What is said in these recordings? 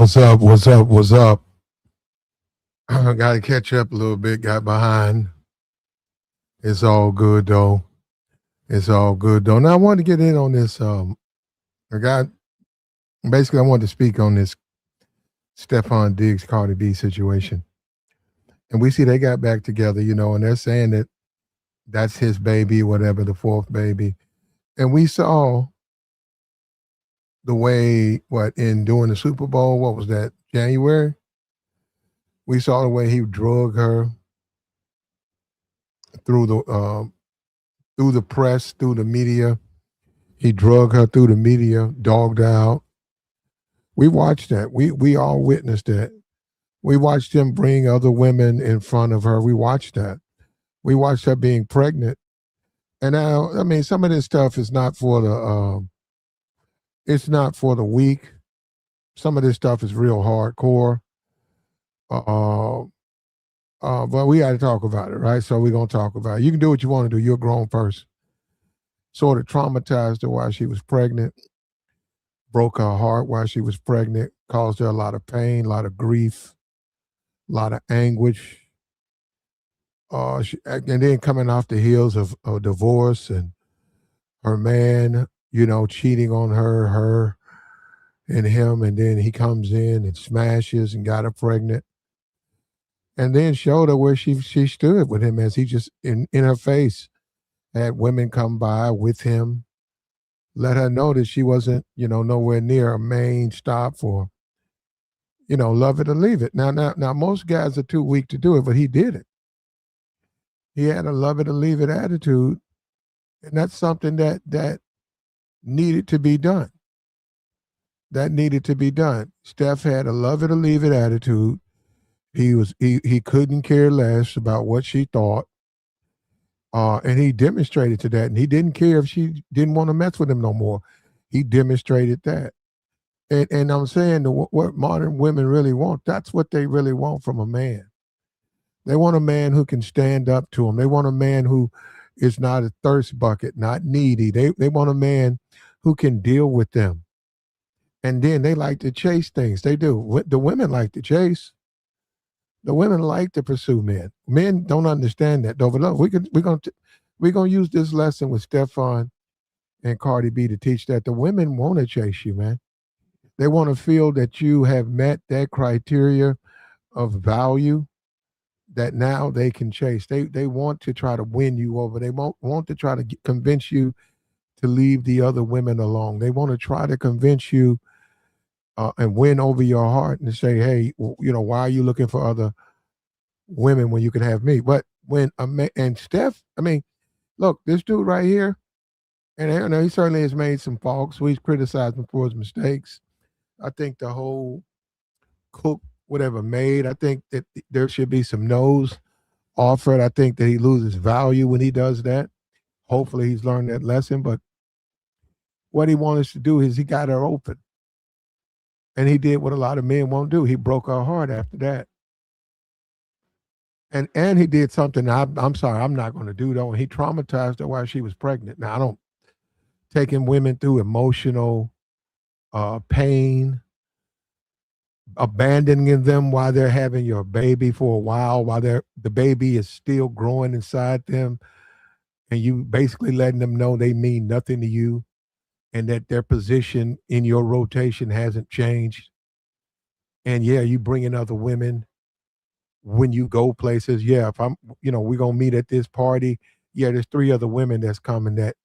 What's up? What's up? What's up? Got to catch up a little bit. Got behind. It's all good though. It's all good though. Now I wanted to get in on this. I got basically I wanted to speak on this Stephon Diggs Cardi B situation, and we see they got back together, and they're saying that that's his baby, whatever, the fourth baby, and we saw the way what in doing the Super Bowl. What was that? January. We saw the way he drug her through the press, through the media. He drug her through the media, dogged her out. We watched that. We all witnessed that. We watched him bring other women in front of her. We watched that. We watched her being pregnant. And now, I mean, some of this stuff is not for it's not for the weak. Some of this stuff is real hardcore. Uh, but we got to talk about it, right? So we're gonna talk about it. You can do what you want to do. You're a grown person. Sort of traumatized her while she was pregnant, broke her heart while she was pregnant, caused her a lot of pain, a lot of grief, a lot of anguish. And then coming off the heels of a divorce and her man, cheating on her and him, and then he comes in and smashes and got her pregnant, and then showed her where she stood with him as he just in her face had women come by with him, let her know that she wasn't, nowhere near a main stop for, love it or leave it. Now, most guys are too weak to do it, but he did it. He had a love it or leave it attitude, and that's something that needed to be done. That needed to be done. Steph had a love it or leave it attitude. He couldn't care less about what she thought. And he demonstrated to that. And he didn't care if she didn't want to mess with him no more. He demonstrated that. And I'm saying what modern women really want, that's what they really want from a man. They want a man who can stand up to them. They want a man who is not a thirst bucket, not needy. They want a man who can deal with them. And then they like to chase things. They do. The women like to chase. The women like to pursue men. Men don't understand that though. But look, we're gonna use this lesson with Stephon and Cardi B to teach that the women want to chase you, man. They want to feel that you have met that criteria of value that now they can chase. They want to try to win you over. They want to try to convince you to leave the other women alone. They want to try to convince you and win over your heart and say, hey, why are you looking for other women when you can have me? But when and Steph, I mean, look, this dude right here, and he certainly has made some faults. We've criticized him for his mistakes. I think the whole cook whatever made, I think that there should be some no's offered. I think that he loses value when he does that. Hopefully he's learned that lesson. But what he wanted us to do is he got her open. And he did what a lot of men won't do. He broke her heart after that. And he did something I'm sorry, I'm not going to do though. And he traumatized her while she was pregnant. Now I don't taking women through emotional pain, abandoning them while they're having your baby for a while the baby is still growing inside them, and you basically letting them know they mean nothing to you and that their position in your rotation hasn't changed. And yeah, you bring in other women when you go places. Yeah, if I'm, we're gonna meet at this party. Yeah, there's three other women that's coming that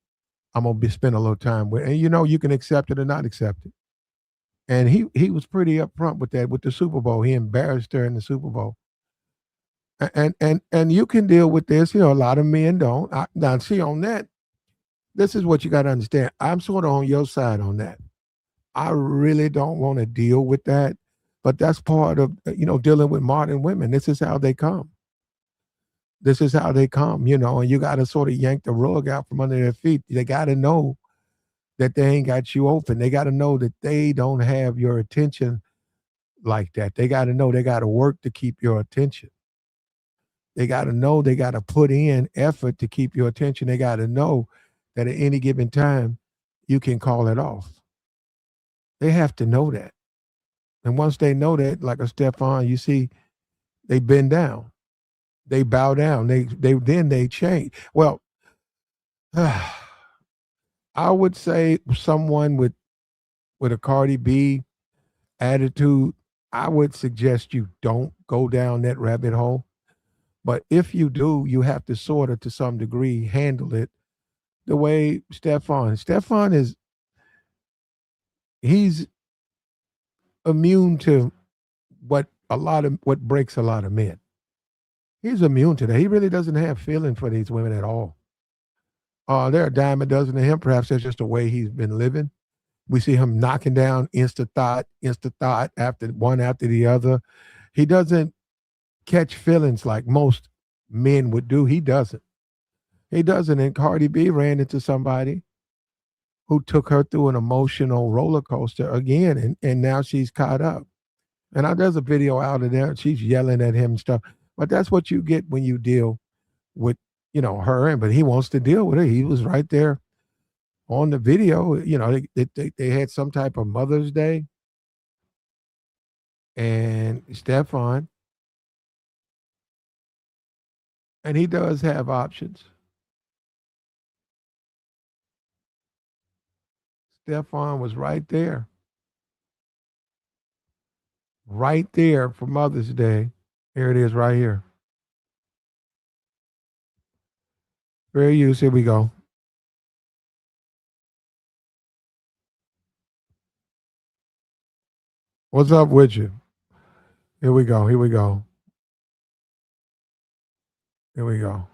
I'm gonna be spend a little time with, and you can accept it or not accept it. And he was pretty upfront with that with the Super Bowl. He embarrassed her in the Super Bowl. And you can deal with this. A lot of men don't. Now, see on that. This is what you got to understand. I'm sort of on your side on that. I really don't want to deal with that, but that's part of dealing with modern women. This is how they come. This is how they come. And you got to sort of yank the rug out from under their feet. They got to know that they ain't got you open. They got to know that they don't have your attention like that. They got to know they got to work to keep your attention. They got to know they got to put in effort to keep your attention. They got to know that at any given time, you can call it off. They have to know that. And once they know that, like a Stefan, you see, they bend down, they bow down, they change. Well, I would say someone with a Cardi B attitude, I would suggest you don't go down that rabbit hole. But if you do, you have to sort of, to some degree, handle it the way Stefan. Stefan is he's immune to what breaks a lot of men. He's immune to that. He really doesn't have feeling for these women at all. They're a dime a dozen to him. Perhaps that's just the way he's been living. We see him knocking down insta thought after one after the other. He doesn't catch feelings like most men would do. He doesn't. He doesn't. And Cardi B ran into somebody who took her through an emotional roller coaster again, and now she's caught up. And there's a video out of there. She's yelling at him and stuff. But that's what you get when you deal with, her. And but he wants to deal with her. He was right there on the video. They had some type of Mother's Day, and Stefan, and he does have options. Stefan was right there for Mother's Day. Here it is, right here. Fair use. Here we go. What's up with you? Here we go. Here we go. Here we go.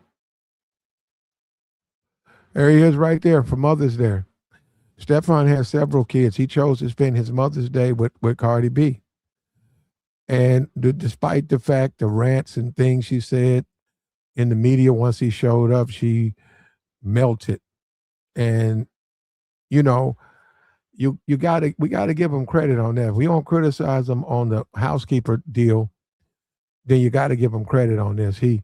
There he is right there for Mother's Day. Stefan has several kids. He chose to spend his Mother's Day with Cardi B. And despite the fact, the rants and things she said in the media once he showed up, she melted. And, you know, we gotta give him credit on that. If we don't criticize him on the housekeeper deal, then you gotta give him credit on this. He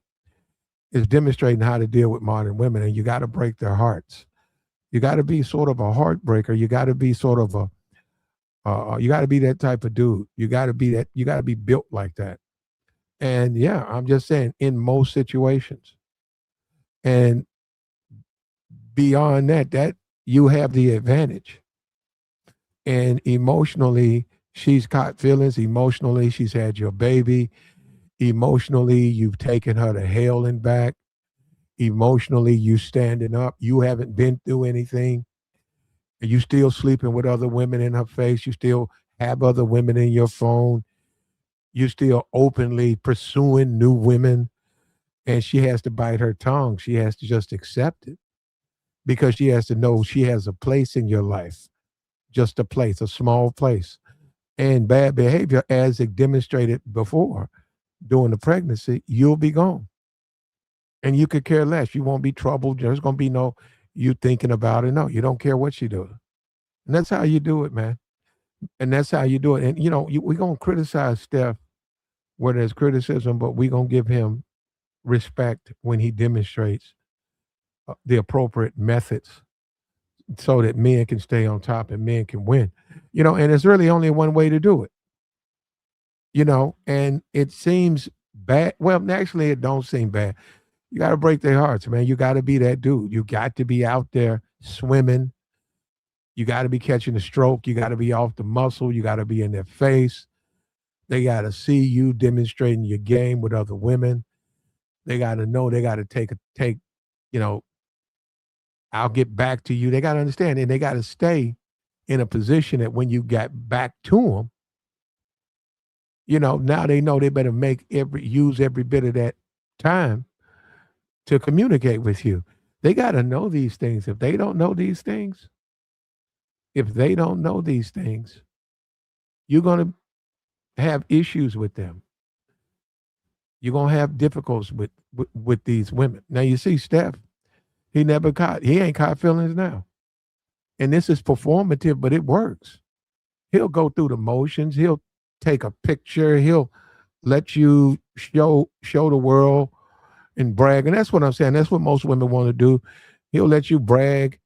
is demonstrating how to deal with modern women, and you gotta break their hearts. You gotta be sort of a heartbreaker. You gotta be sort of you gotta be that type of dude. You gotta be that. You gotta be built like that. And yeah, I'm just saying, in most situations, and beyond that you have the advantage. And emotionally, she's caught feelings. Emotionally, she's had your baby. Emotionally, you've taken her to hell and back. Emotionally, you standing up. You haven't been through anything. And you still sleeping with other women in her face. You still have other women in your phone. You still openly pursuing new women. And she has to bite her tongue. She has to just accept it, because she has to know she has a place in your life, just a place, a small place. And bad behavior, as it demonstrated before during the pregnancy, you'll be gone. And you could care less. You won't be troubled. There's going to be no you thinking about it. No, you don't care what she does. And that's how you do it, man. And that's how you do it. And, we're going to criticize Steph where there's criticism, but we're going to give him respect when he demonstrates the appropriate methods so that men can stay on top and men can win. And it's really only one way to do it. And it seems bad. Well, actually, it don't seem bad. You got to break their hearts, man. You got to be that dude. You got to be out there swimming. You got to be catching the stroke. You got to be off the muscle. You got to be in their face. They got to see you demonstrating your game with other women. They got to know they got to take, I'll get back to you. They got to understand, and they got to stay in a position that when you get back to them, now they know they better use every bit of that time to communicate with you. They got to know these things. If they don't know these things, you're going to have issues with them. You're going to have difficulties with these women. Now, you see, Steph, he ain't caught feelings now. And this is performative, but it works. He'll go through the motions. He'll take a picture. He'll let you show the world and brag. And that's what I'm saying. That's what most women want to do. He'll let you brag.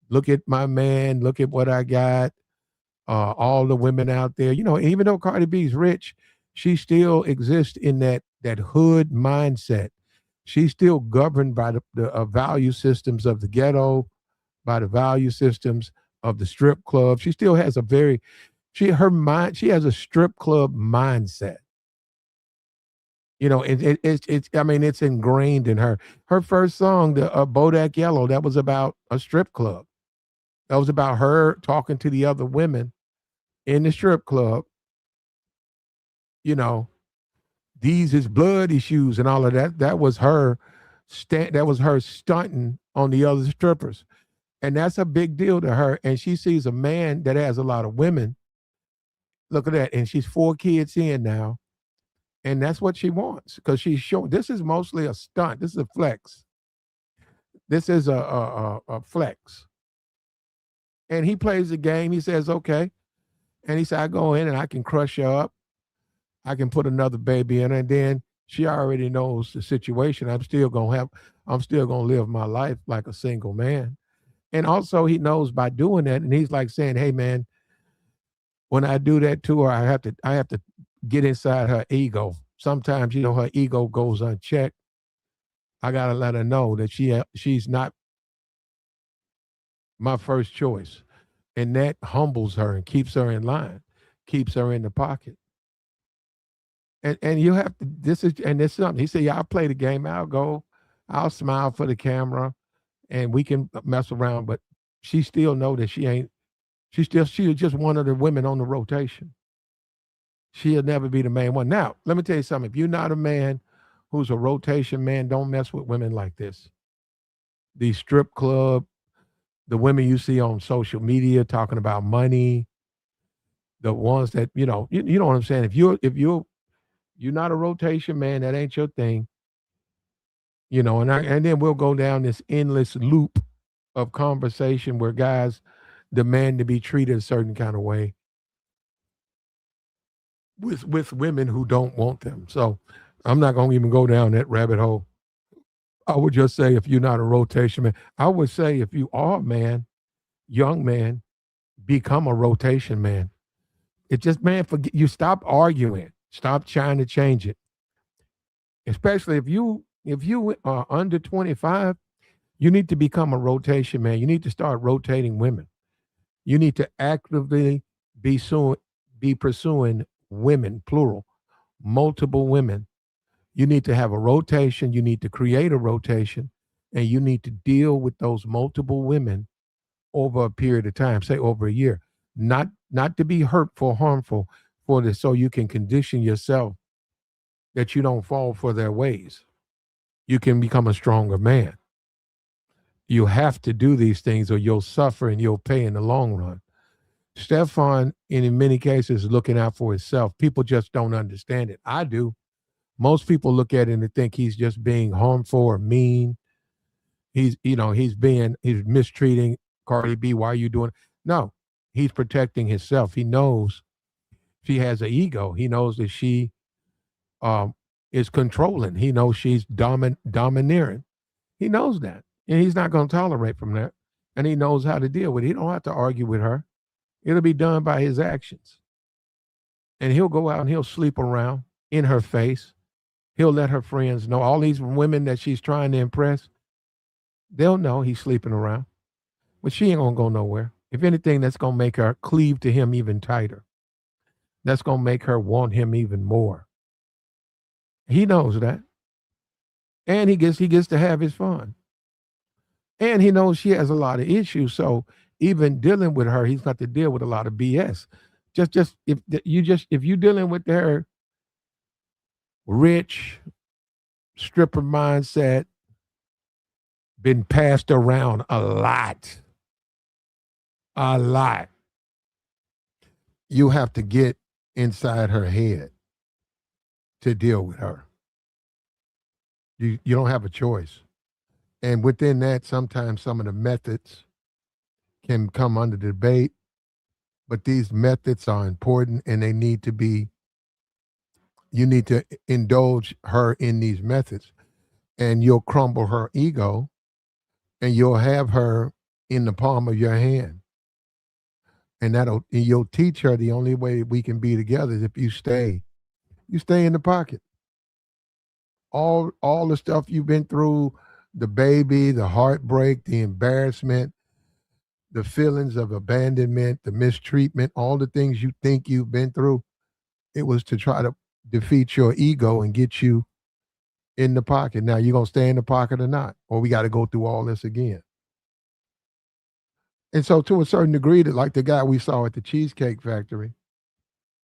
Look at my man. Look at what I got. all the women out there. Even though Cardi B's rich, she still exists in that hood mindset. She's still governed by the value systems of the ghetto, by the value systems of the strip club. She still has she has a strip club mindset. I mean, it's ingrained in her. Her first song, the Bodak Yellow, that was about a strip club. That was about her talking to the other women in the strip club. You know, these is blood issues and all of that. That was her that was her stunting on the other strippers. And that's a big deal to her. And she sees a man that has a lot of women. Look at that. And she's 4 kids in now. And that's what she wants because she's showing this is mostly a stunt. This is a flex. This is a flex. And he plays the game. He says, okay. And he said, I go in and I can crush her up. I can put another baby in her. And then she already knows the situation. I'm still gonna live my life like a single man. And also he knows by doing that, and he's like saying, hey man, when I do that to her, I have to get inside her ego. Sometimes, her ego goes unchecked. I gotta let her know that she's not my first choice. And that humbles her and keeps her in line, keeps her in the pocket. And you have to, this something. He said, yeah, I'll play the game. I'll smile for the camera and we can mess around, but she still know that she's just one of the women on the rotation. She'll never be the main one. Now, let me tell you something. If you're not a man who's a rotation man, don't mess with women like this. The strip club, the women you see on social media talking about money, the ones that, you know what I'm saying? If you're not a rotation man, that ain't your thing. And then we'll go down this endless loop of conversation where guys demand to be treated a certain kind of way with women who don't want them. So I'm not going to even go down that rabbit hole. I would just say if you're not a rotation man, I would say if you are a man, young man, become a rotation man. It just, man, forget, you stop arguing, stop trying to change it. Especially if you are under 25, you need to become a rotation man. You need to start rotating women. You need to actively be pursuing women, plural, multiple women. You need to have a rotation. You need to create a rotation, and you need to deal with those multiple women over a period of time, say over a year. Not to be hurtful, harmful for this, so you can condition yourself that you don't fall for their ways. You can become a stronger man. You have to do these things or you'll suffer and you'll pay in the long run. Stefan, in many cases, is looking out for himself. People just don't understand it. I do. Most people look at it and think he's just being harmful or mean. He's mistreating Cardi B. Why are you doing it? No, he's protecting himself. He knows she has an ego. He knows that she is controlling. He knows she's domineering. He knows that. And he's not going to tolerate from that. And he knows how to deal with it. He don't have to argue with her. It'll be done by his actions. And he'll go out and he'll sleep around in her face. He'll let her friends know. All these women that she's trying to impress, they'll know he's sleeping around. But she ain't going to go nowhere. If anything, that's going to make her cleave to him even tighter. That's going to make her want him even more. He knows that. And he gets to have his fun. And he knows she has a lot of issues. So even dealing with her, he's got to deal with a lot of BS. If you're dealing with her rich stripper mindset, been passed around a lot, you have to get inside her head to deal with her. You don't have a choice. And within that, sometimes some of the methods can come under debate, but these methods are important and you need to indulge her in these methods, and you'll crumble her ego and you'll have her in the palm of your hand. and you'll teach her the only way we can be together is if you stay. You stay in the pocket. All the stuff you've been through, the baby, the heartbreak, the embarrassment, the feelings of abandonment, the mistreatment, all the things you think you've been through, it was to try to defeat your ego and get you in the pocket. Now you gonna stay in the pocket or not? Or we gotta go through all this again. And so to a certain degree, that like the guy we saw at the Cheesecake Factory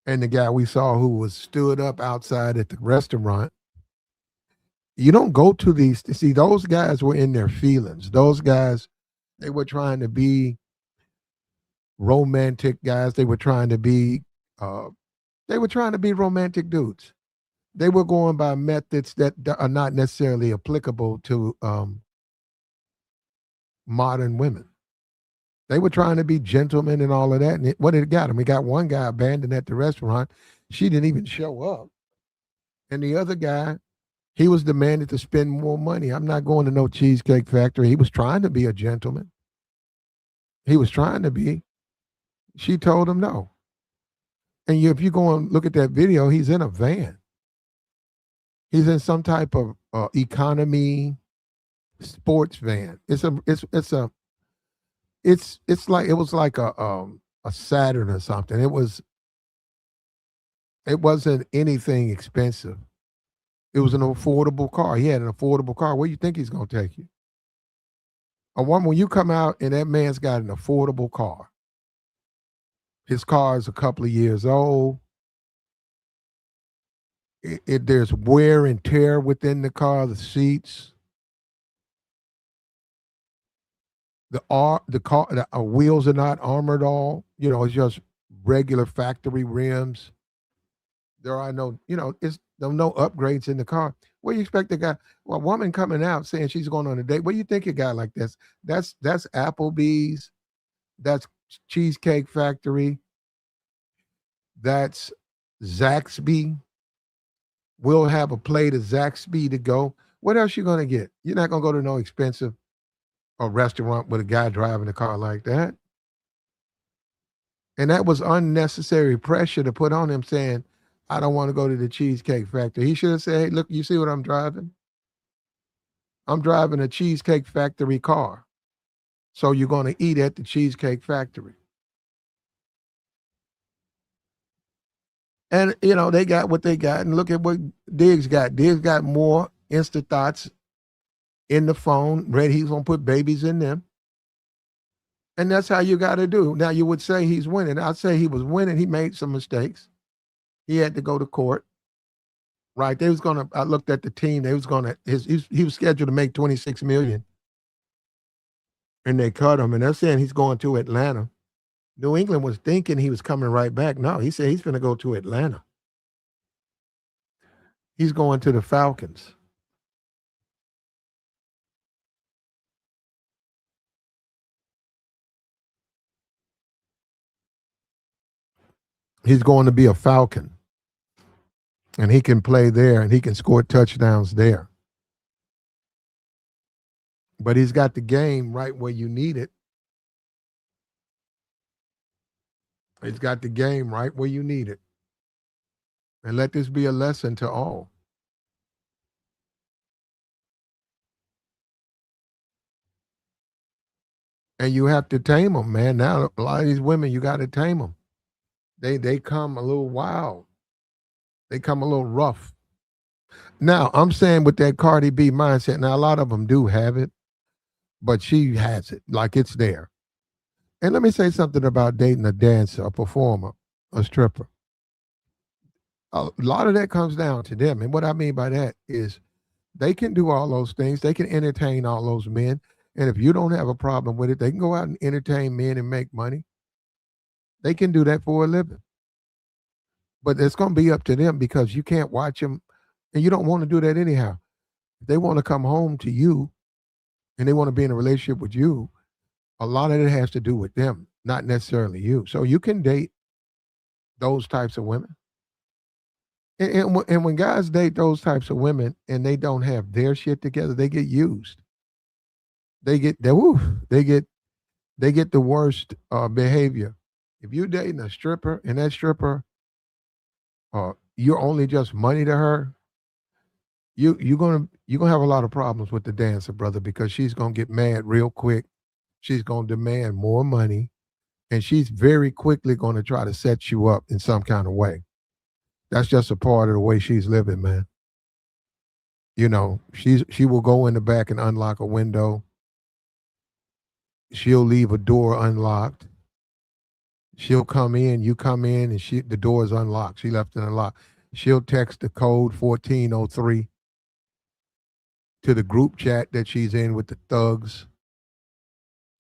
and the guy we saw who was stood up outside at the restaurant, you don't go to these see those guys were in their feelings. Those guys, they were trying to be romantic guys. Uh they were trying to be romantic dudes. They were going by methods that are not necessarily applicable to modern women. They were trying to be gentlemen and all of that. And what did it got them? We got one guy abandoned at the restaurant. She didn't even show up. And the other guy, he was demanded to spend more money. I'm not going to no Cheesecake Factory. He was trying to be a gentleman. He was trying to be. She told him no. And if you go and look at that video, he's in a van. He's in some type of economy sports van. It's like it was like a Saturn or something. It wasn't anything expensive. It was an affordable car. He had an affordable car. Where do you think he's gonna take you? A woman, when you come out and that man's got an affordable car, his car is a couple of years old. There's wear and tear within the car, the seats, the wheels are not armored all. It's just regular factory rims. There are no, it's no upgrades in the car. What do you expect the guy? Well, a woman coming out saying she's going on a date. What do you think a guy like this? That's Applebee's. That's Cheesecake Factory. That's Zaxby. We'll have a plate of Zaxby to go. What else you gonna get? You're not gonna go to no expensive restaurant with a guy driving a car like that. And that was unnecessary pressure to put on him saying, I don't want to go to the Cheesecake Factory. He should have said, hey, look, you see what I'm driving? I'm driving a Cheesecake Factory car. So you're going to eat at the Cheesecake Factory. And, they got what they got. And look at what Diggs got. Diggs got more Insta thoughts in the phone. Ready, he's going to put babies in them. And that's how you got to do. Now, you would say he's winning. I'd say he was winning. He made some mistakes. He had to go to court. Right. I looked at the team. They was going to, he was scheduled to make $26 million. And they cut him. And they're saying he's going to Atlanta. New England was thinking he was coming right back. No, he said he's going to go to Atlanta. He's going to the Falcons. He's going to be a Falcon. And he can play there and he can score touchdowns there. But he's got the game right where you need it. He's got the game right where you need it. And let this be a lesson to all. And you have to tame them, man. Now, a lot of these women, you got to tame them. They come a little wild. They come a little rough. Now, I'm saying with that Cardi B mindset, now a lot of them do have it, but she has it, like it's there. And let me say something about dating a dancer, a performer, a stripper. A lot of that comes down to them. And what I mean by that is they can do all those things. They can entertain all those men. And if you don't have a problem with it, they can go out and entertain men and make money. They can do that for a living. But it's going to be up to them because you can't watch them and you don't want to do that anyhow. If they want to come home to you and they want to be in a relationship with you, a lot of it has to do with them, not necessarily you. So you can date those types of women. And when guys date those types of women and they don't have their shit together, they get used. They get the worst behavior. If you're dating a stripper and that stripper, you're only just money to her, you're gonna have a lot of problems with the dancer, brother, because she's gonna get mad real quick. She's gonna demand more money, and she's very quickly gonna try to set you up in some kind of way. That's just a part of the way she's living, man. She will go in the back and unlock a window. She'll leave a door unlocked. She'll come in, you come in, and the door is unlocked. She left it unlocked. She'll text the code 1403 to the group chat that she's in with the thugs,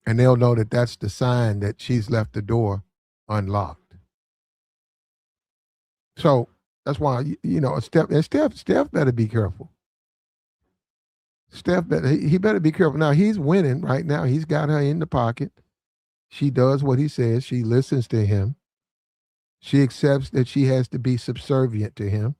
and they'll know that that's the sign that she's left the door unlocked. So that's why Steph better be careful. He better be careful. Now he's winning right now. He's got her in the pocket. She does what he says. She listens to him. She accepts that she has to be subservient to him.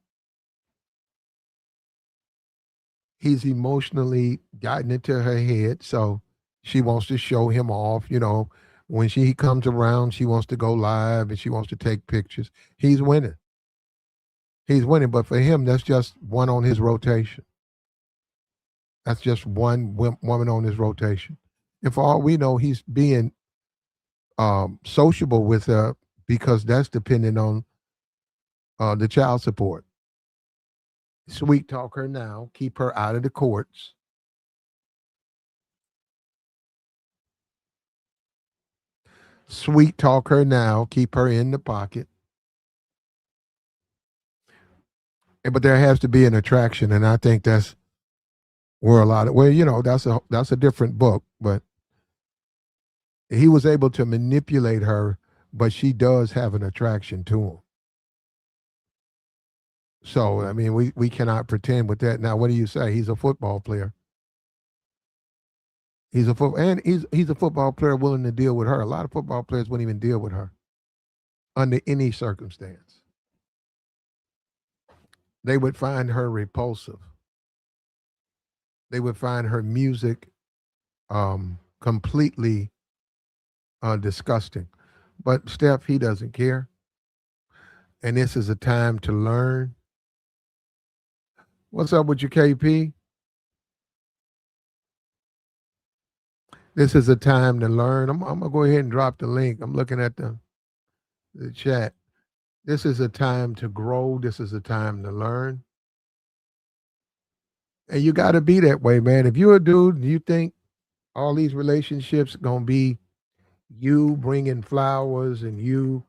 He's emotionally gotten into her head, so she wants to show him off. When he comes around, she wants to go live and she wants to take pictures. He's winning. He's winning, but for him, that's just one on his rotation. That's just one woman on his rotation. And for all we know, he's being sociable with her because that's dependent on the child support. Sweet talk her now, keep her out of the courts. Sweet talk her now, keep her in the pocket. But there has to be an attraction, and I think that's where that's a different book, but he was able to manipulate her, but she does have an attraction to him. So I mean, we cannot pretend with that. Now, what do you say? He's a football player. He's a football player willing to deal with her. A lot of football players wouldn't even deal with her under any circumstance. They would find her repulsive. They would find her music completely disgusting. But Steph, he doesn't care. And this is a time to learn. What's up with you, KP? This is a time to learn. I'm going to go ahead and drop the link. I'm looking at the chat. This is a time to grow. This is a time to learn. And you got to be that way, man. If you're a dude and you think all these relationships going to be you bringing flowers and you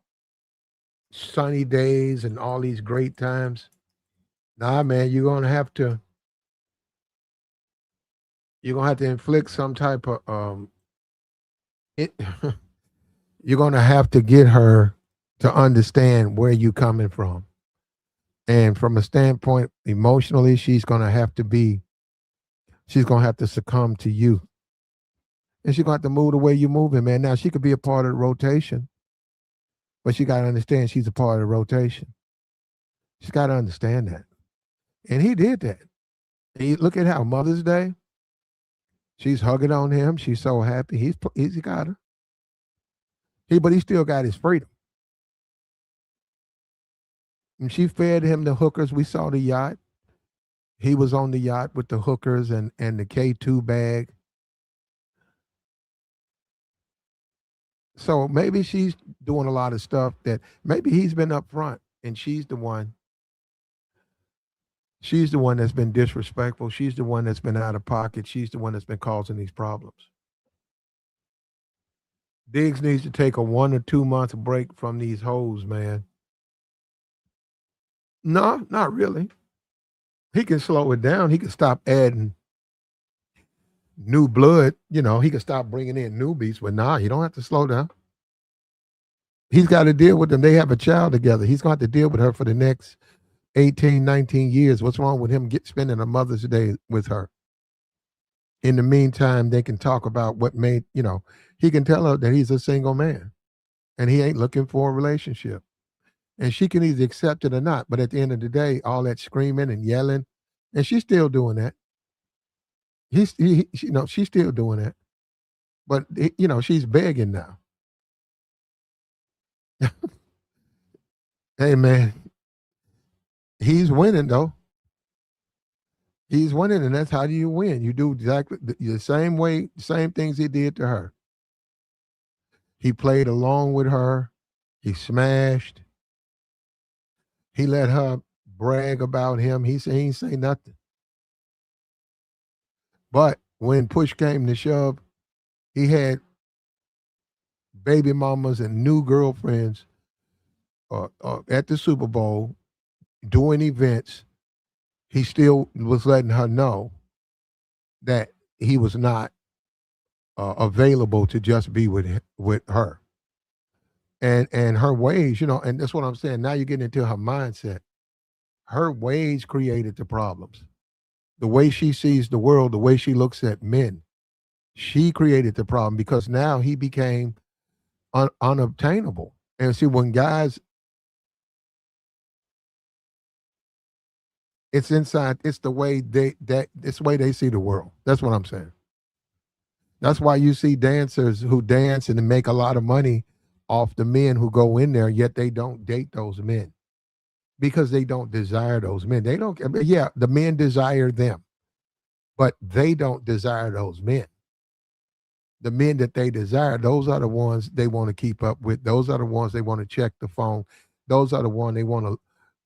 sunny days and all these great times, nah, man, you're going to have to inflict some type of you're going to have to get her to understand where you're coming from. And from a standpoint, emotionally, she's going to have to succumb to you. And she's going to have to move the way you're moving, man. Now, she could be a part of the rotation, but she got to understand she's a part of the rotation. She's got to understand that. And he did that. Look at how Mother's Day, she's hugging on him. She's so happy. He's got her. But he still got his freedom. And she fed him the hookers. We saw the yacht. He was on the yacht with the hookers and the K2 bag. So maybe she's doing a lot of stuff that maybe he's been up front and she's the one. She's the one that's been disrespectful. She's the one that's been out of pocket. She's the one that's been causing these problems. Diggs needs to take a 1 or 2 month break from these hoes, man. No, not really. He can slow it down. He can stop adding new blood. He can stop bringing in newbies. But nah, you don't have to slow down. He's got to deal with them. They have a child together. He's going to have to deal with her for the next 18, 19 years. What's wrong with him spending a Mother's Day with her? In the meantime, they can talk about what made, he can tell her that he's a single man and he ain't looking for a relationship. And she can either accept it or not. But at the end of the day, all that screaming and yelling, and she's still doing that. She's still doing that. But, she's begging now. Hey man, he's winning though. He's winning, and that's how do you win. You do exactly the same way, same things he did to her. He played along with her. He smashed. He let her brag about him. He ain't say nothing. But when push came to shove, he had baby mamas and new girlfriends at the Super Bowl doing events. He still was letting her know that he was not available to just be with her. And her ways, and that's what I'm saying. Now you're getting into her mindset. Her ways created the problems. The way she sees the world, the way she looks at men, she created the problem because now he became unobtainable. And see, when guys, it's inside. It's the way it's the way they see the world. That's what I'm saying. That's why you see dancers who dance and make a lot of money off the men who go in there, yet they don't date those men because they don't desire those men. They don't. I mean, yeah, the men desire them, but they don't desire those men. The men that they desire, those are the ones they want to keep up with. Those are the ones they want to check the phone. Those are the ones they want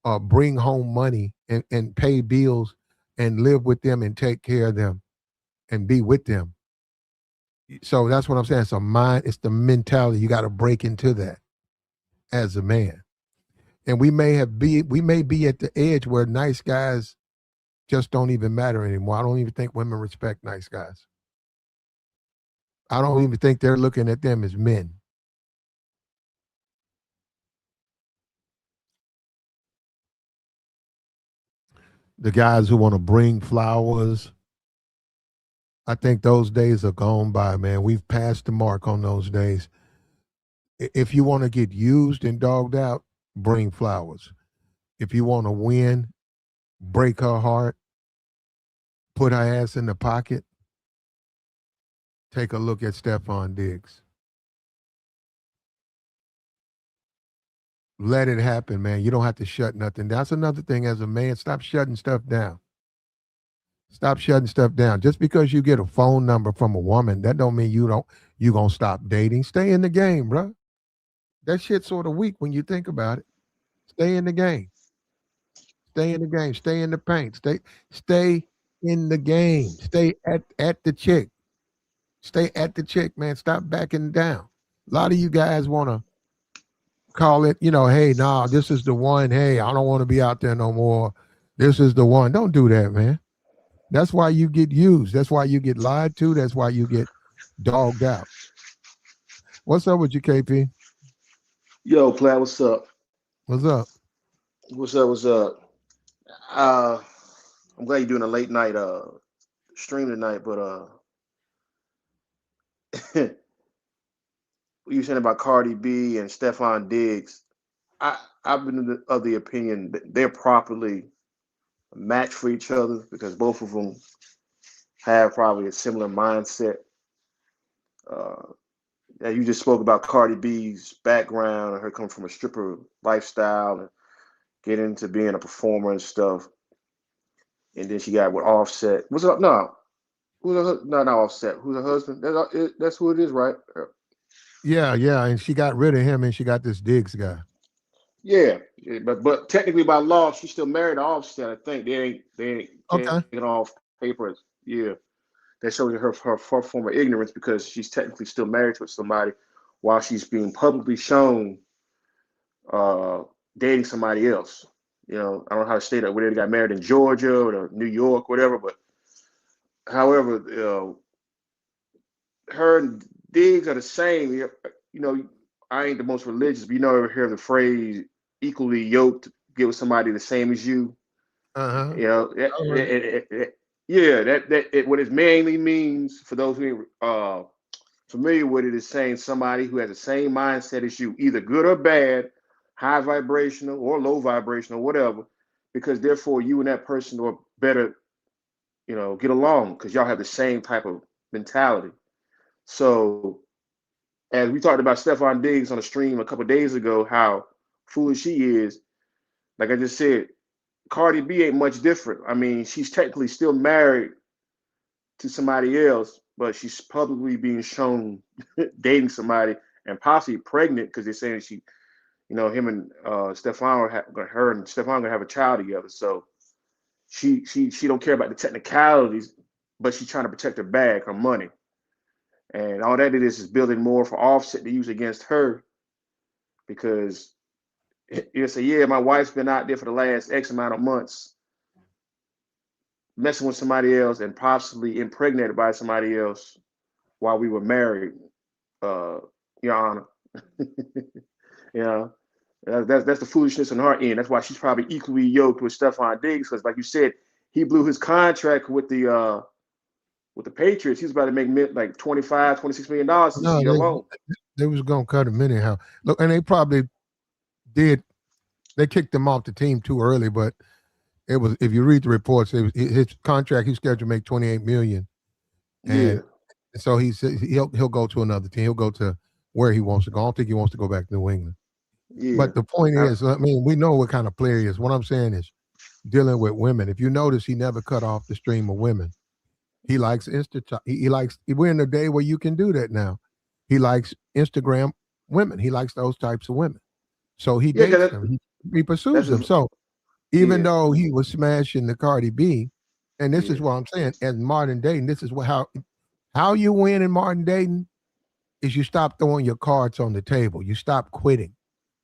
to bring home money and pay bills and live with them and take care of them and be with them. So that's what I'm saying. It's a mind, it's the mentality. You got to break into that as a man. And we may be at the edge where nice guys just don't even matter anymore. I don't even think women respect nice guys. I don't even think they're looking at them as men. The guys who want to bring flowers, I think those days are gone by, man. We've passed the mark on those days. If you want to get used and dogged out, bring flowers. If you want to win, break her heart, put her ass in the pocket, take a look at Stephon Diggs. Let it happen, man. You don't have to shut nothing down. That's another thing as a man. Stop shutting stuff down. Stop shutting stuff down. Just because you get a phone number from a woman, that don't mean you gonna stop dating. Stay in the game, bro. That shit's sort of weak when you think about it. Stay in the game. Stay in the game. Stay in the paint. Stay in the game. Stay at the chick. Stay at the chick, man. Stop backing down. A lot of you guys want to call it, hey, nah, this is the one. Hey, I don't want to be out there no more. This is the one. Don't do that, man. That's why you get used. That's why you get lied to. That's why you get dogged out. What's up with you, KP? Yo, Platt, what's up? What's up? What's up? What's up? Uh, I'm glad you're doing a late night stream tonight, but what you saying about Cardi B and Stephon Diggs? I've been of the opinion that they're properly matched for each other because both of them have probably a similar mindset. Uh, yeah, you just spoke about Cardi B's background and her coming from a stripper lifestyle and getting into being a performer and stuff. And then she got with Offset. What's up? No, not Offset. Who's her husband? That's who it is, right? Yeah, yeah. And she got rid of him and she got this Diggs guy. Yeah, yeah, but technically by law, she's still married to Offset. I think they ain't taking Okay. off papers. Yeah, that shows her form of ignorance because she's technically still married to somebody while she's being publicly shown uh, dating somebody else. I don't know how to state that whether they got married in Georgia or New York, whatever. But however, her and Diggs are the same. I ain't the most religious, but ever hear the phrase "equally yoked"? Get with somebody the same as you. Uh-huh. You know, yeah. What it mainly means for those who ain't familiar with it is saying somebody who has the same mindset as you, either good or bad, high vibrational or low vibrational, whatever. Because therefore, you and that person are better, get along because y'all have the same type of mentality. So as we talked about Stephon Diggs on the stream a couple of days ago, how foolish she is. Like I just said, Cardi B ain't much different. I mean, she's technically still married to somebody else, but she's publicly being shown dating somebody and possibly pregnant because they're saying she, him and Stefan, her and Stefan gonna have a child together. So she don't care about the technicalities, but she's trying to protect her bag, her money, and all that it is building more for Offset to use against her because you say, yeah, my wife's been out there for the last X amount of months messing with somebody else and possibly impregnated by somebody else while we were married, uh, Your Honor. you know, that's the foolishness on her end. That's why she's probably equally yoked with Stephon Diggs because, like you said, he blew his contract with the Patriots. He's about to make like $25, $26 million this No, year alone. they was gonna cut him anyhow. Look, and they probably did. They kicked him off the team too early, but it was, if you read the reports, his contract, he's scheduled to make 28 million, Yeah, and so he said he'll go to another team. He'll go to where he wants to go. I don't think he wants to go back to New England. yeah. But the point I, is, I mean, we know what kind of player he is. What I'm saying is dealing with women. If you notice, he never cut off the stream of women. He likes Insta. He likes. We're in a day where you can do that now. He likes Instagram women. He likes those types of women. So he yeah, dates because them. He pursues that's them. his. So even Yeah, though he was smashing the Cardi B, and this yeah, is what I'm saying, as Martin dating, this is what how you win in Martin dating is you stop throwing your cards on the table. You stop quitting.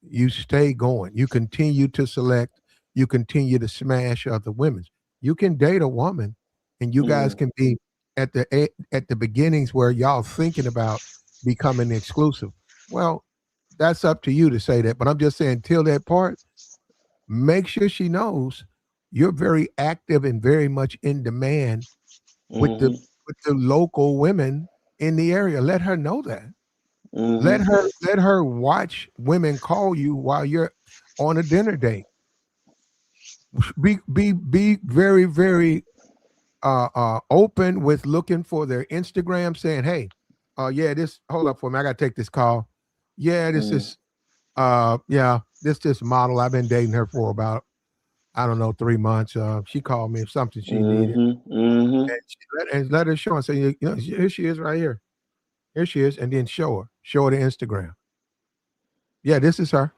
You stay going. You continue to select. You continue to smash other women. You can date a woman, and you guys mm, can be at the beginnings where y'all thinking about becoming exclusive. Well, that's up to you to say that. But I'm just saying, till that part, make sure she knows you're very active and very much in demand with the mm-hmm, with the local women in the area. Let her know that. mm-hmm, Let her watch women call you while you're on a dinner date. Be very, very open with looking for their Instagram, saying, "Hey, yeah, this hold up for me. I gotta take this call. Yeah, this mm, is yeah, this model. I've been dating her for about, I don't know, 3 months. She called me if something she needed, mm-hmm, mm-hmm. and let her show and say, you know, here she is right here. Here she is, and then show her the Instagram. Yeah, this is her.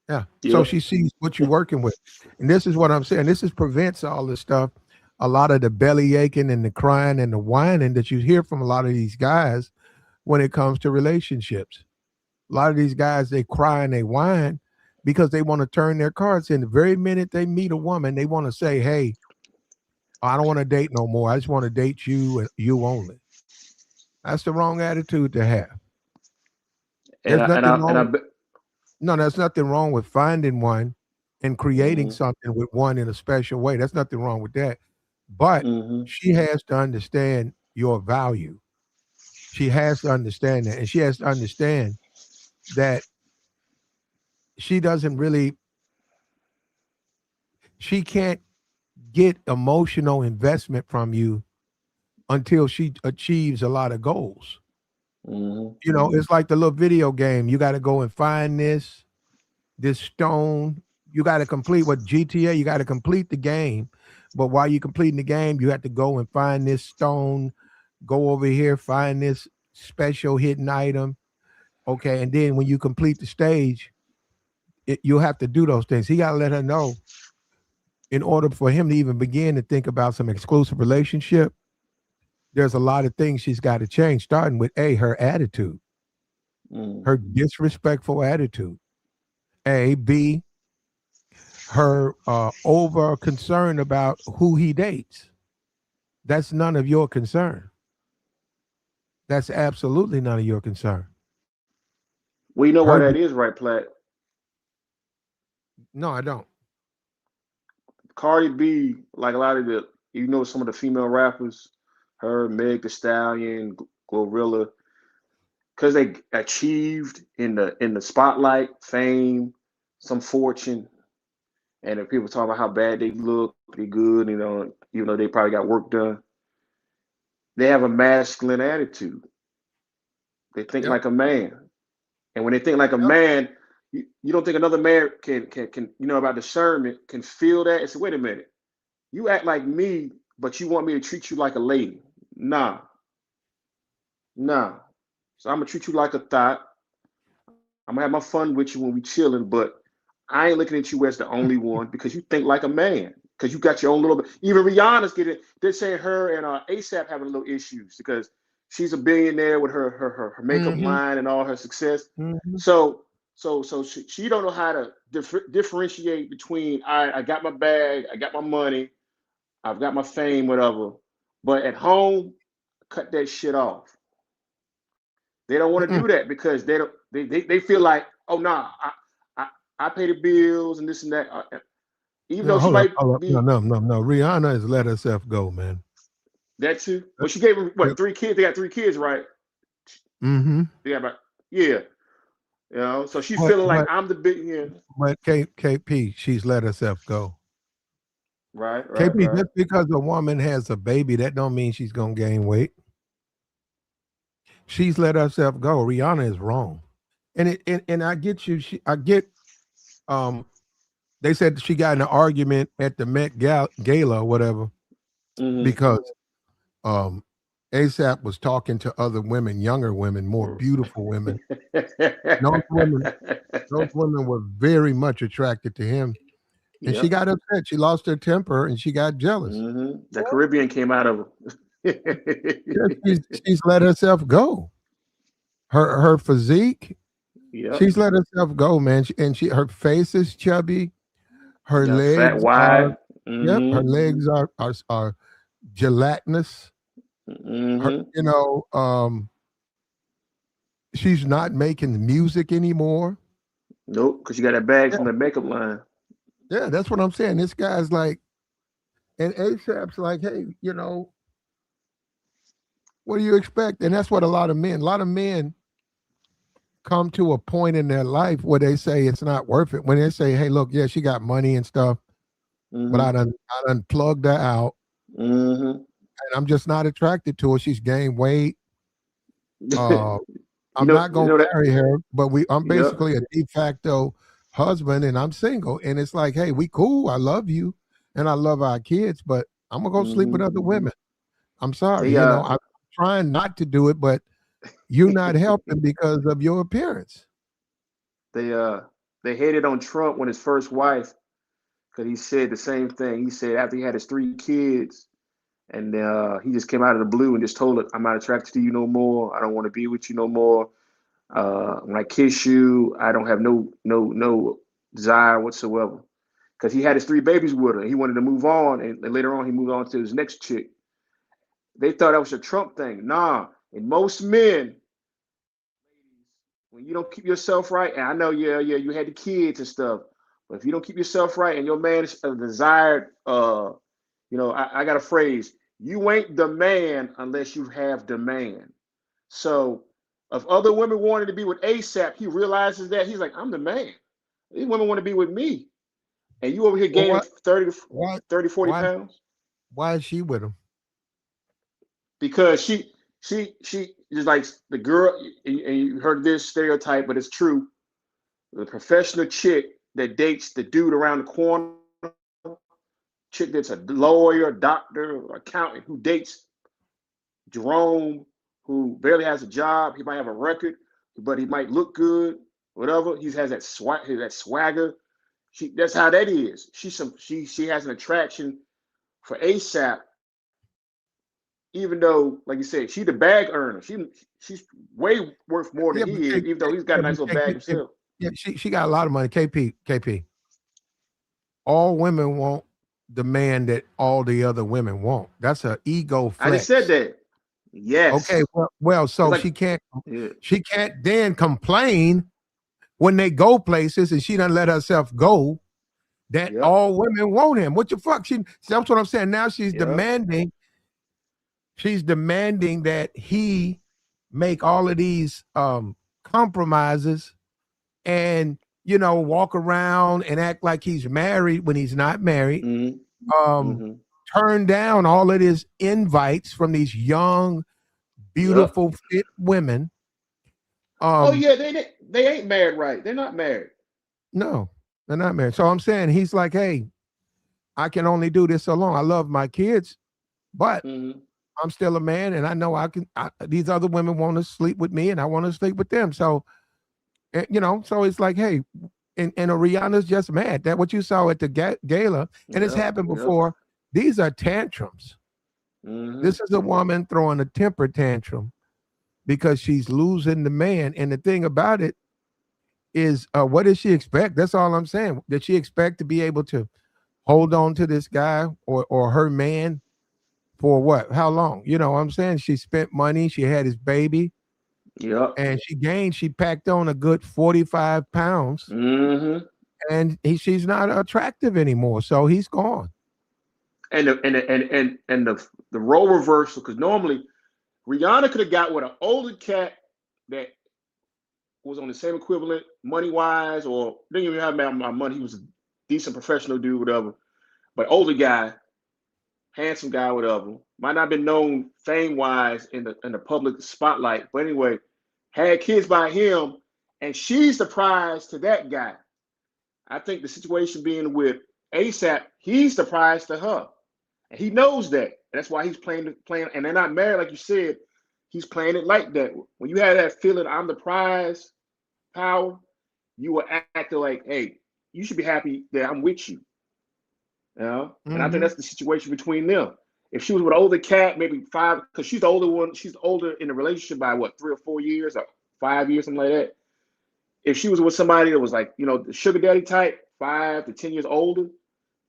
Yeah. So Yep. she sees what you're working with. And this is what I'm saying. This is prevents all this stuff. A lot of the belly aching and the crying and the whining that you hear from a lot of these guys when it comes to relationships. A lot of these guys, they cry and they whine because they want to turn their cards in. The very minute they meet a woman, they want to say, hey, I don't want to date no more. I just want to date you and you only. That's the wrong attitude to have. And There's I and nothing I and I wrong. bet. No, there's nothing wrong with finding one and creating Mm-hmm, something with one in a special way. There's nothing wrong with that. But mm-hmm, she has to understand your value. She has to understand that. And she has to understand that she doesn't really, she can't get emotional investment from you until she achieves a lot of goals. mm-hmm. You know, it's like the little video game. You got to go and find this stone. You got to complete what GTA, you got to complete the game. But while you're completing the game, you have to go and find this stone, go over here, find this special hidden item. Okay. And then when you complete the stage, you'll have to do those things. He got to let her know in order for him to even begin to think about some exclusive relationship. There's a lot of things she's got to change, starting with her attitude, Mm. her disrespectful attitude. B, her over concern about who he dates. That's none of your concern. That's absolutely none of your concern. Well, you know why Her, that is, right, Platt? no, I don't. Cardi B, like a lot of some of the female rappers, her, Meg The Stallion, Glorilla, because they achieved in the spotlight, fame, some fortune, and if people talk about how bad they look, they good, even though they probably got work done, they have a masculine attitude. They think Yep. like a man. And when they think like a man, you don't think another man can about discernment, can feel that and say, wait a minute, you act like me, but you want me to treat you like a lady. Nah, nah. So I'm gonna treat you like a thought. I'm gonna have my fun with you when we chilling, but I ain't looking at you as the only one because you think like a man. Because you got your own little bit. Even Rihanna's getting. They're saying her and ASAP having little issues because she's a billionaire with her makeup Mm-hmm. line and all her success. Mm-hmm. So she don't know how to differentiate between I got my bag, I got my money, I've got my fame, whatever. But at home, cut that shit off. They don't want to do that because they don't. They feel like, oh nah, I I pay the bills and this and that. Even No, though she hold up, might hold up. No, be no, no, no. Rihanna has let herself go, man. that too, but she gave him what, 3 kids? They got 3 kids, right? Mm-hmm. They got about, yeah, So she But feeling like but I'm the big, yeah. but KP, she's let herself go. Right, right, KP, right. just because a woman has a baby, that don't mean she's gonna gain weight. She's let herself go. Rihanna is wrong. And I get you. I get um they said she got in an argument at the Gala or whatever Mm-hmm. because um ASAP was talking to other women, younger women, more beautiful women. Those women, those women were very much attracted to him. And she Yep. got upset. She lost her temper and she got jealous. Mm-hmm. The Caribbean came out of her. Yeah, she's let herself go. Her physique, Yep. she's let herself go, man. Her face is chubby. Her Yeah, fat, legs are, wide. yep, her Mm-hmm. legs are gelatinous. Her, Mm-hmm. she's not making music anymore. Nope, because you got that bag Yeah, from the makeup line. yeah, that's what I'm saying. This guy's like, and ASAP's like, hey, what do you expect? And that's what a lot of men come to a point in their life where they say it's not worth it. When they say, hey, look, yeah, she got money and stuff, but Mm-hmm. I done plugged her out Mm-hmm. and I'm just not attracted to her. She's gained weight. Uh, I'm not You gonna know that. marry her, but I'm Yep. basically a de facto husband and I'm single. And it's like, hey, we cool. I love you and I love our kids, but I'm gonna go sleep with Mm-hmm. other women. I'm sorry, They I'm trying not to do it, but you're not helping because of your appearance. they uh they hated on Trump when his first wife, because he said the same thing. He said after he had his 3 kids, and he just came out of the blue and just told her, "I'm not attracted to you no more. I don't want to be with you no more. When I kiss you, I don't have no desire whatsoever." Because he had his 3 babies with her, and he wanted to move on, and later on he moved on to his next chick. They thought that was a Trump thing. Nah, and most men, when you don't keep yourself right, and I know, yeah, you had the kids and stuff, but if you don't keep yourself right and your man is a desired, I got a phrase: you ain't the man unless you have demand. So, if other women wanted to be with ASAP, he realizes that he's like, I'm the man. These women want to be with me, and you over here Well, gaining 30, why 30, 40 why pounds why is she with him? because she is like the girl, and you heard this stereotype, but it's true. The professional chick that dates the dude around the corner, chick that's a lawyer, doctor, accountant who dates Jerome, who barely has a job. He might have a record, but he might look good, whatever. He has that swagger. That's how that is. She has an attraction for ASAP, even though, like you said, she the bag earner. She's way worth more than Yeah, but he is, even though he's got yeah, a nice but little bag himself. yeah, she got a lot of money. KP. All women want the man that all the other women want. That's an ego I just said flex. that. Okay, Yes. well, It's so like, yeah, she can't then complain when they go places and she doesn't let herself go that yep, all women want him. What the fuck? That's what I'm saying. Now yep. she's demanding that he make all of these compromises and walk around and act like he's married when he's not married. Mm-hmm. Um, Mm-hmm. turn down all of his invites from these young, Yep. beautiful, fit women. Oh Um, yeah, they ain't married, right? They're not married. no, they're not married. So I'm saying he's like, hey, I can only do this so long. I love my kids, but Mm-hmm. I'm still a man, and I know I can. These other women want to sleep with me, and I want to sleep with them. So, so it's like, hey, and Rihanna's just mad. That what you saw at the gala, and it's Yep. happened Yep. before. These are tantrums. Mm-hmm. This is a woman throwing a temper tantrum because she's losing the man. And the thing about it is, what does she expect? That's all I'm saying. Did she expect to be able to hold on to this guy or her man for what? How long? You know what I'm saying? She spent money, she had his baby, Yep. and she packed on a good 45 pounds, Mm-hmm. and she's not attractive anymore. So he's gone. And the role reversal, because normally Rihanna could have got with an older cat that was on the same equivalent money wise, or didn't even have my money. He was a decent professional dude, whatever. But older guy, handsome guy, whatever. Might not have been known fame wise in the public spotlight, but anyway, had kids by him, and she's the prize to that guy. I think the situation being with ASAP, he's the prize to her. And he knows that. That's why he's playing, and they're not married, like you said. He's playing it like that. When you have that feeling, I'm the prize power, you will act like, hey, you should be happy that I'm with you. You know? And I think Hmm. that's the situation between them. If she was with an older cat, maybe five, because she's the older one, she's older in the relationship by what, 3 or 4 years or 5 years, something like that. If she was with somebody that was like, the sugar daddy type, 5 to 10 years older,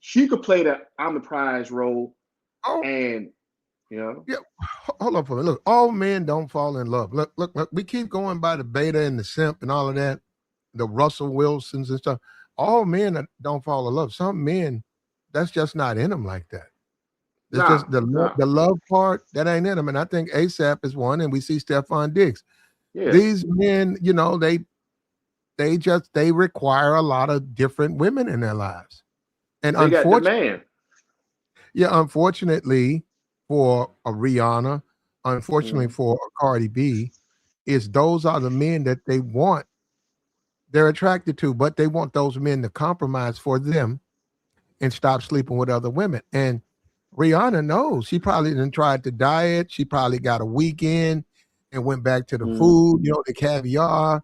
she could play the I'm the prize role. Oh, And, you know, yeah. Hold on for a minute. Look, all men don't fall in love. Look. We keep going by the beta and the simp and all of that, the Russell Wilsons and stuff. All men don't fall in love. Some men, that's just not in them like that. It's nah, just the nah, the love part that ain't in them. And I think ASAP is one, and we see Stephon Diggs. yeah. These men, they require a lot of different women in their lives. And They got demand. unfortunately for a Rihanna, unfortunately Mm-hmm. for a Cardi B, is those are the men that they want, they're attracted to, but they want those men to compromise for them and stop sleeping with other women. And Rihanna knows she probably didn't try to diet. She probably got a weekend and went back to the Mm-hmm. food, the caviar,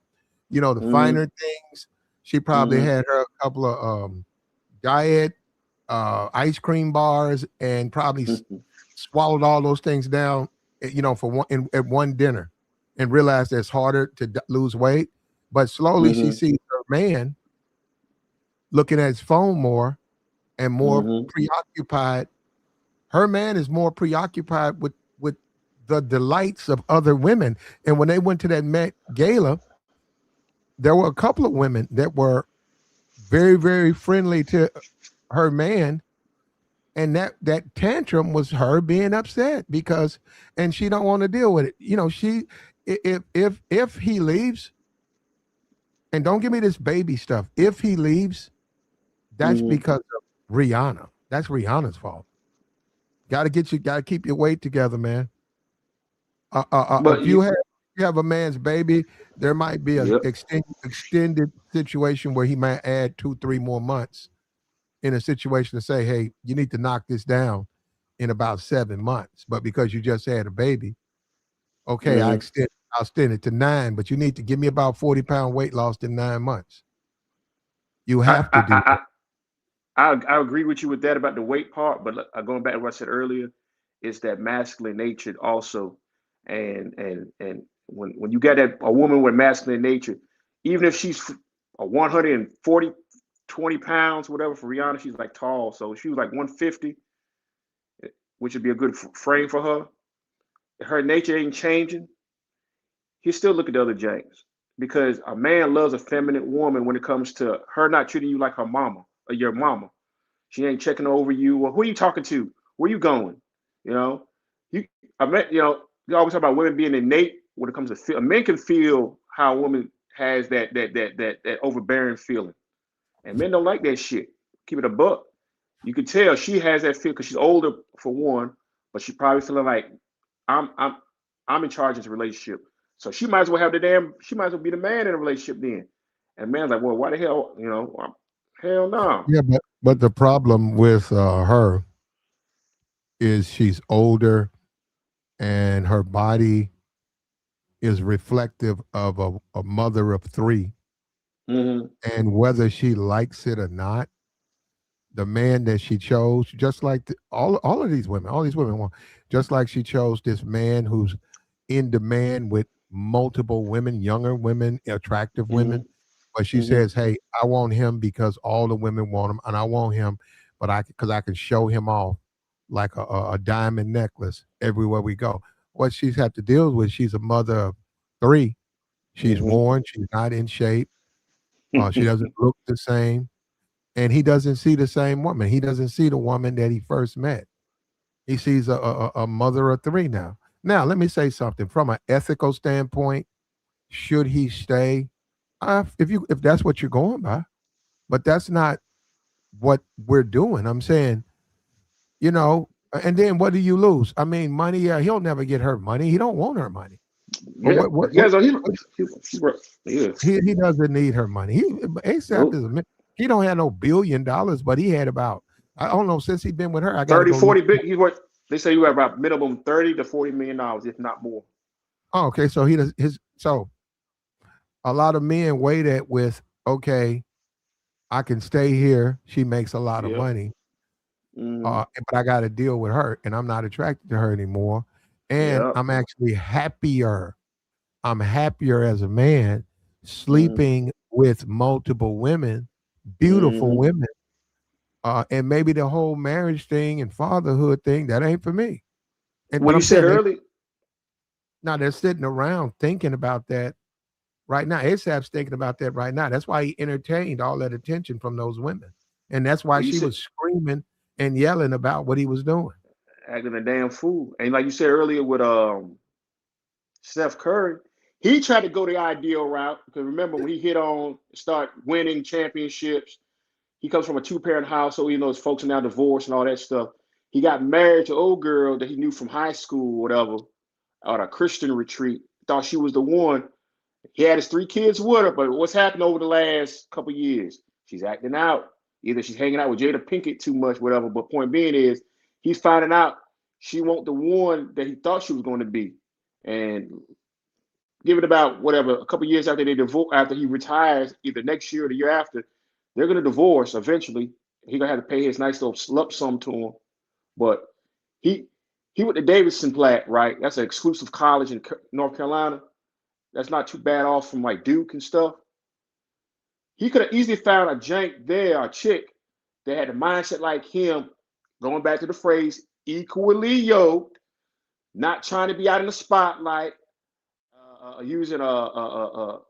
the Mm-hmm. finer things. She probably Mm-hmm. had her a couple of diet ice cream bars and probably Mm-hmm. swallowed all those things down, for at one dinner, and realized that it's harder to lose weight. But slowly she Mm-hmm. sees her man looking at his phone more and more Mm-hmm. preoccupied. Her man is more preoccupied with the delights of other women. And when they went to that Met Gala, there were a couple of women that were very, very friendly to her man, and that tantrum was her being upset because, and she don't want to deal with it. If he leaves, and don't give me this baby stuff. If he leaves, that's Mm-hmm. because of Rihanna. That's Rihanna's fault. Got to keep your weight together, man. But If you have a man's baby, there might be a yep. extended situation where he might add 2, 3 more months in a situation to say, hey, you need to knock this down in about 7 months. But because you just had a baby, okay, Mm-hmm. I'll extend it to 9, but you need to give me about 40-pound weight loss in 9 months. You I, have to do I that. I agree with you with that about the weight part, but going back to what I said earlier, is that masculine nature also, and when you got a woman with masculine nature, even if she's a 140 20 pounds, whatever, for Rihanna, she's like tall, so she was like 150, which would be a good frame for her. Her nature ain't changing. He still look at the other James, because a man loves a feminine woman when it comes to her not treating you like her mama or your mama. She ain't checking over you. Well, who are you talking to? Where you going? You know, you. I met. You always talk about women being innate when it comes to feel. A man can feel how a woman has that overbearing feeling, and men don't like that shit. Keep it a buck. You can tell she has that feel because she's older for one, but she probably feeling like I'm I'm I'm in charge of this relationship. So she might as well have the damn. She might as well be the man in a relationship then. And man's like, well, why the hell? Hell no. Yeah, but the problem with her is she's older and her body is reflective of a mother of three. Mm-hmm. And whether she likes it or not, the man that she chose, just like all of these women, all these women want, just like she chose this man who's in demand with multiple women, younger women, attractive Mm-hmm. women. But she Mm-hmm. says, "Hey, I want him because all the women want him, and I want him, but because I can show him off like a diamond necklace everywhere we go." What she's had to deal with, she's a mother of three. She's worn. She's not in shape. She Mm-hmm. doesn't look the same, and he doesn't see the same woman. He doesn't see the woman that he first met. He sees a mother of three now. Now, let me say something from an ethical standpoint. Should he stay? If that's what you're going by, but that's not what we're doing. I'm saying, and then what do you lose? I mean, money. He'll never get her money. He don't want her money. But Yeah. Yeah. So yeah. he doesn't need her money. ASAP Nope. is he don't have no $1 billion, but he had about, I don't know, since he's been with her. I got to 30, go look. 40 big. He worth. They say you have about minimum $30 to $40 million, if not more. Oh, okay, so he does his. So a lot of men weigh that with, okay, I can stay here. She makes a lot of Yep. money, Mm-hmm. but I got to deal with her, and I'm not attracted to her anymore. And Yep. I'm actually happier. I'm happier as a man Mm-hmm. sleeping with multiple women, beautiful Mm-hmm. women. And maybe the whole marriage thing and fatherhood thing, that ain't for me. And Well, but you I'm said saying early. they're sitting around thinking about that right now. ASAP's thinking about that right now. That's why he entertained all that attention from those women. And that's why Well, you she said was screaming and yelling about what he was doing. acting a damn fool, and like you said earlier with Steph Curry, he tried to go the ideal route because remember when he hit on start winning championships, he comes from a two-parent household. You know, his folks are now divorced and all that stuff. He got married to an old girl that he knew from high school, whatever, at a Christian retreat. Thought she was the one. He had his three kids with her, but what's happened over the last couple of years? She's acting out. Either she's hanging out with Jada Pinkett too much, whatever. But point being is, he's finding out she won't the one that he thought she was going to be. And give it about whatever a couple of years after they divorce, after he retires, either next year or the year after, they're going to divorce eventually. He's gonna have to pay his nice little lump sum to him. But he he went to Davidson Platt, right? That's an exclusive college in North Carolina. That's not too bad off from like Duke and stuff. He could have easily found a jank there, a chick that had a mindset like him, going back to the phrase equally yoked, not trying to be out in the spotlight, using what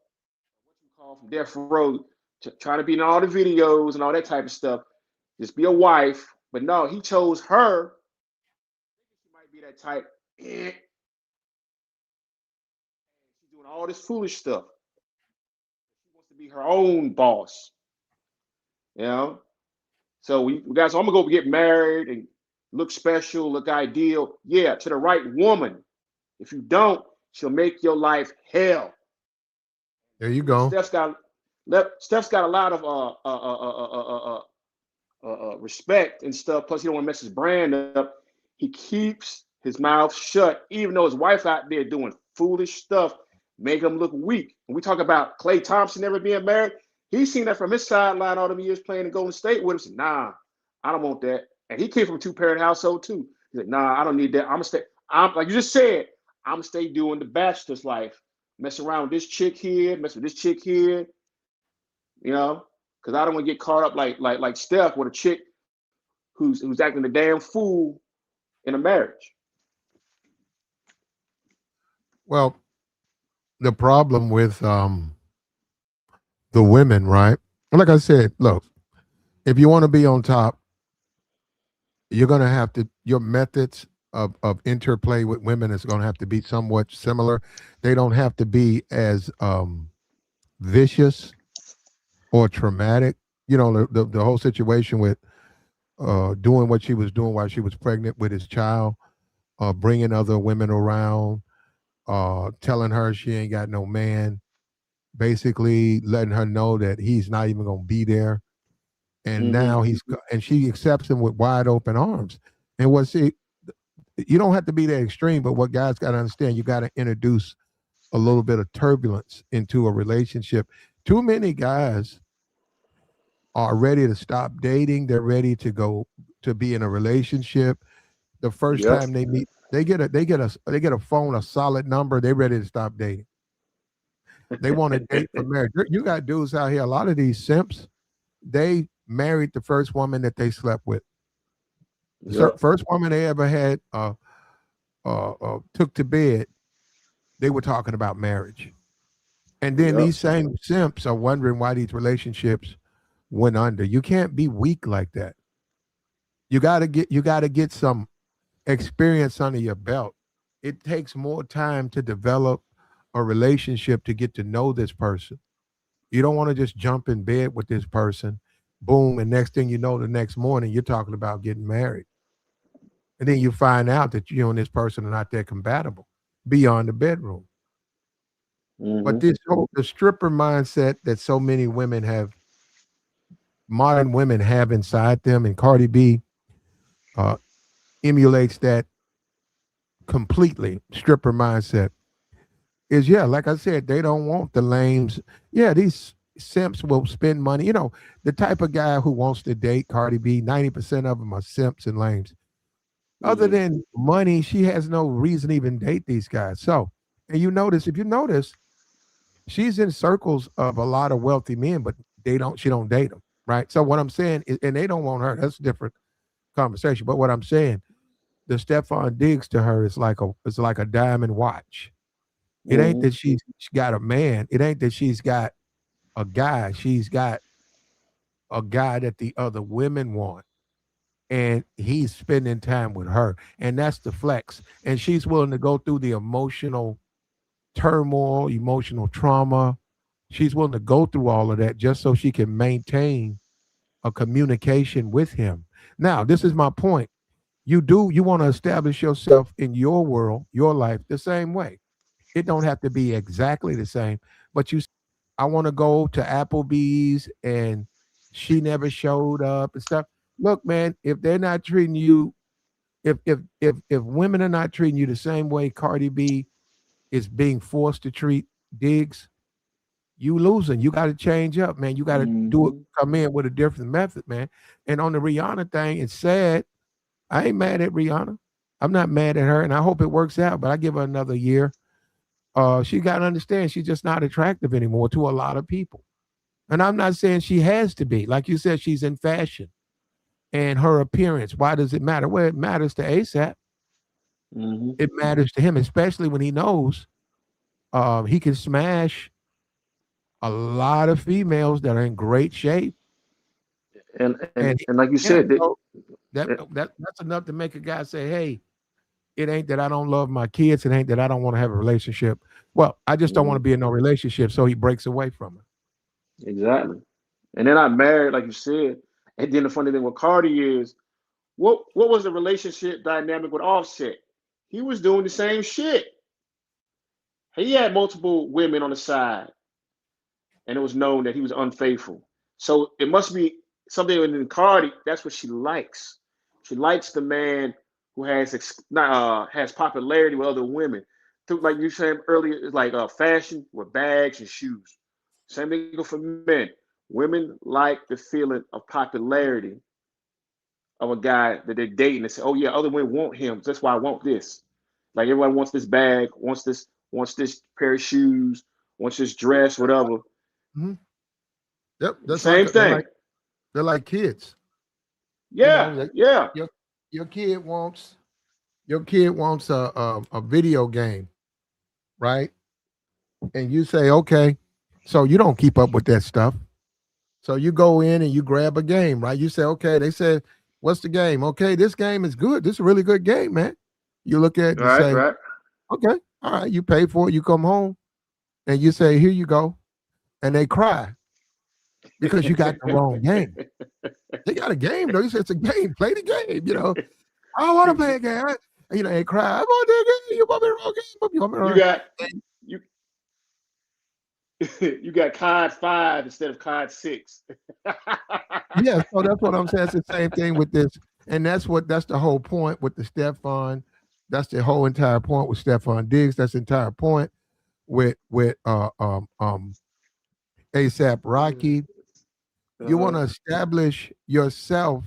you call from Death Row, trying to be in all the videos and all that type of stuff. Just be a wife. But no, he chose her. She might be that type. She's doing all this foolish stuff. She wants to be her own boss. You know, so we guys, so I'm gonna go get married and look special, look ideal. Yeah, to the right woman. If you don't, she'll make your life hell. There you You know, go. Steph's got a lot of respect and stuff. Plus, he don't want to mess his brand up. He keeps his mouth shut, even though his wife out there doing foolish stuff, make him look weak. When we talk about Klay Thompson never being married, he's seen that from his sideline all them years playing in Golden State with him. Said, nah, I don't want that. And he came from a two-parent household too. He said, nah, I don't need that. I'm gonna stay. I'm like you just said, I'm gonna stay doing the bachelor's life, mess around with this chick here, mess with this chick here, you know, because I don't want to get caught up like Steph with a chick who's acting a damn fool in a marriage. Well, the problem with the women, right? Like I said, look, if you want to be on top, you're going to have to, your methods of interplay with women is going to have to be somewhat similar. They don't have to be as vicious or traumatic. The whole situation with doing what she was doing while she was pregnant with his child, bringing other women around. telling her she ain't got no man, basically letting her know that he's not even gonna be there. And Mm-hmm. now and she accepts him with wide open arms. And you don't have to be that extreme, but what guys got to understand, you got to introduce a little bit of turbulence into a relationship. Too many guys are ready to stop dating. They're ready to go to be in a relationship. The first Yep. time they meet, they get a phone, a solid number. They're ready to stop dating. They want to date for marriage. You got dudes out here. A lot of these simps, they married the first woman that they slept with. The Yep. first woman they ever had took to bed. They were talking about marriage. And then Yep. these same simps are wondering why these relationships went under. You can't be weak like that. You gotta get some experience under your belt. It takes more time to develop a relationship to get to know this person. You don't want to just jump in bed with this person, boom, and next thing you know, the next morning you're talking about getting married. And then you find out that you and this person are not that compatible beyond the bedroom. But Mm-hmm. this whole the stripper mindset that so many women have, modern women have inside them, and Cardi B uh, emulates that completely. Stripper mindset is, yeah, like I said, they don't want the lames. Yeah, these simps will spend money. The type of guy who wants to date Cardi B, 90% of them are simps and lames. Other Mm-hmm. than money, she has no reason to even date these guys. So, and if you notice, she's in circles of a lot of wealthy men, but she don't date them, right? So what I'm saying is, and they don't want her. That's a different conversation. But what I'm saying, the Stefan Diggs to her is like a diamond watch. It ain't Mm-hmm. that she's got a man. It ain't that she's got a guy. She's got a guy that the other women want. And he's spending time with her. And that's the flex. And she's willing to go through the emotional turmoil, emotional trauma. She's willing to go through all of that just so she can maintain a communication with him. Now, this is my point. You want to establish yourself in your world, your life, the same way. It don't have to be exactly the same, but I want to go to Applebee's and she never showed up and stuff. Look, man, if they're not treating you, if women are not treating you the same way Cardi B is being forced to treat Diggs, you losing. You got to change up, man. You got to do it. Mm-hmm. Come in with a different method, man. And on the Rihanna thing, it's sad. I ain't mad at Rihanna. I'm not mad at her, and I hope it works out. But I give her another year. She got to understand she's just not attractive anymore to a lot of people. And I'm not saying she has to be. Like you said, she's in fashion and her appearance. Why does it matter? Well, it matters to ASAP. Mm-hmm. It matters to him, especially when he knows he can smash a lot of females that are in great shape. And and And and like you yeah, said, that, so that's enough to make a guy say, "Hey, it ain't that I don't love my kids. It ain't that I don't want to have a relationship. Well, I just don't want to mhm, be in no relationship." So he breaks away from her. exactly. And they're not married, like you said. And then the funny thing with Cardi is, what was the relationship dynamic with Offset? He was doing the same shit. He had multiple women on the side, and it was known that he was unfaithful. So it must be something in Cardi. That's what she likes. She likes the man who has popularity with other women. Like you said earlier, it's like fashion with bags and shoes. Same thing for men. Women like the feeling of popularity of a guy that they're dating and say, "Oh yeah, other women want him. That's why I want this." Like everybody wants this bag, wants this pair of shoes, wants this dress, whatever. Mhm. Yep, that's like Same they're thing. like kids. You Yeah, know, that yeah. your your kid wants a video game, right? And you say, okay, so you don't keep up with that stuff. So you go in and you grab a game, right? You say, okay, they said, what's the game? Okay, this game is good. This is a really good game, man. You look at it and you Right, say, right. okay, all right, you pay for it, you come home and you say, here you go. And they cry because you got the wrong game. They got a game though. You said it's a game. Play the game. I don't want to play a game. And cry, I'm on that game. You want me to roll game? You want me to You run? got you you got COD 5 instead of COD 6. Yeah, so that's what I'm saying. It's the same thing with this, and that's the whole point with the Stephon. That's the whole entire point with Stephon Diggs. That's the entire point with ASAP Rocky. You want Uh-huh. to establish yourself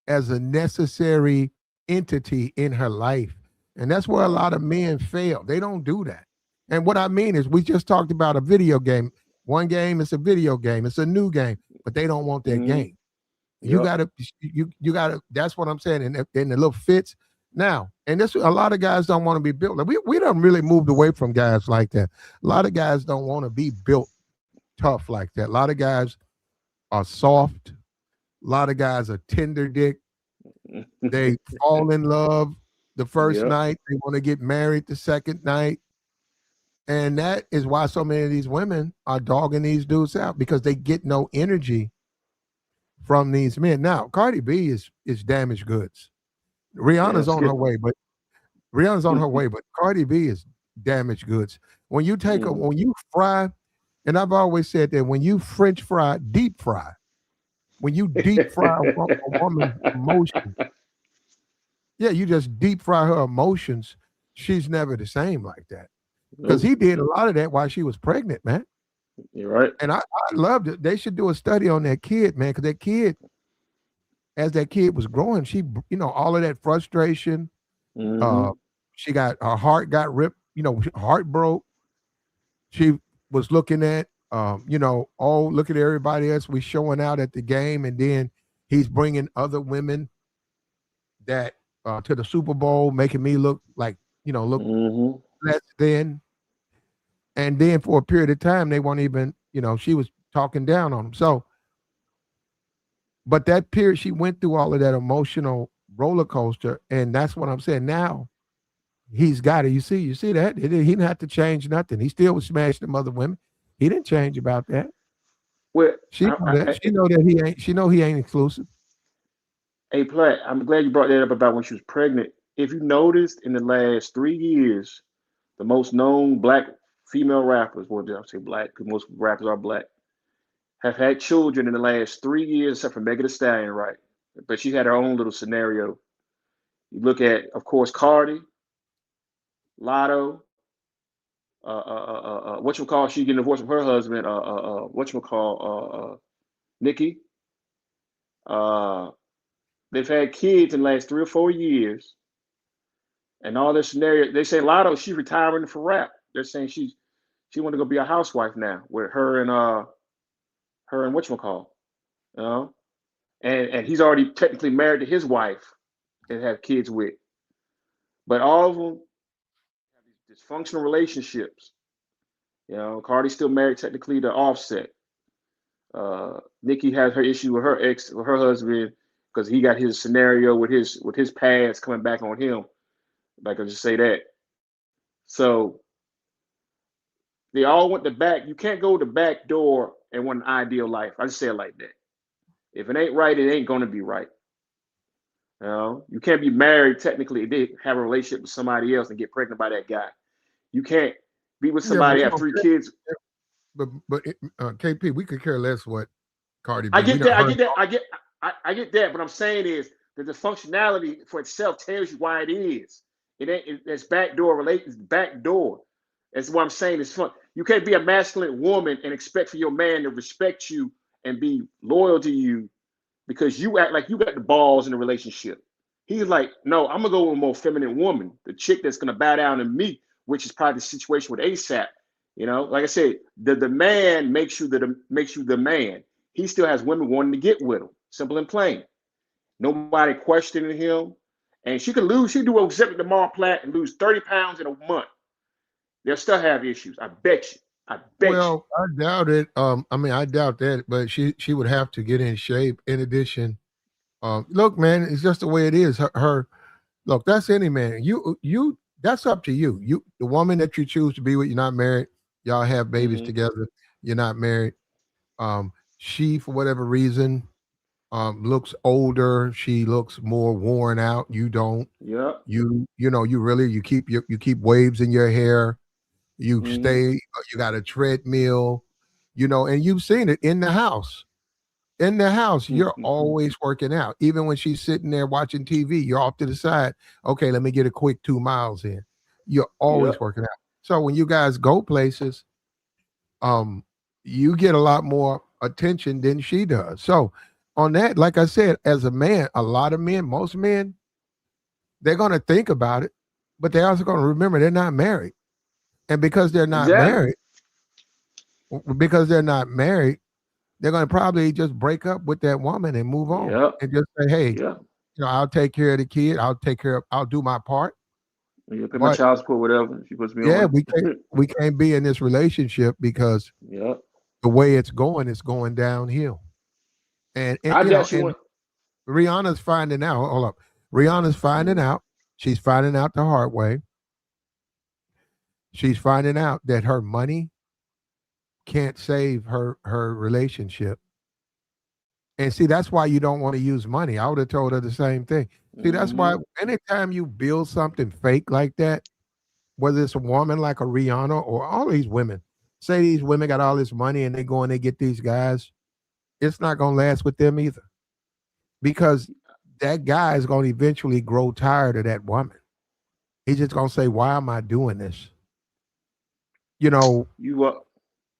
as a necessary entity in her life. And that's where a Right. lot of men fail. They don't do that. And what I mean is, we just talked about a video game. One game is a video game, it's a new game, but they don't want that Mm-hmm. game. You Yep. gotta, you gotta. That's what I'm saying. And the little fits now. And this, a lot of guys don't want to be built. Like, we don't really moved away from guys like that. A lot of guys don't want to be built tough like that. A lot of guys are soft. A lot of guys are tender dick. They fall in love the first Yep. night. They want to get married the second night. And that is why so many of these women are dogging these dudes out, because they get no energy from these men. Now, Cardi B is damaged goods. Yeah. Rihanna's on her Skip. way, but Cardi B is damaged goods. When you Mm-hmm. when you fry, and I've always said that when you French fry, deep fry, when you deep fry a woman's emotions, yeah, you just deep fry her emotions, she's never the same like that. Because Nope. he did a lot of that while she was pregnant, man. You're right. And I loved it. They should do a study on that kid, man, because that kid, as that kid was growing, she, all of that frustration, Mm-hmm. uh, she got, her heart got ripped, heart broke. She was looking at, oh, look at everybody else we showing out at the game, and then he's bringing other women that to the Super Bowl, making me look like, look Mm-hmm. less than. And then for a period of time, they weren't even, she was talking down on him. So, but that period, she went through all of that emotional roller coaster, and that's what I'm saying. Now he's got it. You see that he didn't have to change nothing. He still was smashing them other women. He didn't change about that. Well, She know that. She know that he ain't. She know he ain't exclusive. hey, Platt, I'm glad you brought that up about when she was pregnant. If you noticed in the last 3 years, the most known black female rappers, well, did I say black? Because most rappers are black, have had children in the last 3 years, except for Megan Thee Stallion, right? But she had her own little scenario. You look at, of course, Cardi, Lotto, what you call? She getting divorced from her husband. What you call? Nikki. Uh, they've had kids in the last 3 or 4 years, and all this scenario. They say Lotto, she's retiring for rap. They're saying she want to go be a housewife now with her and what you call, you know, and he's already technically married to his wife and have kids with. But all of them have these dysfunctional relationships. You know, Cardi's still married technically to Offset. Nikki has her issue with her ex, with her husband, because he got his scenario with his past coming back on him. Like I just say that. So they all went the back. You can't go the back door and want an ideal life. I just say it like that. If it ain't right, it ain't gonna be right. You know, you can't be married technically and then have a relationship with somebody else and get pregnant by that guy. You can't be with Yeah, but somebody, we have don't three care. kids. KP, we could care less what Cardi I B. We get not that. I her. get that. I get that. But I'm saying is that the functionality for itself tells you why it is. It ain't. It's backdoor relate. It's backdoor. That's what I'm saying. It's fun. You can't be a masculine woman and expect for your man to respect you and be loyal to you because you act like you got the balls in the relationship. He's like, no, I'm gonna go with a more feminine woman, the chick that's gonna bow down to me, which is probably the situation with ASAP. You know, like I said, the man makes you the man. He still has women wanting to get with him. Simple and plain. Nobody questioning him. And she could lose, she could do exactly Demar Platt and lose 30 pounds in a month. They'll still have issues. I bet you. I bet you. Well, I doubt it. I mean, I doubt that, but she would have to get in shape. In addition, look, man, it's just the way it is. Her look, that's any man. You that's up to you. You the woman that you choose to be with, you're not married. Y'all have babies Mm-hmm. together. You're not married. She, for whatever reason, looks older. She looks more worn out. You don't. Yep. You know, you keep you keep waves in your hair. You Mm-hmm. stay. You got a treadmill. You know, and you've seen it in the house. In the house, you're always working out. Even when she's sitting there watching TV, you're off to the side. Okay, let me get a quick 2 miles in. You're always Yep. working out. So when you guys go places, um, you get a lot more attention than she does. So on that, like I said, as a man, a lot of men, most men, they're gonna think about it, but they're also gonna remember they're not married. And Exactly. because they're not married, they're gonna probably just break up with that woman and move on Yep. and just say, hey, Yep. I'll take care of the kid. I'll do my part. You pay my But child support, whatever. She puts me yeah, on we can't it. we can't be in this relationship because Yep. the way it's going downhill. And I you know, just and want. Rihanna's finding out. Hold up. Rihanna's finding Mm, out. She's finding out the hard way. She's finding out that her money can't save her relationship. And see, that's why you don't want to use money. I would have told her the same thing. See, that's why mm-hmm. anytime you build something fake like that, whether it's a woman like a Rihanna or all these women, say these women got all this money and they go and they get these guys, it's not going to last with them either because that guy is going to eventually grow tired of that woman. He's just going to say, why am I doing this? You know, You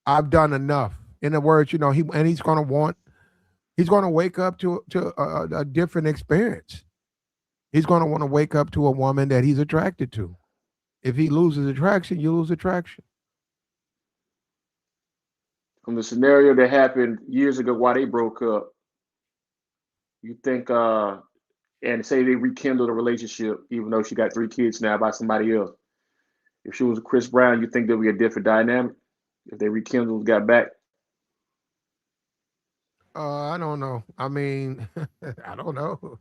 I've done enough. In other words, he's going to he's going to wake up to a different experience. He's going to want to wake up to a woman that he's attracted to. If he loses attraction, you lose attraction. from the scenario that happened years ago while they broke up. You think and say they rekindled a relationship, even though she got 3 kids now by somebody else. If she was Chris Brown, you think there'd be a different dynamic if they rekindled, got back. I don't know. I mean, I don't know.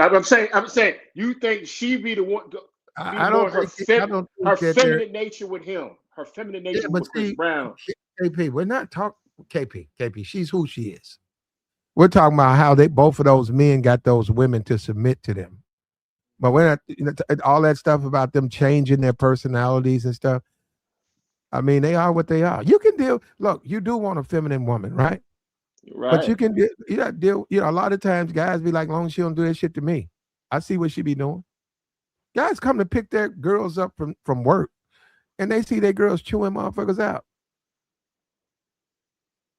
I'm saying, you think she be the one, be I more don't her think I don't her think that they're. feminine nature with him, her feminine Yeah, nature but with Chris see, Brown. KP, we're not talking KP. She's who she is. We're talking about how they both of those men got those women to submit to them. But we're not, all that stuff about them changing their personalities and stuff. I mean, they are what they are. You can deal. Look, you do want a feminine woman, right? But Right. you can deal. You got to deal. A lot of times guys be like, long as she don't do that shit to me, I see what she be doing. Guys come to pick their girls up from work, and they see their girls chewing motherfuckers out.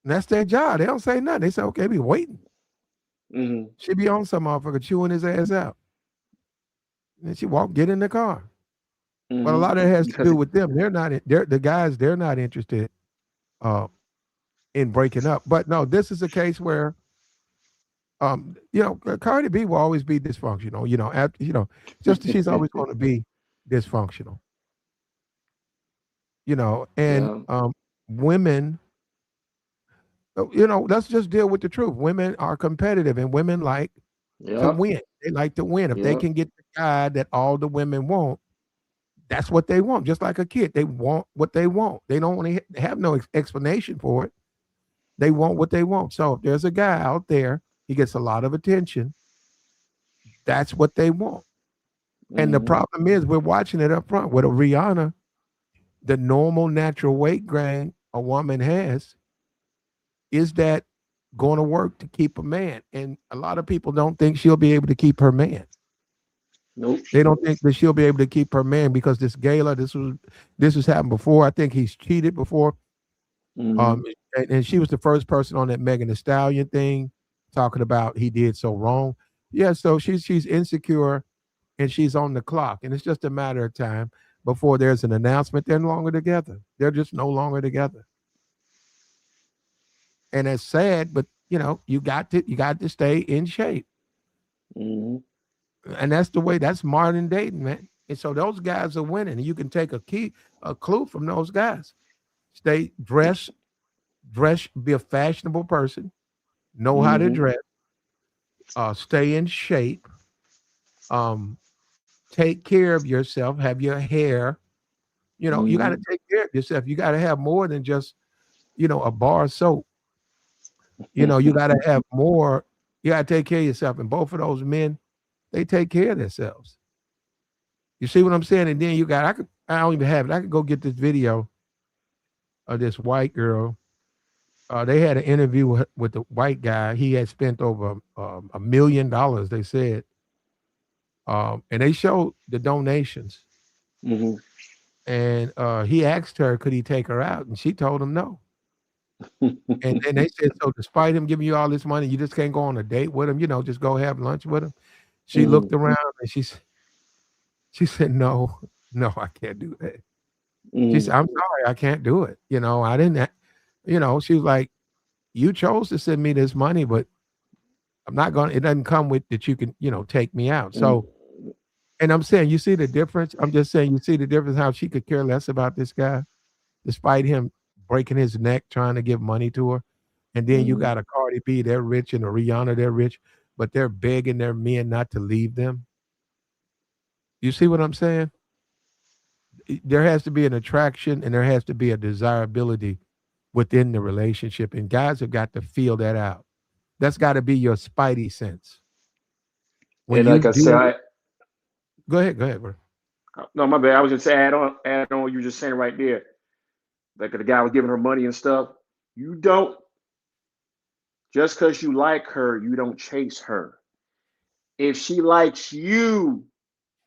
And that's their job. They don't say nothing. They say, okay, be waiting. Mm-hmm. She be on some motherfucker chewing his ass out. And she get in the car. But a Mm-hmm. lot of it has to Because do with them. They're the guys, they're not interested uh, in breaking up. But no, this is a case where Cardi B will always be dysfunctional. Just she's always going to be dysfunctional. And yeah, women, let's just deal with the truth. Women are competitive, and women like to yeah, win. They like to win. If they yeah. can get the guy that all the women want, that's what they want. Just like a kid, they want what they want. They don't want to have no explanation for it. They want what they want. So if there's a guy out there, he gets a lot of attention. That's what they want. And the Mm-hmm. problem is, we're watching it up front with a Rihanna. The normal natural weight gain a woman has is that going to work to keep a man. And a lot of people don't think she'll be able to keep her man. Nope. They don't think that she'll be able to keep her man because this was happened before. I think he's cheated before. Mm-hmm. Um, and she was the first person on that Megan Thee Stallion thing talking about he did so wrong. Yeah, so she's insecure and she's on the clock, and it's just a matter of time before there's an announcement. They're no longer together. They're just no longer together, and it's sad. But you got to stay in shape, Mm-hmm. and that's the way. That's modern dating, man. And so those guys are winning, and you can take a clue from those guys. Stay dress, be a fashionable person, know how to Mm-hmm. dress, stay in shape, um, take care of yourself, have your hair. You got to Mm-hmm. take care of yourself. You got to have more than just, a bar of soap. You got to have more. You got to take care of yourself. And both of those men, they take care of themselves. You see what I'm saying? And then you got, I don't even have it. I could go get this video of this white girl. They had an interview with the white guy. He had spent over $1 million, they said. And they showed the donations. Mm-hmm. And he asked her, could he take her out? And she told him no. And then they said, so despite him giving you all this money, you just can't go on a date with him, just go have lunch with him. She looked around and she said, no, I can't do that. She said, I'm sorry, I can't do it. I didn't, she was like, you chose to send me this money, but I'm not going to, it doesn't come with that you can, take me out. So, and I'm saying, you see the difference? I'm just saying, you see the difference how she could care less about this guy, despite him breaking his neck trying to give money to her. And then you got a Cardi B, they're rich, and a Rihanna, they're rich, but they're begging their men not to leave them. You see what I'm saying? There has to be an attraction and there has to be a desirability within the relationship. And guys have got to feel that out. That's got to be your spidey sense. When And you like I said, go ahead, bro. No, my bad. I was just add on what you were just saying right there. Like the guy was giving her money and stuff. You don't, just because you like her, you don't chase her. If she likes you,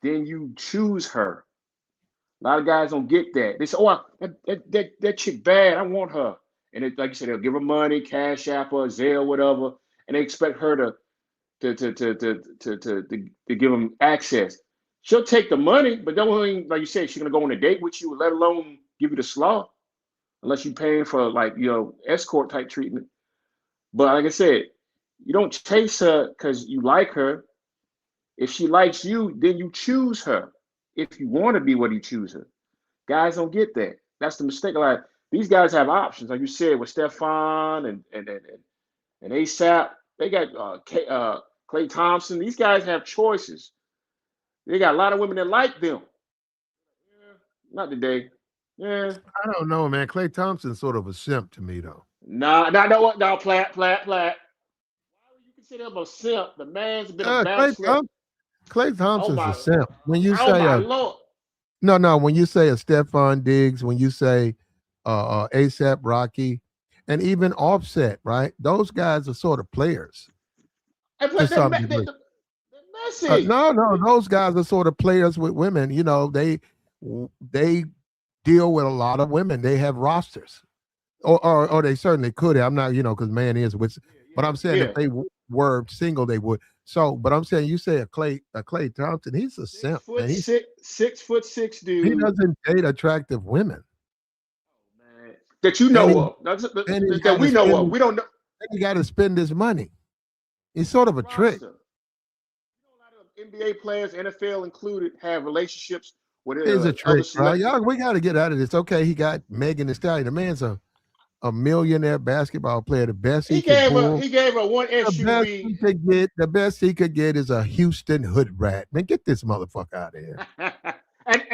then you choose her. A lot of guys don't get that. They say, "Oh, that chick bad. I want her." And it, like you said, they'll give her money, cash app her, Zelle, whatever, and they expect her to give them access. She'll take the money, but don't, like you said, she's gonna go on a date with you, let alone give you the slaw, unless you're paying for escort type treatment. But like I said, you don't chase her because you like her. If she likes you, then you choose her. If you want to be what you choose her. Guys don't get that. That's the mistake. Like these guys have options, like you said, with Stefan and ASAP. They got Klay Thompson. These guys have choices. They got a lot of women that like them. Yeah, not today. Yeah. I don't know, man. Klay Thompson's sort of a simp to me, though. No, Platt. Why would you consider him a simp? The man's been a bachelor. Klay Thompson's a simp. When you oh say my Lord. No, when you say a Stephon Diggs, when you say ASAP Rocky, and even Offset, right? Those guys are sort of players. To some degree. No, those guys are sort of players with women. They deal with a lot of women. They have rosters, or they certainly could. I'm not, because man is with. But I'm saying if they were single, they would. So, but I'm saying you say a Klay Thompson, he's a simp. Man. He's 6'6" dude. He doesn't date attractive women. Man. That you know of. That we know of. We don't know. Then he got to spend his money. It's sort of a trick. A lot of NBA players, NFL included, have relationships with it's a trick, bro. Y'all, we got to get out of this. Okay, he got Megan Thee Stallion. The man's a millionaire basketball player. The best he gave her one SUV. The best he could get is a Houston hood rat. Man, get this motherfucker out of here.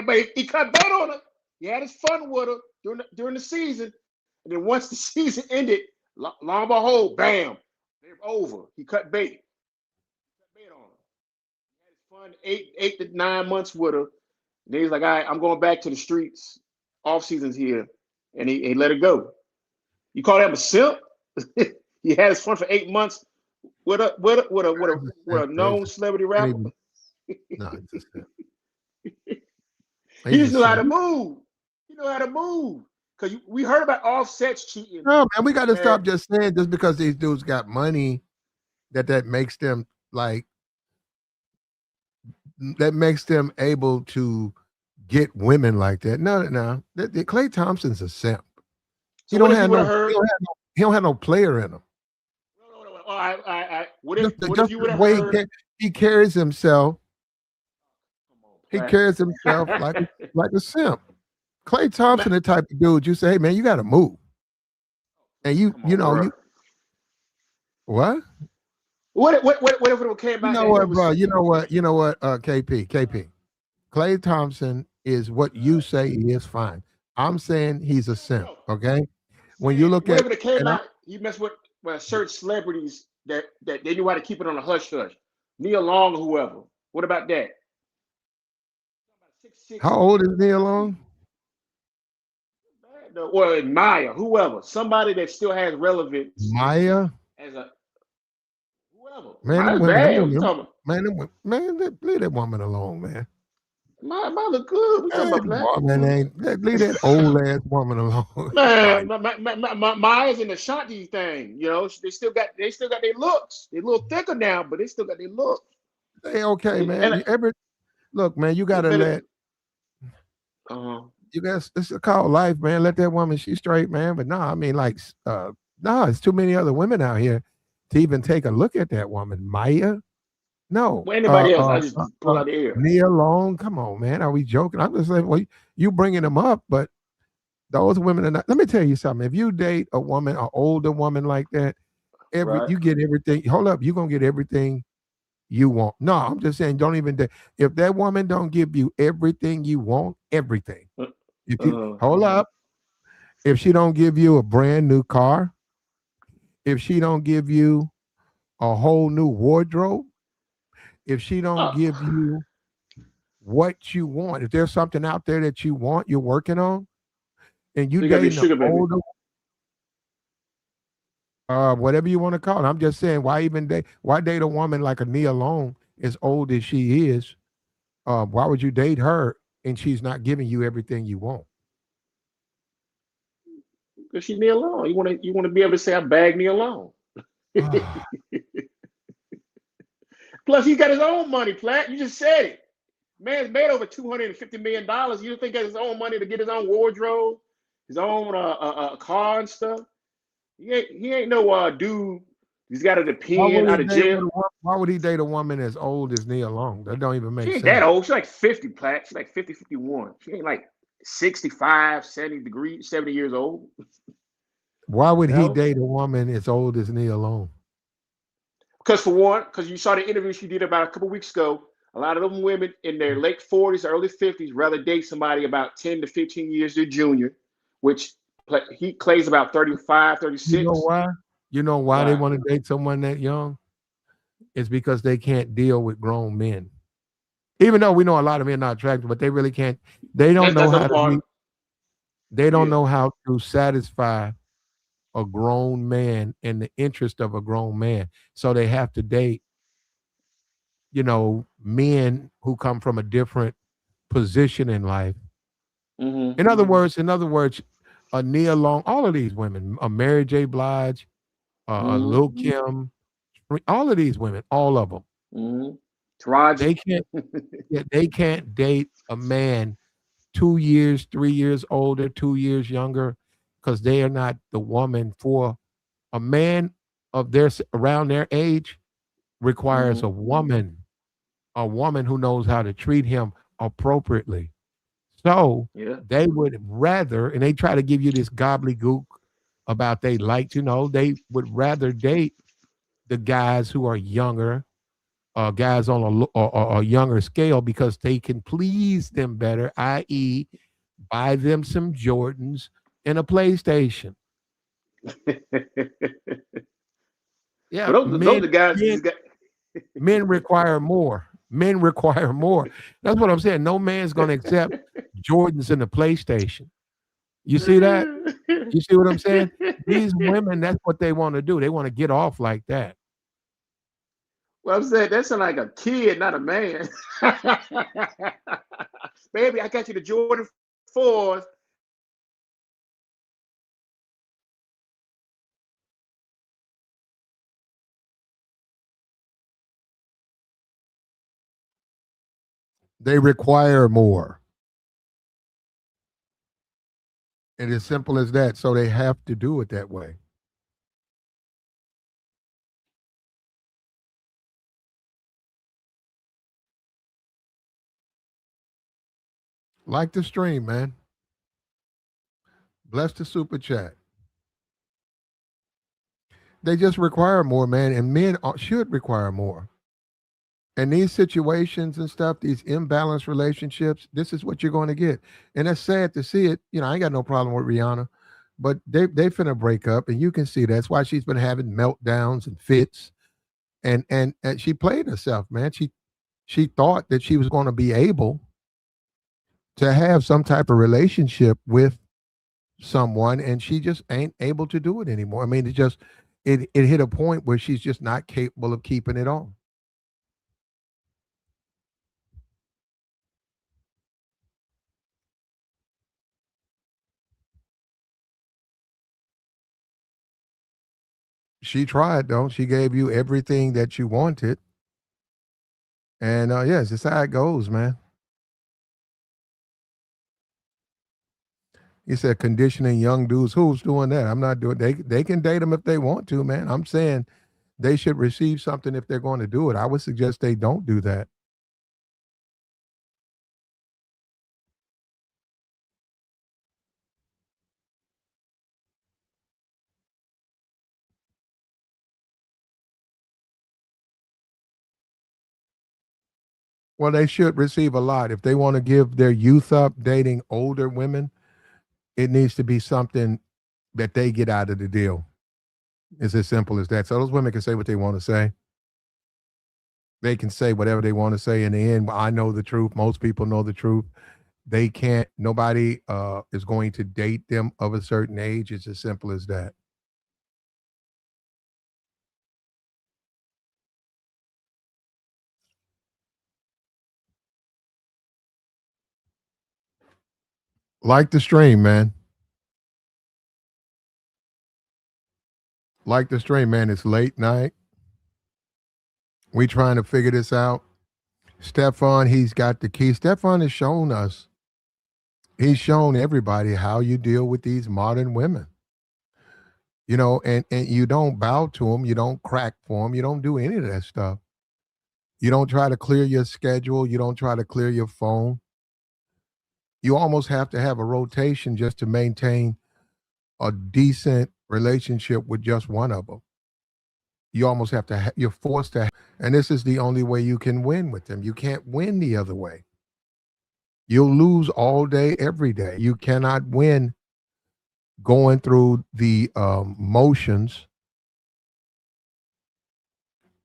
But he cut bait on her. He had his fun with her during the season. And then once the season ended, long and behold, bam, they're over. He cut bait. On her. He had his fun 8 to 9 months with her. And then he's like, all right, I'm going back to the streets. Off season's here. And he let her go. You call that a simp? He had his fun for 8 months with a known celebrity rapper. No, it's just he just knew how to move. He knew how to move. Because we heard about Offset's cheating. No, man, we got to stop just saying just because these dudes got money that makes them able to get women like that. No. Klay Thompson's a simp. So he don't have no player in him. No. All right. What if you would have heard? He carries himself. He carries himself like a simp. Klay Thompson, the type of dude you say, hey man, you got to move, and you what? What if it came back? You know what, bro? You know what? KP. Klay Thompson is what you say he is. Fine. I'm saying he's a simp. Okay. When you look at it came out, you mess with certain celebrities that they knew how to keep it on a hush hush. Nia Long or whoever. What about that? 6'6", How old is Neil 250. Long? Or Maya, whoever. Somebody that still has relevance Maya? as a whoever. Man, them Maya's women, bad. What you talking about? leave that woman alone, man. Maya look good. What you talking That about, Black? woman leave that old ass woman alone. Maya. Man, Maya's in the Shanti thing. You know, they still got their looks. They're a little thicker now, but they still got their looks. Hey, okay, man. And Look, man, you they gotta better. let Uh, you guys it's a call life, man. Let that woman, she's straight, man. But no, I mean, like no, it's too many other women out here to even take a look at that woman. Maya? No. well, anybody else, I just pull out the air. Nia Long, come on, man. Are we joking? I'm just saying, well, you bringing them up, but those women are not. Let me tell you something. If you date a woman, an older woman like that, Right. you get everything. Hold up, you're gonna get everything you want. No, I'm just saying, don't even date. If that woman don't give you everything you want, everything. Uh, If you uh, hold up, if she don't give you a brand new car, if she don't give you a whole new wardrobe, if she don't uh, give you what you want, if there's something out there that you want, you're working on, and you so you gotta be a dating an sugar baby. older, whatever you want to call it. I'm just saying, why date a woman like a Nia Long, as old as she is? Why would you date her and she's not giving you everything you want? Because she knee alone. You wanna be able to say I bagged me alone. Ah, Plus, he got his own money, Platt. You just said it. Man's made over $250 million. You don't think he has his own money to get his own wardrobe, his own car and stuff? He ain't no dude. He's got to depend out of jail. why would he date a woman as old as Nia Long? That don't even She make ain't that sense. old. She's like 50, Platt. She's like 50, 51. She ain't like 65, 70 degrees, 70 years old. Why would You he know? date a woman as old as Nia Long? Because for one, because you saw the interview she did about a couple weeks ago, a lot of them women in their late 40s, early 50s rather date somebody about 10 to 15 years their junior, which he Clay's about 35, You know 36. why? You know why they Why? want to date someone that young? It's because they can't deal with grown men. Even though we know a lot of men are not attractive, but they really can't. They don't know That's the how other to part. be. They don't Yeah. know how to satisfy a grown man in the interest of a grown man. So they have to date, men who come from a different position in life. Mm-hmm. In other words, a Nia Long, all of these women, a Mary J. Blige, a Mm-hmm. Lil Kim, all of these women, all of them, Mm-hmm. Taraji. they can't. Yeah, they can't date a man 2 years, 3 years older, 2 years younger, because they are not the woman for a man of around their age requires Mm-hmm. a woman who knows how to treat him appropriately. So Yeah. they would rather, and they try to give you this gobbledygook about they would rather date the guys who are younger, guys on a younger scale because they can please them better, i.e., buy them some Jordans and a PlayStation. But Yeah, those are guys. men, These guys. men require more. Men require more. That's what I'm saying. No man's going to accept Jordans and a PlayStation. You see that? You see what I'm saying? These women, that's what they want to do. They want to get off like that. Well, I'm saying that sounds like a kid, not a man. Baby, I got you the Jordan 4s. They require more. And as simple as that. So they have to do it that way. Like the stream, man. Bless the super chat. They just require more, man. And men should require more. And these situations and stuff, these imbalanced relationships, this is what you're going to get. And that's sad to see it. I ain't got no problem with Rihanna, but they finna break up, and you can see that's why she's been having meltdowns and fits And she played herself, man. She thought that she was going to be able to have some type of relationship with someone, and she just ain't able to do it anymore. I mean, it hit a point where she's just not capable of keeping it on. She tried though. She gave you everything that you wanted, and yes, it's how it goes, man. He said conditioning young dudes. Who's doing that? I'm not doing. They can date them if they want to, man. I'm saying they should receive something if they're going to do it. I would suggest they don't do that. Well, they should receive a lot if they want to give their youth up dating older women. It needs to be something that they get out of the deal. It's as simple as that. So those women can say what they want to say. They can say whatever they want to say. In the end, I know the truth. Most people know the truth. They can't. Nobody is going to date them of a certain age. It's as simple as that. Like the stream, man. Like the stream, man. It's late night. We trying to figure this out. Stefan, he's got the key. Stefan has shown us. He's shown everybody how you deal with these modern women. And you don't bow to them, you don't crack for them, you don't do any of that stuff. You don't try to clear your schedule, you don't try to clear your phone. You almost have to have a rotation just to maintain a decent relationship with just one of them. You almost have to, you're forced to, and this is the only way you can win with them. You can't win the other way. You'll lose all day, every day. You cannot win going through the motions.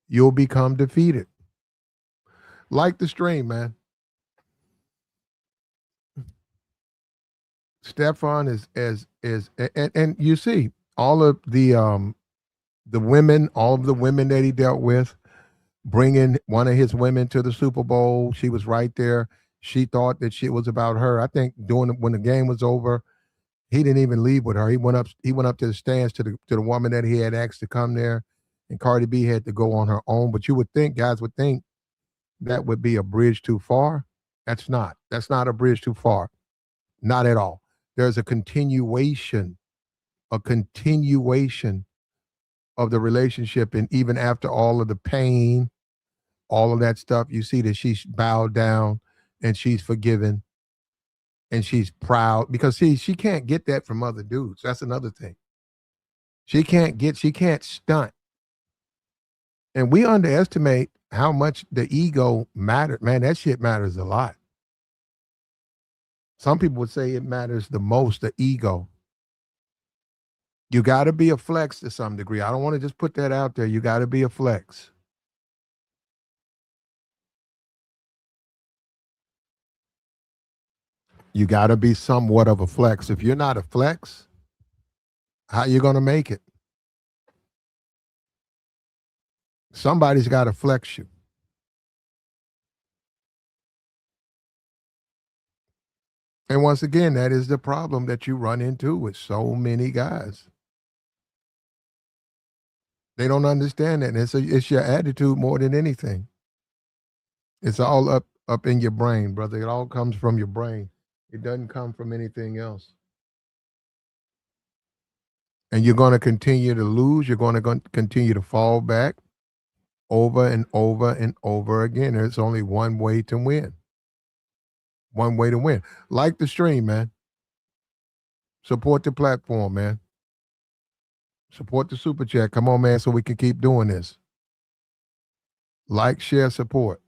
You'll become defeated. Like the stream, man. Stefan and you see all of the women, all of the women that he dealt with, bringing one of his women to the Super Bowl. She was right there. She thought that shit was about her. I think when the game was over, he didn't even leave with her. He went up. He went up to the stands to the woman that he had asked to come there, and Cardi B had to go on her own. But you would think, guys would think that would be a bridge too far. That's not. That's not a bridge too far. Not at all. There's a continuation of the relationship. And even after all of the pain, all of that stuff, you see that she's bowed down and she's forgiven and she's proud because see, she can't get that from other dudes. That's another thing. She can't stunt. And we underestimate how much the ego matters. Man, that shit matters a lot. Some people would say it matters the most, the ego. You got to be a flex to some degree. I don't want to just put that out there. You got to be a flex. You got to be somewhat of a flex. If you're not a flex, how you going to make it? Somebody's got to flex you. And once again, that is the problem that you run into with so many guys. They don't understand that. And it's your attitude more than anything. It's all up in your brain, brother. It all comes from your brain. It doesn't come from anything else. And you're going to continue to lose. You're going to continue to fall back over and over and over again. There's only one way to win. One way to win. Like the stream, man. Support the platform, man. Support the super chat. Come on, man, so we can keep doing this. Like, share, support.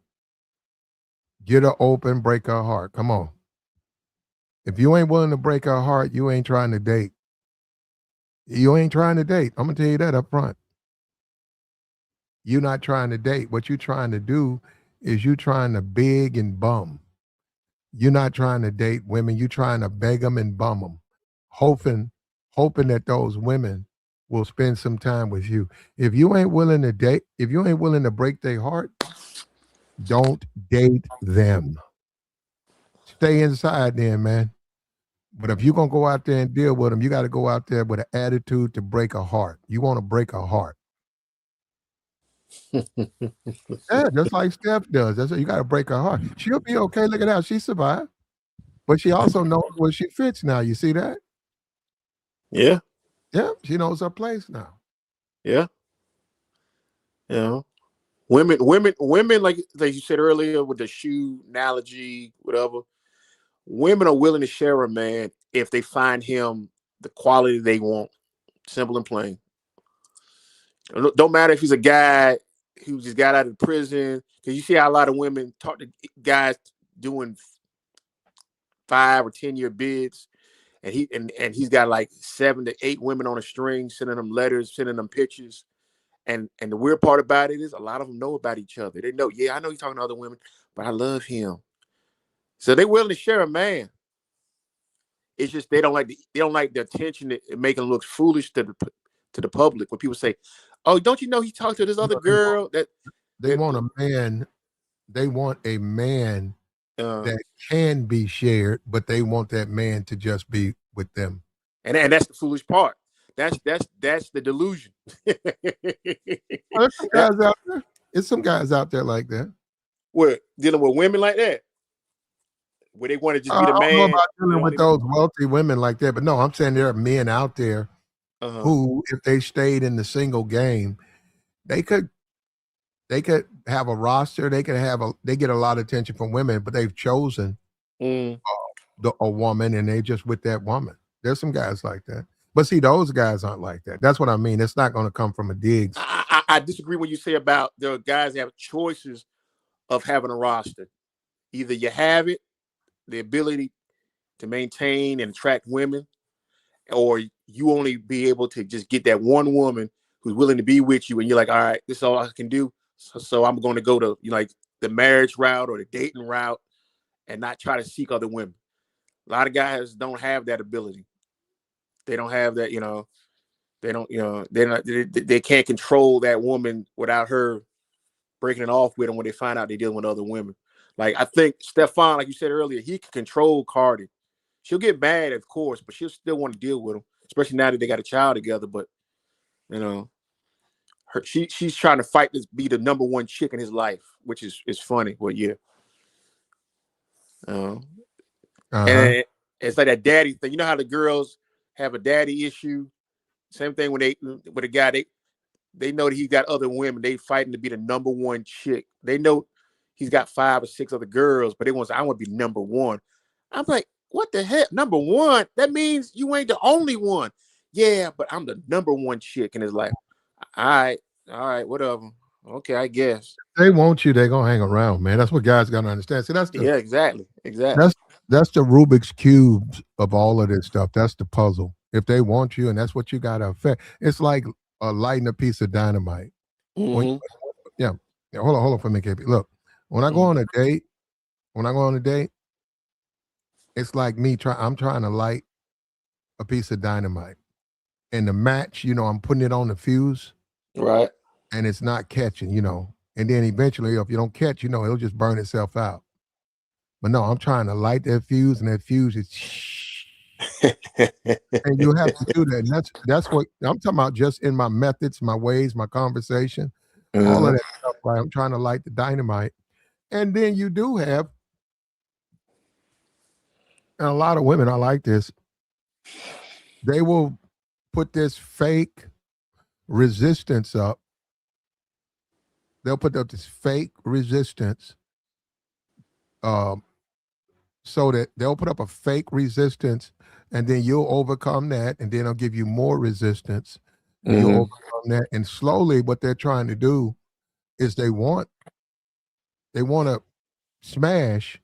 Get her open, break her heart. Come on. If you ain't willing to break her heart, you ain't trying to date. You ain't trying to date. I'm going to tell you that up front. You're not trying to date. What you're trying to do is you trying to beg and bum. You're not trying to date women. You're trying to beg them and bum them, hoping, hoping that those women will spend some time with you. If you ain't willing to date, if you ain't willing to break their heart, don't date them. Stay inside then, man. But if you're gonna go out there and deal with them, you got to go out there with an attitude to break a heart. You want to break a heart. Yeah, just like Steph does. That's what you got to break her heart. She'll be okay. Look at how she survived. But she also knows where she fits now. You see that? Yeah. Yeah, she knows her place now. Yeah. You know, women, like you said earlier with the shoe analogy, whatever. Women are willing to share a man if they find him the quality they want. Simple and plain. Don't matter if he's a guy who just got out of prison. Because you see how a lot of women talk to guys doing 5 or 10 year bids, and he's got like 7 to 8 women on a string, sending them letters, sending them pictures. And the weird part about it is a lot of them know about each other. They know, yeah, I know he's talking to other women, but I love him. So they're willing to share a man. It's just they don't like the attention that making it look foolish to the public when people say, "Oh, don't you know he talked to this You other know, girl?" they want a man. They want a man Uh, that can be shared, but they want that man to just be with them. and that's the foolish part. That's the delusion. Well, there's some guys out there. It's some guys out there like that. We're dealing with women like that, where they want to just I be the don't know man. about They dealing don't with even. those wealthy women like that, but no, I'm saying there are men out there Uh-huh. who, if they stayed in the single game, they could they could have a roster. They get a lot of attention from women, but they've chosen Mm. a woman and they just with that woman. There's some guys like that. But see, those guys aren't like that. That's what I mean. It's not going to come from a digs. I disagree when you say about the guys that have choices of having a roster. Either you have it, the ability to maintain and attract women, or you only be able to just get that one woman who's willing to be with you, and you're like, all right, this is all I can do. So I'm going to go to like the marriage route or the dating route, and not try to seek other women. A lot of guys don't have that ability. They don't have that, They don't, they can't control that woman without her breaking it off with them when they find out they're dealing with other women. Like I think Stefan, like you said earlier, he can control Cardi. She'll get mad, of course, but she'll still want to deal with him, especially now that they got a child together. But you know, she's trying to fight to be the number one chick in his life, which is funny. But yeah, uh, Uh-huh. and it's like that daddy thing. You know how the girls have a daddy issue. Same thing when they with a guy they know that he's got other women. They fighting to be the number one chick. They know he's got 5 or 6 other girls, but they want to say, I want to be number one. I'm like, what the heck? Number one? That means you ain't the only one. Yeah, but I'm the number one chick in his life. All right, whatever. Okay, I guess. They want you, they're gonna hang around, man. That's what guys gotta understand. See, Yeah, exactly. Exactly. that's that's the Rubik's cubes of all of this stuff. That's the puzzle. If they want you, and that's what you gotta affect. It's like lighting a piece of dynamite. When Mm-hmm. yeah, yeah. Hold on for me, KP. Look, when I go Mm-hmm. on a date, when I go on a date, it's like I'm trying to light a piece of dynamite. And the match, I'm putting it on the fuse Right. and it's not catching. And then eventually, if you don't catch, it'll just burn itself out. But no, I'm trying to light that fuse, and that fuse is, and you have to do that. And that's what I'm talking about. Just in my methods, my ways, my conversation, all of Uh-huh. that stuff. Right? I'm trying to light the dynamite, and then you do have, and a lot of women are like this. They will put this fake resistance up. They'll put up this fake resistance, um, so that they'll put up a fake resistance, and then you'll overcome that, and then I'll give you more resistance, and you'll Mm-hmm. overcome that. And slowly, what they're trying to do is they want to smash,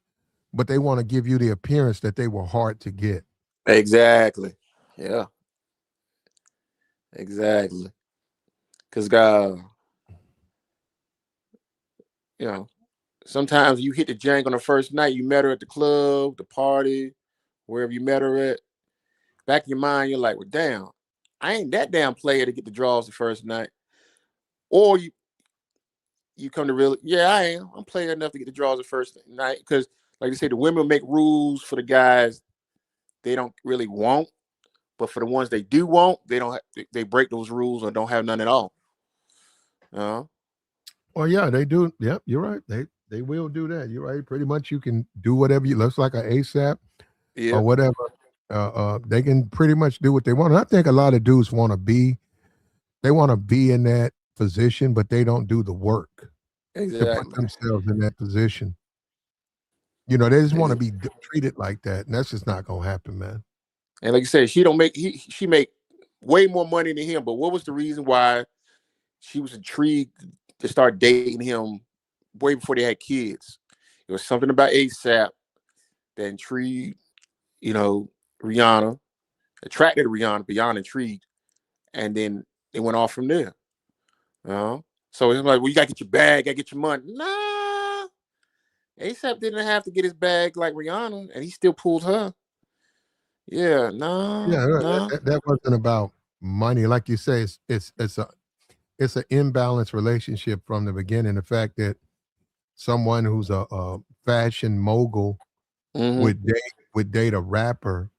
but they want to give you the appearance that they were hard to get. Exactly. Yeah. Exactly. Because God. You know, sometimes you hit the jank on the first night. You met her at the club, the party, wherever you met her at. Back in your mind, you're like, well, damn, I ain't that damn player to get the draws the first night. Or you come to real, yeah, I am. I'm player enough to get the draws the first night. Because, like I say, the women make rules for the guys they don't really want. But for the ones they do want, they don't. They break those rules or don't have none at all. Uh, Well, yeah, they do. Yep, you're right. They will do that. You're right. Pretty much, you can do whatever you. Looks like an ASAP yeah, or whatever. They can pretty much do what they want. And I think a lot of dudes want to be. They want to be in that position, but they don't do the work to put exactly. themselves in that position. You know, they just want to Ex- be treated like that, and that's just not gonna happen, man. And like you said, she don't make she make way more money than him. But what was the reason why she was intrigued to start dating him way before they had kids? It was something about ASAP that intrigued, you know, Rihanna, attracted Rihanna beyond intrigued, and then it went off from there. You know? So it's like, well, you gotta get your bag, gotta get your money. Nah, ASAP didn't have to get his bag like Rihanna, and he still pulled her. Yeah, nah, Yeah, nah. that wasn't about money, like you say. It's an imbalanced relationship from the beginning. The fact that someone who's a fashion mogul Mm-hmm. would date a rapper,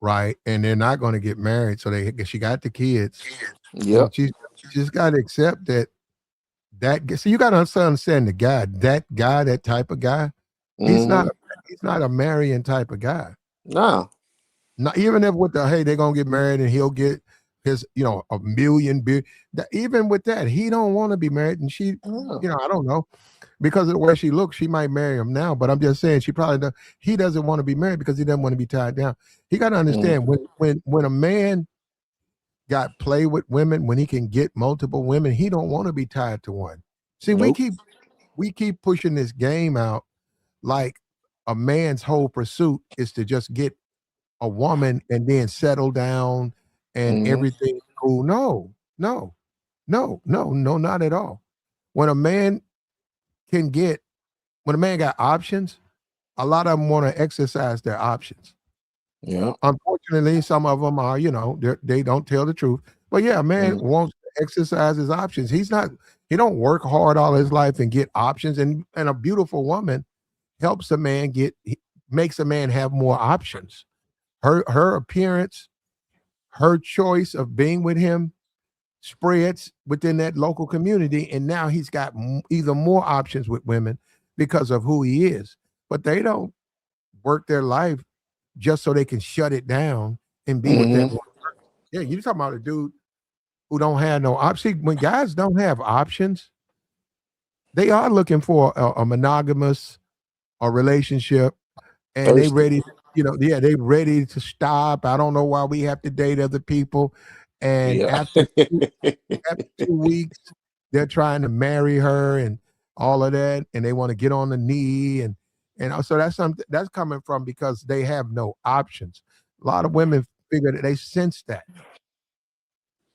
right? And they're not going to get married, so she got the kids, Yep. and she just got to accept that. So you got to understand the guy. That guy, that type of guy, he's not Mm-hmm. a, he's not a marrying type of guy. Nah. Not even if with the hey, they're gonna get married and he'll get his, a million beer. Even with that, he don't want to be married, and she, Nah. I don't know, because of the way she looks, she might marry him now. But I'm just saying, she probably does. He doesn't want to be married because he doesn't want to be tied down. He got to understand Mm-hmm. when a man got play with women, when he can get multiple women, he don't want to be tied to one. See, we Nope. keep pushing this game out like a man's whole pursuit is to just get a woman and then settle down and Mm-hmm. everything cool. No, no, no, no, no, not at all. When a man can get, when a man got options, a lot of them want to exercise their options. Yeah. Unfortunately, some of them are, they don't tell the truth. But yeah, a man Mm-hmm. wants to exercise his options. He don't work hard all his life and get options. And a beautiful woman helps a man makes a man have more options. Her appearance, her choice of being with him spreads within that local community, and now he's got either more options with women because of who he is. But they don't work their life just so they can shut it down and be with that Mm-hmm. one. Yeah, you're talking about a dude who don't have no options. When guys don't have options, they are looking for a monogamous a relationship, and they Thirsty. ready, yeah, they ready to stop. I don't know why we have to date other people. And Yeah. after 2 weeks, they're trying to marry her and all of that, and they want to get on the knee and so that's something that's coming from because they have no options. A lot of women figure that they sense that.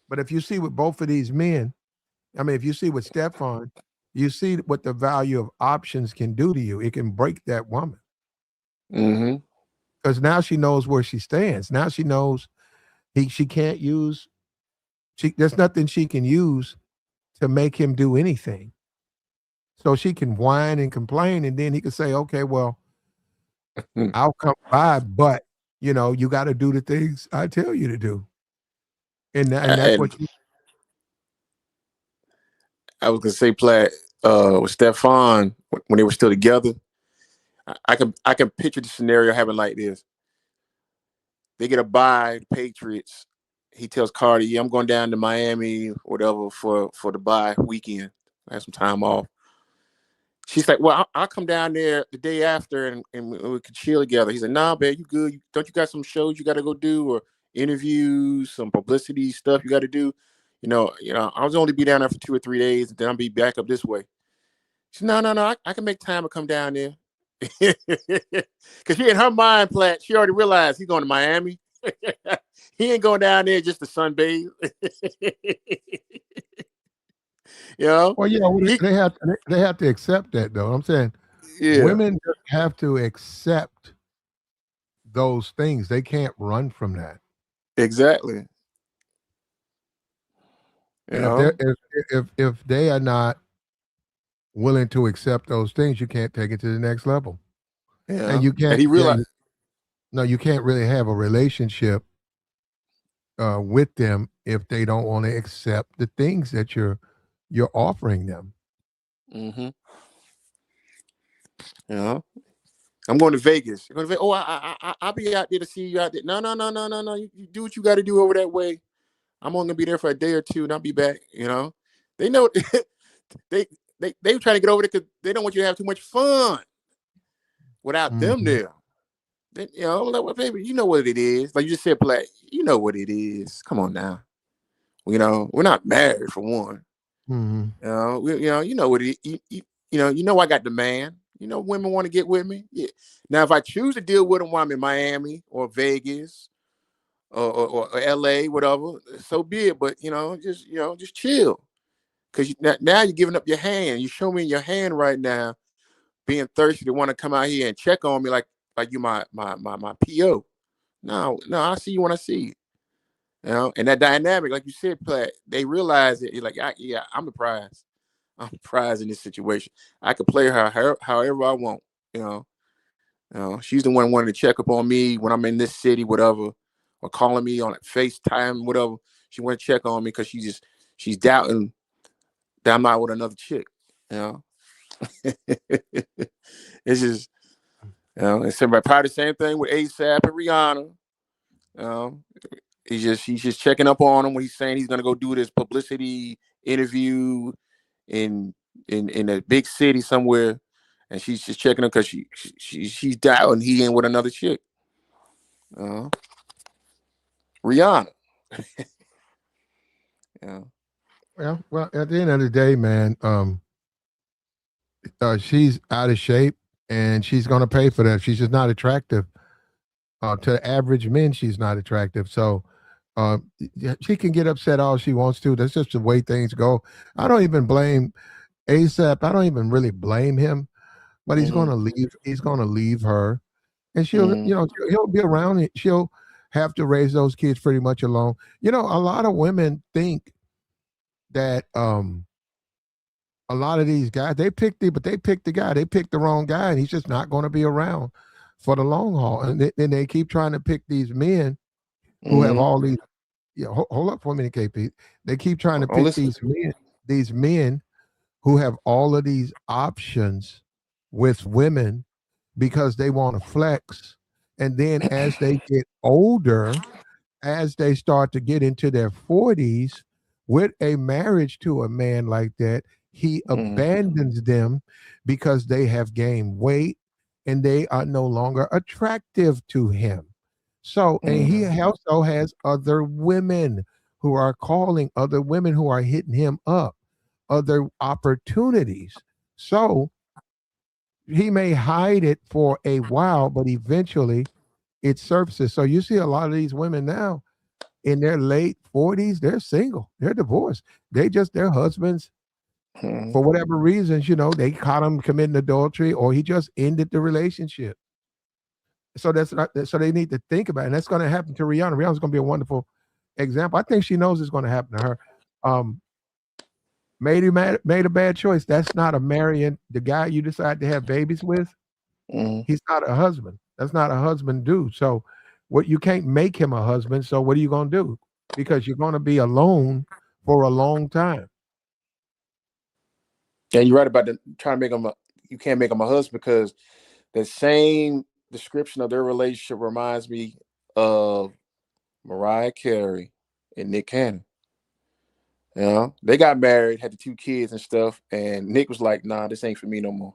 But if you see with both of these men, I mean, if you see with Stefan, you see what the value of options can do to you. It can break that woman Mm-hmm. because now she knows where she stands. Now she knows she can't use there's nothing she can use to make him do anything. So she can whine and complain, and then he could say, "Okay, well, I'll come by, but you got to do the things I tell you to do." And that's And what you. I was gonna say, Platt, with Stefan when they were still together, I can picture the scenario having like this. They get a bye, the Patriots. He tells Cardi, "Yeah, I'm going down to Miami, whatever, for the bye weekend. I have some time off." She's like, "Well, I'll come down there the day after, and we could chill together." He's like, "Nah, man, you good? Don't you got some shows you got to go do, or interviews, some publicity stuff you got to do? I was only be down there for 2 or 3 days, and then I'll be back up this way." She said, "No, no, no, I can make time to come down there." Because she in her mind, Platt, she already realized he's going to Miami. He ain't going down there just to sunbathe. You know, Well, yeah, he, they have to accept that though. I'm saying yeah, women just have to accept those things. They can't run from that. exactly. You And if they're know, if they are not willing to accept those things, you can't take it to the next level. And yeah, you and can't he yeah, realized no, you can't really have a relationship with them if they don't want to accept the things that you're offering them. mm-hmm, you know, I'm going to Vegas. I'm going to Vegas. Oh, I'll be out there to see you out there. No, no, no, no, no, no. You do what you got to do over that way. I'm only gonna be there for a day or two, and I'll be back. You know, they know they they trying to get over there because they don't want you to have too much fun without them Mhm. there. Then, you know, like, well, baby, you know what it is. Like you just said, Black. You know what it is. Come on now. You know, we're not married for one. Mhm. You know what it. You know, I got the man. You know, women want to get with me. Yeah. Now, if I choose to deal with them while I'm in Miami or Vegas or LA, whatever, so be it. But just chill. Because now you're giving up your hand. You show me your hand right now, being thirsty to want to come out here and check on me like you my PO. No, I see you when I see you. You know, and that dynamic, like you said, Platt, they realize it. You're like, yeah, I'm the prize. I'm the prize in this situation. I could play her however I want. You know, she's the one wanting to check up on me when I'm in this city, whatever, or calling me on FaceTime, whatever. She want to check on me because she's doubting that I'm not with another chick. You know, it's just it's probably the same thing with ASAP and Rihanna. You know, he's just checking up on him when he's saying he's gonna go do this publicity interview in in a big city somewhere, and she's just checking him because she's doubting he ain't with another chick. Uh, Rihanna. Yeah. Well, at the end of the day, man, she's out of shape, and she's going to pay for that. She's just not attractive to average men. She's not attractive, so she can get upset all she wants to. That's just the way things go. I don't even blame ASAP. I don't even really blame him, but he's going Mm-hmm. to leave. He's going to leave her, and Mm-hmm. he'll be around. She'll have to raise those kids pretty much alone. A lot of women think that a lot of these guys they picked the guy. They picked the wrong guy, and he's just not going to be around for the long haul. And then they keep trying to pick these men who have Mm-hmm. all these. Yeah, hold up for a minute, KP. They keep trying to I'm pick listening. these men who have all of these options with women because they want to flex. And then as they get older, as they start to get into their 40s, with a marriage to a man like that, he Mm-hmm. abandons them because they have gained weight and they are no longer attractive to him. So, and he Mm-hmm. also has other women who are calling, other women who are hitting him up, other opportunities. So he may hide it for a while, but eventually it surfaces. So you see a lot of these women now in their late 40s, they're single, they're divorced. Their husbands, Mm-hmm. for whatever reasons, they caught him committing adultery or he just ended the relationship. So that's not, so they need to think about it. And that's going to happen to Rihanna. Rihanna's going to be a wonderful example. I think she knows it's going to happen to her. Um, made a bad choice. That's not a marrying the guy you decide to have babies with. Mm-hmm. He's not a husband. That's not a husband dude. So what you can't make him a husband. So what are you gonna do? Because you're gonna be alone for a long time. And you're right about trying to make him you can't make him a husband because the same description of their relationship reminds me of Mariah Carey and Nick Cannon. You know, they got married, had the two kids and stuff, and Nick was like, "Nah, this ain't for me no more."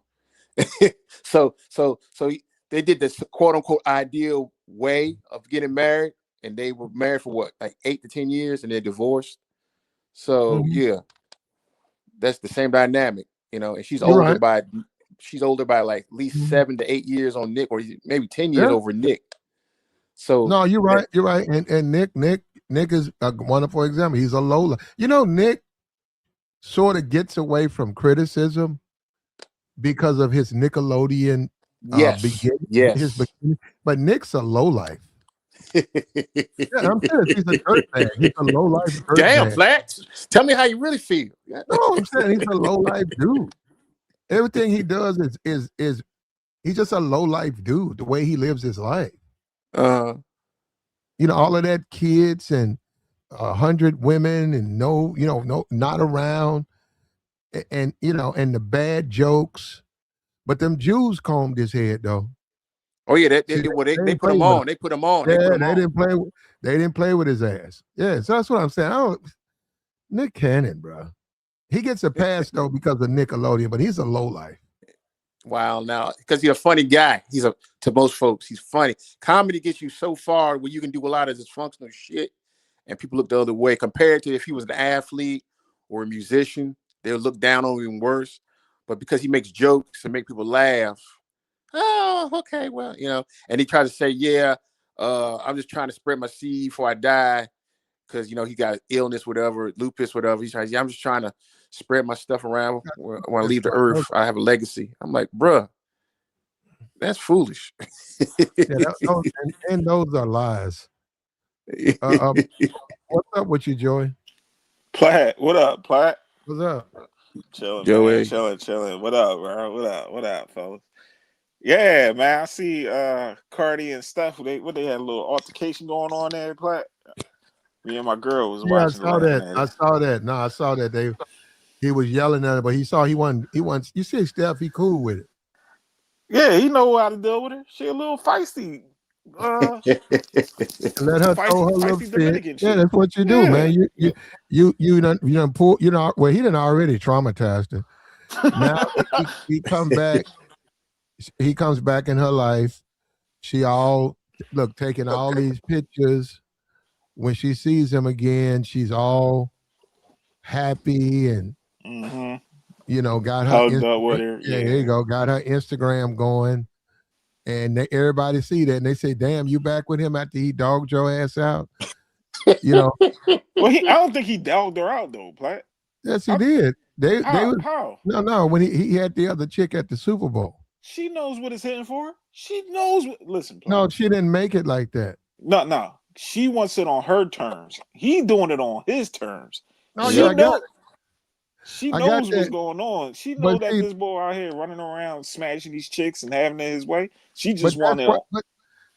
So they did this quote unquote ideal way of getting married, and they were married for what, like 8 to 10 years, and they're divorced. So Mhm. yeah, that's the same dynamic, and You're right. she's older by like at least Mhm. 7 to 8 years on Nick, or maybe 10 years Yeah. over Nick. So No, you're that right. You're right. And Nick is a wonderful example. He's a Lola. Nick sort of gets away from criticism because of his Nickelodeon Yes. beginning. His Yes. beginning, but Nick's a lowlife. Yeah, I'm serious. He's a dirtbag. He's a low-life Damn, dirtbag. Flat. Tell me how you really feel. No, I'm saying he's a low-life dude. Everything he does is he's just a low-life dude. The way he lives his life. You know, all of that kids and 100 women and no, not around, and and the bad jokes. But them Jews combed his head though. Oh yeah, See, they didn't put play him with on. They put him on. Yeah, They put him they on. didn't play. They didn't play with his ass. Yeah, so that's what I'm saying. Nick Cannon, bro. He gets a pass though because of Nickelodeon, but he's a lowlife. Wow, now because he's a funny guy. To most folks, he's funny. Comedy gets you so far where you can do a lot of dysfunctional shit, and people look the other way. Compared to if he was an athlete or a musician, they'll look down on him even worse. But because he makes jokes and make people laugh, oh, okay, well, and he tries to say, yeah, I'm just trying to spread my seed before I die, because he got illness, whatever, lupus, whatever. He's trying. Yeah, I'm just trying to spread my stuff around when I leave the earth. I have a legacy. I'm like, bruh, that's foolish. Yeah, and those are lies. What's up with you, Joey? Platt, what up, Platt? What's up? Chilling, Joey. man. Chilling. What up, bro? What up, fellas? Yeah, man. I see Cardi and stuff. They had a little altercation going on there, Platt. Me and my girl was watching. I saw that. I saw that. No, I saw that. He was yelling at her, but he wasn't. You see, Steph, he cool with it. Yeah, he know how to deal with her. She a little feisty. Let her throw her little fit. Yeah, that's what you do, man. You done pull. Well, he done already traumatized her. Now he come back. He comes back in her life. She taking all these pictures. When she sees him again, she's all happy and got her hugged up with her. Yeah, there you go. Got her Instagram going, and everybody see that and they say, "Damn, you back with him after he dogged your ass out?" Well, I don't think he dogged her out though, Platt. Yes, he did. How? No. When he had the other chick at the Super Bowl. She knows what it's hitting for. She knows what. Listen, Platt. No, she didn't make it like that. No. She wants it on her terms. He doing it on his terms. No, she knows what's going on. She knows that this boy out here running around smashing these chicks and having it his way. She just wanted.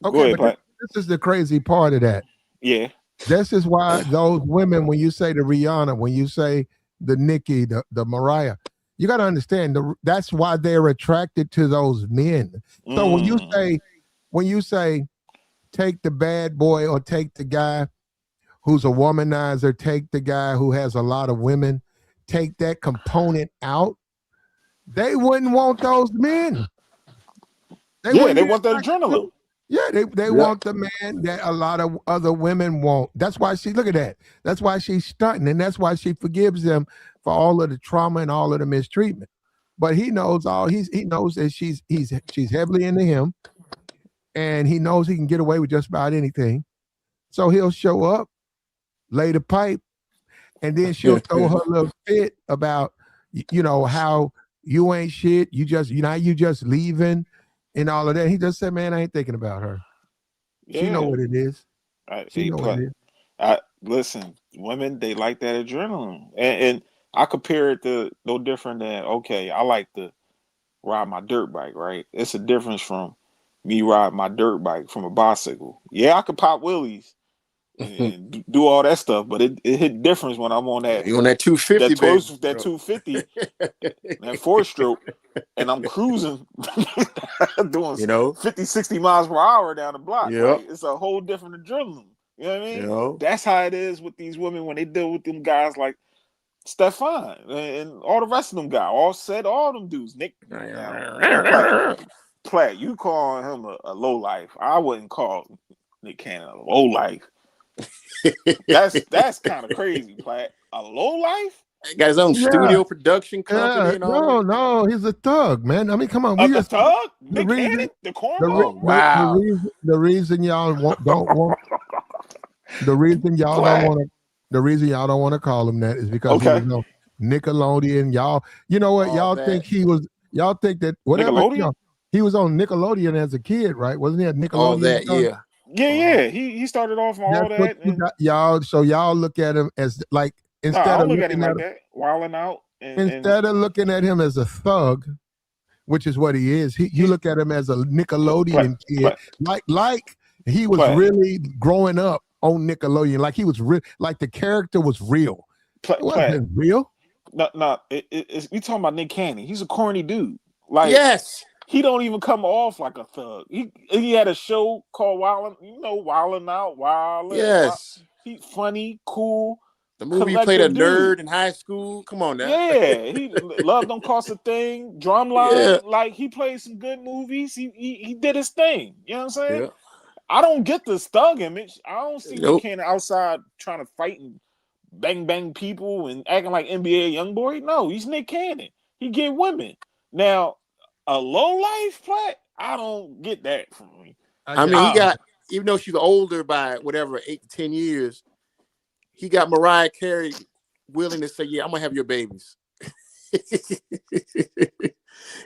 Go ahead, but this is the crazy part of that. Yeah. This is why those women, when you say the Rihanna, when you say the Nicki, the Mariah, you got to understand that's why they're attracted to those men. So when you say take the bad boy or take the guy who's a womanizer, take the guy who has a lot of women, take that component out, they wouldn't want those men. They want that adrenaline. Yeah, they want the man that a lot of other women want. That's why look at that. That's why she's stunting, and that's why she forgives them for all of the trauma and all of the mistreatment. But he knows he knows that she's heavily into him, and he knows he can get away with just about anything. So he'll show up, lay the pipe, and then she'll throw her little fit about how you ain't shit. You just leaving. And all of that. He just said, man, I ain't thinking about her. Yeah. She know what it is. She know what it is. Listen, women, they like that adrenaline. And I compare it to no different than, okay, I like to ride my dirt bike, right? It's a difference from me riding my dirt bike from a bicycle. Yeah, I could pop wheelies and do all that stuff, but it hit difference when I'm on that. You on that 250, that 250, that 4-stroke, and I'm cruising, doing 50, 60 miles per hour down the block. Yep. Right? It's a whole different adrenaline. You know what I mean? Yep. That's how it is with these women when they deal with them guys like Stefan and all the rest of them guys. All them dudes. Nick, Platt, you calling him a low life. I wouldn't call Nick Cannon a low life. That's kind of crazy, Platt. A low life? Got his own studio production company and all. No, he's a thug, man. I mean, come on. A thug? Nick Cannon? The cornball? Wow. The reason y'all don't want the reason y'all don't want to call him that is because Nickelodeon. Y'all, you know what? All Y'all that. think y'all think that whatever, Nickelodeon? he was on Nickelodeon as a kid, right? Wasn't he a All Nickelodeon that, star? yeah. Yeah. He started off on all That's what that. you And got, y'all. So y'all look at him as like no, I instead don't of look at him looking at like that. Wilding out him as a thug, which is what he is. You he's look at him as a plat, Nickelodeon kid, plat, like he was plat, really growing up on Nickelodeon, like he was like the character was real. It plat. wasn't real. No, we talking about Nick Cannon. He's a corny dude. Like Yes. he don't even come off like a thug. He had a show called Wildin' Out, Yes. He's funny, cool, The movie he played a collective nerd dude. in high school. Come on now. Yeah, he Love Don't Cost a Thing, Drumline. Yeah. Like he played some good movies. He did his thing. You know what I'm saying? Yeah. I don't get this thug image. I don't see Nick Nope. Cannon outside trying to fight and bang people and acting like NBA YoungBoy. No, he's Nick Cannon. He get women. Now, a low life plat, I don't get that from me. I mean, he got, even though she's older by whatever 8 to 10 years, he got Mariah Carey willing to say, "Yeah, I'm gonna have your babies."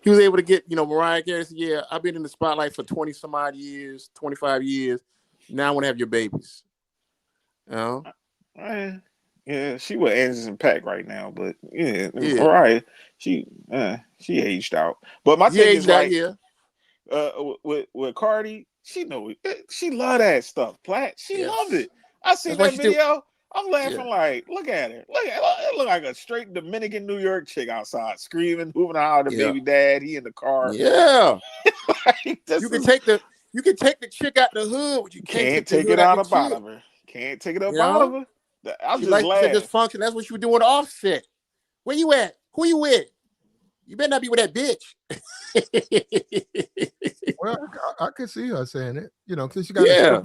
He was able to get, Mariah Carey said, "Yeah, I've been in the spotlight for 20 some odd years, 25 years. Now I want to have your babies." Yeah, she with Anderson .Paak right now, but yeah. Mariah, she aged out. But my thing is like, with Cardi, she love that stuff. Plat, she loved it. I seen that video. I'm laughing like, look at her. It look like a straight Dominican New York chick outside screaming, moving out of the baby dad. He in the car. Yeah. Like, you can take the chick out the hood, but you can't take it out of her. Can't take it up out of her. I just laugh. Dysfunction. That's what you were doing Offset. Where you at? Who you with? You better not be with that bitch. Well, I could see her saying it, because she got a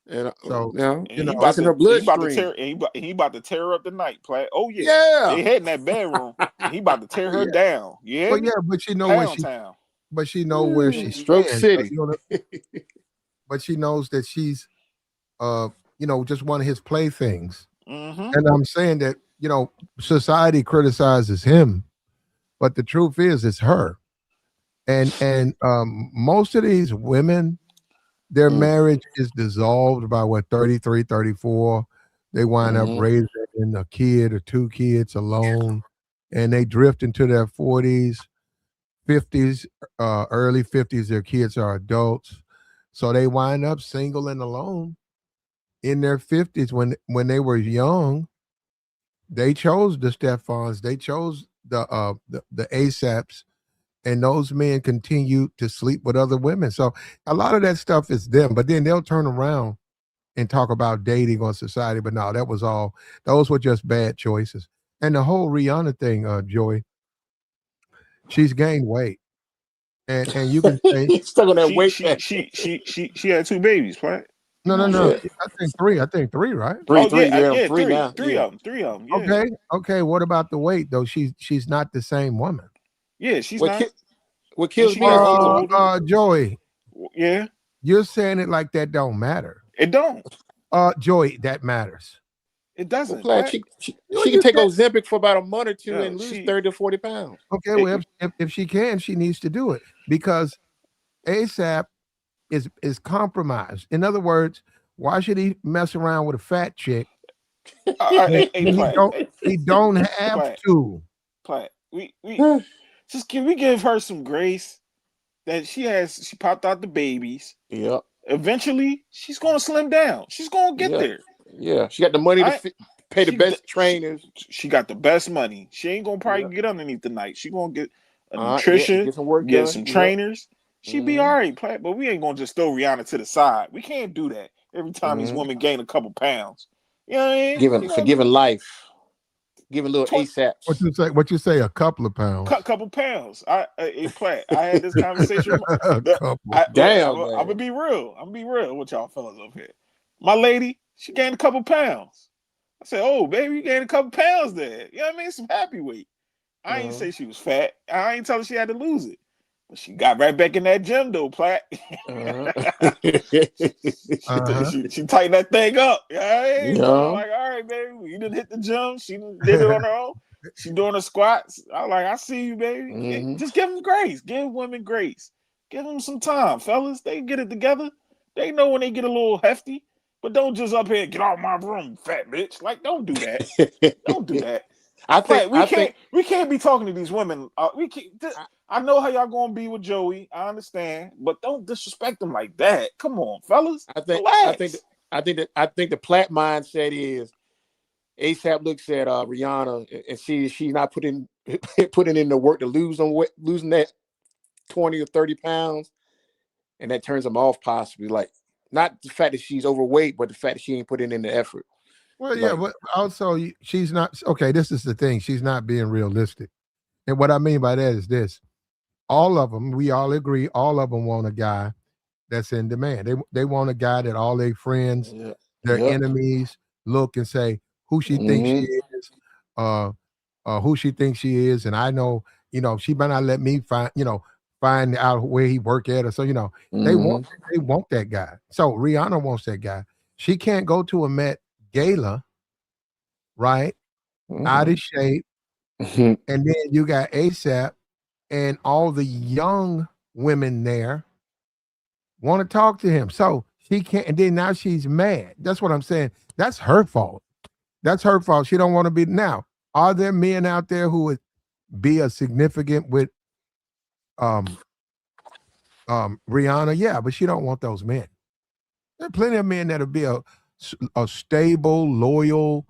and so he about her bloodstream. He about to tear up the night, Plat. Oh yeah, yeah. They head in that bedroom. He about to tear her down. Yeah, well, yeah, but she know where she's Stroke City. But she knows that she's, just one of his playthings. Mm-hmm. And I'm saying that society criticizes him, but the truth is it's her. And most of these women, their marriage is dissolved by 33, 34. They wind up raising a kid or 2 kids alone, and they drift into their 40s, 50s, early 50s. Their kids are adults, so they wind up single and alone in their 50s. When they were young, they chose the Stephans, they chose the ASAPs. And those men continue to sleep with other women. So a lot of that stuff is them. But then they'll turn around and talk about dating on society. But no, those were just bad choices. And the whole Rihanna thing, Joey, she's gained weight. And you can say stuck on that weight. She had 2 babies, right? No. I think three, right? Three now. Three of them. Yeah. Okay. What about the weight though? She's not the same woman. Yeah, she's not. What kills me is Joey. Yeah. You're saying it like that don't matter. It don't. Joey, that matters. It doesn't. She can take Ozempic for about a month or two and lose 30 to 40 pounds. Okay, well, if she can, she needs to do it because ASAP is compromised. In other words, why should he mess around with a fat chick? He don't have to. Plat. Can we give her some grace that she popped out the babies? Yeah. Eventually, she's going to slim down. She's going to get there. Yeah. She got the money to pay the best trainers. She got the best money. She ain't going to probably get underneath the night. She going to get a nutrition, get some trainers. She be all right, Plat, but we ain't going to just throw Rihanna to the side. We can't do that every time these women gain a couple pounds. You know what I mean? Giving life. Giving little ASAPs. What you say? A couple of pounds. Couple pounds. Plat. I had this conversation. I'm gonna be real. I'm gonna be real with y'all fellas up here. My lady, she gained a couple pounds. I said, "Oh, baby, you gained a couple pounds there." You know what I mean? Some happy weight. I ain't say she was fat. I ain't tell her she had to lose it. But she got right back in that gym though, Plat. She tightened that thing up. You know what I mean? So I'm like, all right, baby. You didn't hit the gym. She did it on her own. She doing the squats. I see you, baby. Just give them grace. Give women grace. Give them some time, fellas. They get it together. They know when they get a little hefty. But don't just up here and get out of my room, fat bitch. Like, don't do that. Don't do that. We can't be talking to these women. I know how y'all gonna be with Joey. I understand, but don't disrespect them like that. Come on, fellas. I think the Platt mindset is ASAP looks at Rihanna and she's not putting in the work to losing that 20 or 30 pounds, and that turns them off possibly. Like, not the fact that she's overweight, but the fact that she ain't putting in the effort. Well, yeah, but also she's not okay. This is the thing. She's not being realistic. And what I mean by that is this. All of them, we all agree, all of them want a guy that's in demand. They want a guy that all their friends, their enemies look and say who she thinks she is, who she thinks she is. And I know, she might not let me find out where he work at, or so, they want that guy. So Rihanna wants that guy. She can't go to a Met Gala, right? Out of shape. And then you got ASAP and all the young women there want to talk to him. So she can't, and then now she's mad. That's what I'm saying. That's her fault. That's her fault. She don't want to be. Now, are there men out there who would be a significant with Rihanna? Yeah, but she don't want those men. There are plenty of men that'll be a stable, loyal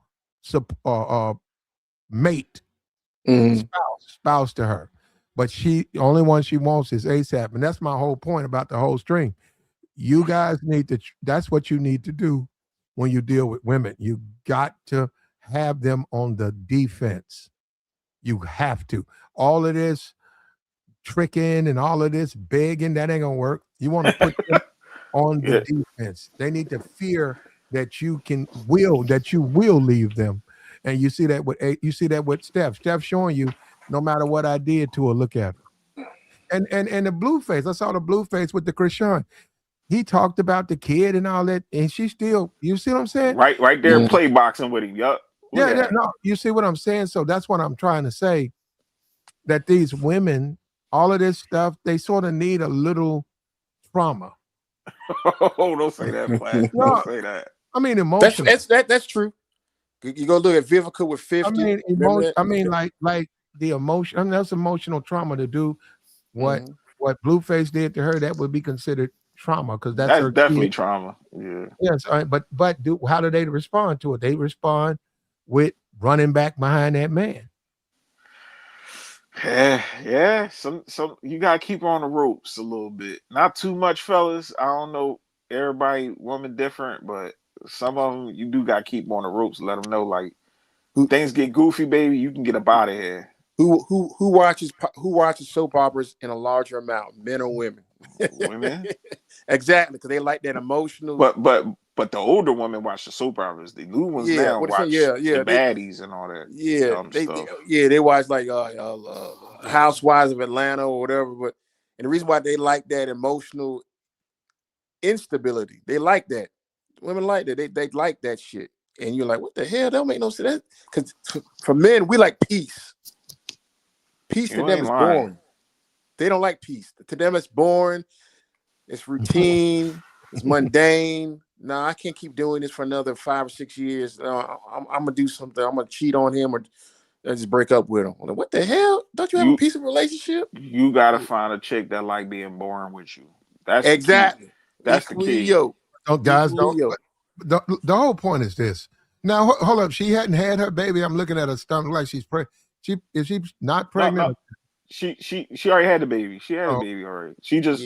mate, spouse to her. But the only one she wants is ASAP. And that's my whole point about the whole string. You guys that's what you need to do when you deal with women. You got to have them on the defense. You have to. All of this tricking and all of this begging, that ain't gonna work. You want to put them on the defense. They need to fear that you will leave them. And you see that with Steph. Steph showing you, no matter what I did to her, look at her. And the blue face. I saw the blue face with the Krishan. He talked about the kid and all that, and she still, you see what I'm saying? Right there, play boxing with him. Yup. Yeah, no, you see what I'm saying? So that's what I'm trying to say, that these women, all of this stuff, they sort of need a little trauma. Oh, don't say that, Platt. Don't say that. I mean, emotional. That's true. You go look at Vivica with 50. I mean, like the emotion. I mean, that's emotional trauma to do what Blueface did to her. That would be considered trauma, because that's her definitely kid. Trauma. Yeah. Yes, but how do they respond to it? They respond with running back behind that man. Yeah. Some you gotta keep on the ropes a little bit. Not too much, fellas. I don't know. Everybody, woman different, but some of them you do gotta keep on the ropes. Let them know, like, things get goofy, baby. You can get up out of here. Who watches soap operas in a larger amount, men or women? Women. Exactly, because they like that emotional. But the older women watch the soap operas. The new ones now watch the baddies and all that. Stuff. They watch like Housewives of Atlanta or whatever. And the reason why they like that emotional instability, they like that. Women like that. They like that shit. And you're like, what the hell? That don't make no sense. Because for men, we like peace. Peace to them is boring. They don't like peace. To them, it's boring. It's routine. It's mundane. No, I can't keep doing this for another 5 or 6 years. I'm gonna do something. I'm gonna cheat on him or just break up with him. Like, what the hell? Don't you have a peaceful relationship? You gotta find a chick that like being boring with you. That's exactly. That's the key. The whole point is this. Now, hold up. She hadn't had her baby. I'm looking at her stomach like she's pregnant. Is she not pregnant? No. She already had the baby. She had a baby already. She just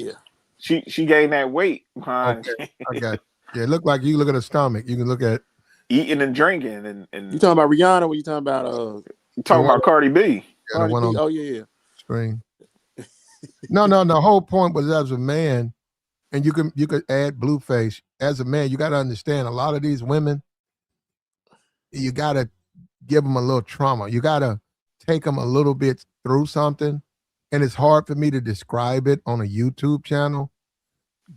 she gained that weight. Okay. I got it. Yeah, it looked like you look at her stomach. You can look at eating and drinking and you talking about Rihanna? What you talking about? You talking about Cardi B? Cardi B. Oh yeah. Spring. No. The whole point was, as a man, and you could add Blueface. As a man, you got to understand, a lot of these women, you got to give them a little trauma. You got to take them a little bit through something. And it's hard for me to describe it on a YouTube channel.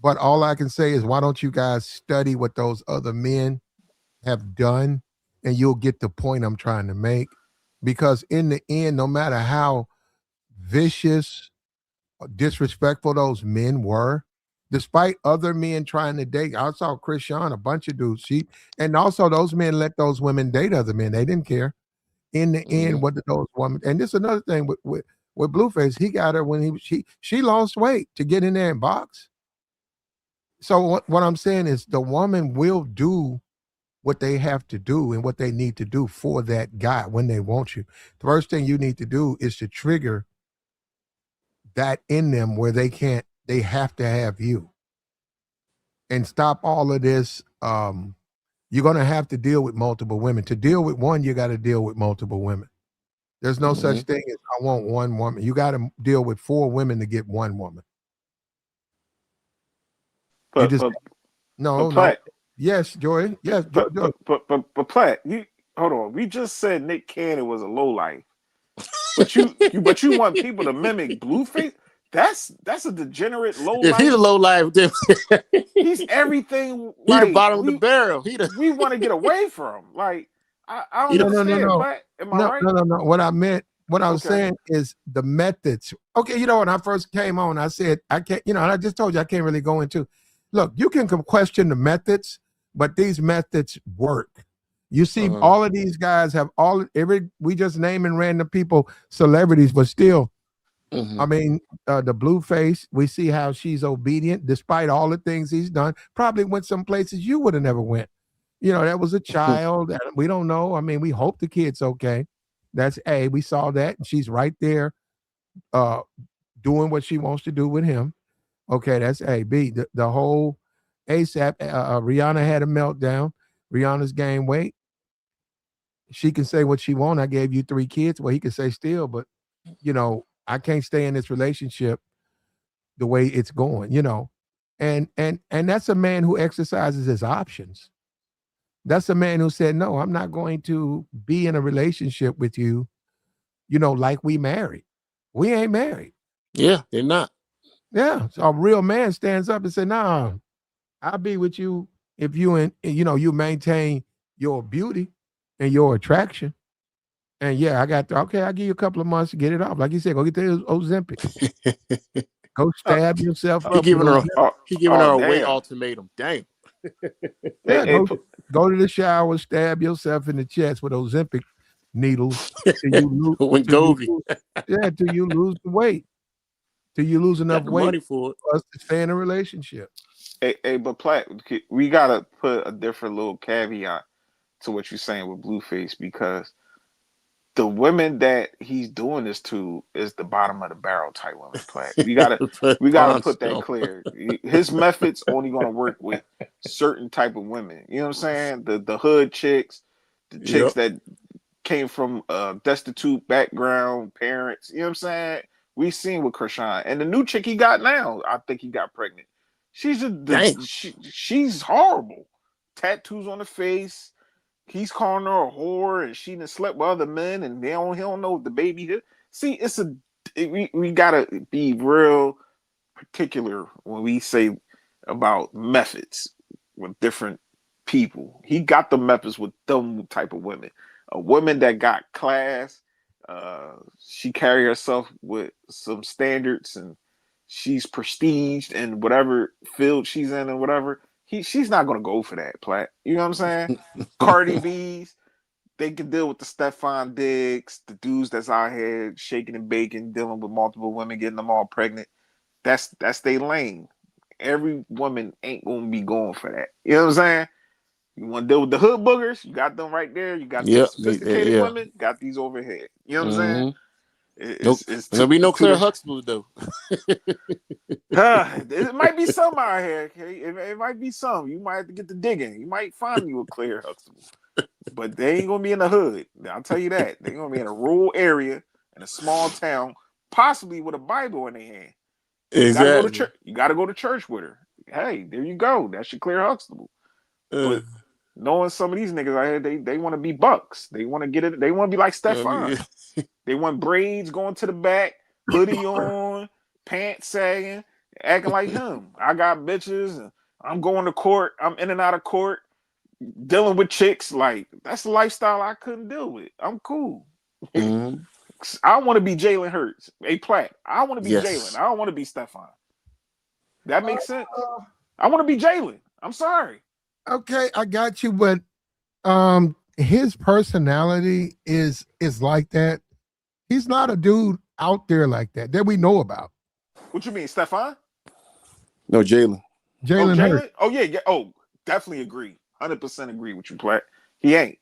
But all I can say is, why don't you guys study what those other men have done and you'll get the point I'm trying to make. Because in the end, no matter how vicious, disrespectful those men were, despite other men trying to date, I saw Chris Sean, a bunch of dudes, and also those men let those women date other men. They didn't care. In the end, what did those women? And this is another thing with Blueface. He got her when she lost weight to get in there and box. So what I'm saying is the woman will do what they have to do and what they need to do for that guy when they want you. The first thing you need to do is to trigger that in them where they have to have you. And stop all of this. You're going to have to deal with multiple women. To deal with one, you got to deal with multiple women. There's no such thing as I want one woman. You got to deal with 4 women to get one woman. But Platt, Yes, Joy. Yes, but Platt, you hold on. We just said Nick Cannon was a lowlife, but you want people to mimic Blueface? That's a degenerate lowlife. If he's a lowlife, then he's everything. He the bottom of the barrel. We want to get away from. Like I don't understand. No. Platt, am I right? No. What I was saying is the methods. Okay, when I first came on, I said I can't. And I just told you I can't really go into. Look, you can question the methods, but these methods work. You see, all of these guys have we just naming random people, celebrities, but still, I mean, the Blueface, we see how she's obedient despite all the things he's done. Probably went some places you would have never went. That was a child. We don't know. I mean, we hope the kid's okay. That's A. We saw that. And she's right there doing what she wants to do with him. Okay, that's A. B, the whole ASAP, Rihanna had a meltdown. Rihanna's gained weight. She can say what she wants. I gave you 3 kids. Well, he can say still, but, I can't stay in this relationship the way it's going, And that's a man who exercises his options. That's a man who said, no, I'm not going to be in a relationship with you, like we married. We ain't married. Yeah, they're not. Yeah. So a real man stands up and says, nah, I'll be with you if you maintain your beauty and your attraction. And yeah, I'll give you a couple of months to get it off. Like you said, go get the Ozempic. Go stab yourself up. He giving her a weight ultimatum. Damn. Yeah, go to the shower, stab yourself in the chest with Ozempic needles till you lose, till you lose the weight. Till you lose enough weight money for us to stay in a relationship. Hey, but Platt, we gotta put a different little caveat to what you're saying with Blueface, because the women that he's doing this to is the bottom of the barrel type women. Platt. We gotta put that clear. His methods only gonna work with certain type of women. You know what I'm saying? The hood chicks, the chicks that came from destitute background parents. You know what I'm saying? We seen with Krishan, and the new chick he got now, I think he got pregnant. She's she's horrible. Tattoos on the face. He's calling her a whore, and she done slept with other men, and he don't know what the baby did. See, we gotta be real particular when we say about methods with different people. He got the methods with them type of women. A woman that got class. She carry herself with some standards, and she's prestiged in whatever field she's in, and whatever. She's not gonna go for that, Platt. You know what I'm saying? Cardi B's, they can deal with the Stephon Diggs, the dudes that's out here shaking and baking, dealing with multiple women, getting them all pregnant. That's their lane. Every woman ain't gonna be going for that. You know what I'm saying? You want to deal with the hood boogers? You got them right there. You got the sophisticated women. Got these over here. You know what I'm saying? There'll be no Claire Huxtable though. It might be some out here. Okay? It might be some. You might have to get the digging. You might find you a Claire Huxtable, but they ain't gonna be in the hood. I'll tell you that. They're gonna be in a rural area in a small town, possibly with a Bible in their hand. You gotta go to church. You gotta go to church with her. Hey, there you go. That's your Claire Huxtable. But knowing some of these niggas out here, they want to be bucks. They want to get it. They want to be like Stephon. They want braids going to the back, hoodie on, pants sagging, acting like him. I got bitches, and I'm going to court. I'm in and out of court. dealing with chicks, like that's a lifestyle I couldn't deal with. I'm cool. Mhm. I want to be Jalen Hurts. Hey, Platt, I want to be Jalen. Yes. I don't want to be Stephon. That makes sense. Uh, I want to be Jalen. I'm sorry. okay, I got you, but his personality is like that. He's not a dude out there like that we know about. What you mean, Stephon? No, Jalen. Oh, Jalen Hurts. Jalen? Oh, yeah. Oh, definitely agree. 100% agree with you, Platt. He ain't.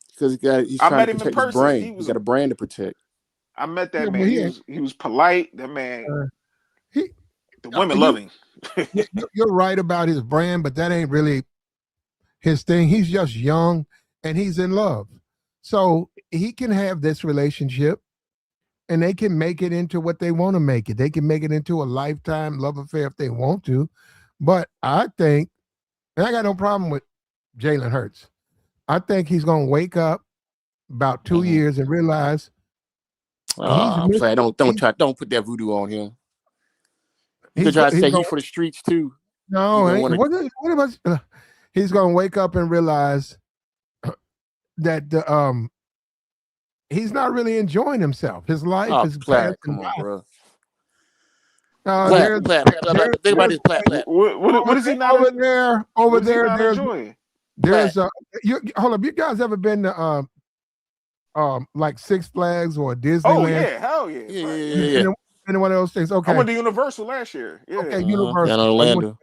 Because he's I trying met to him in protect his person. brain. He got a brain to protect. I met Yeah, that but man. he ain't. He was polite. That man, He the women love him. you're right about his brand, but that ain't really his thing. He's just young and he's in love. So he can have this relationship and they can make it into what they want to make it. They can make it into a lifetime love affair if they want to. But I think, and I got no problem with Jalen Hurts. I think he's going to wake up about 2 years and realize Play. Don't put that voodoo on him. You could try to say he's for the streets too. No, what about he's going to wake up and realize that he's not really enjoying himself. His life is Platt. Come on, bro. Platt. Think about this, Platt. What is he not over there? Over there, there's enjoying? There's hold up. You guys ever been to like Six Flags or Disneyland? Oh yeah, hell yeah. Yeah. Any one of those things? Okay. I went to Universal last year. Yeah. Okay, Universal. In Orlando.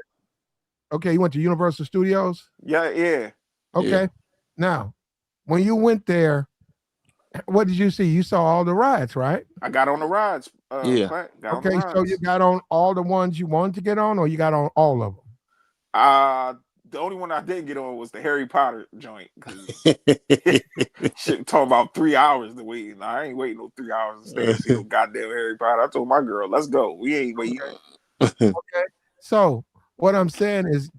You went to Universal Studios? Yeah. Okay. Yeah. Now, when you went there, what did you see? You saw all the rides, right? I got on the rides. Yeah. Okay, so you got on all the ones you wanted to get on, or you got on all of them? The only one I didn't get on was the Harry Potter joint. Shit, talking about 3 hours to wait. I ain't waiting no 3 hours to stay and see no goddamn Harry Potter. I told my girl, let's go. We ain't waiting. Okay. So what I'm saying is,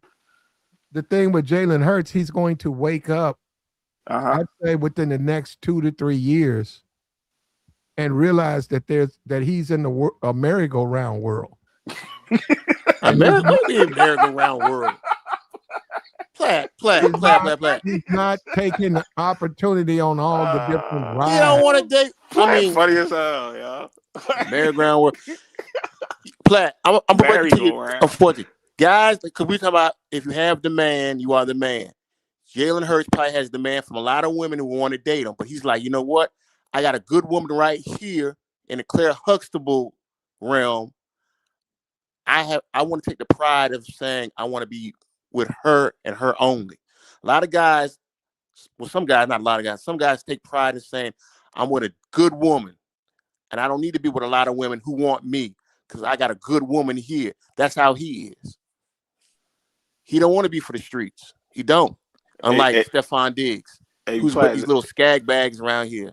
the thing with Jalen Hurts, he's going to wake up, I'd say within the next 2 to 3 years, and realize that he's in a merry-go-round world. A merry-go-round world. Platt. He's not taking the opportunity on all the different rides. You don't want to date. Funny as hell, y'all. Merry-go-round world. Platt, I'm gonna break it to you. Unfortunately, guys, because we talk about if you have the man, you are the man. Jalen Hurts probably has demand from a lot of women who want to date him, but he's like, you know what? I got a good woman right here in the Claire Huxtable realm. I want to take the pride of saying I want to be with her and her only. A lot of guys, well, some guys, not a lot of guys, some guys take pride in saying I'm with a good woman, and I don't need to be with a lot of women who want me because I got a good woman here. That's how he is. He don't want to be for the streets. He don't. Unlike Stephon Diggs, who's with these little skag bags around here.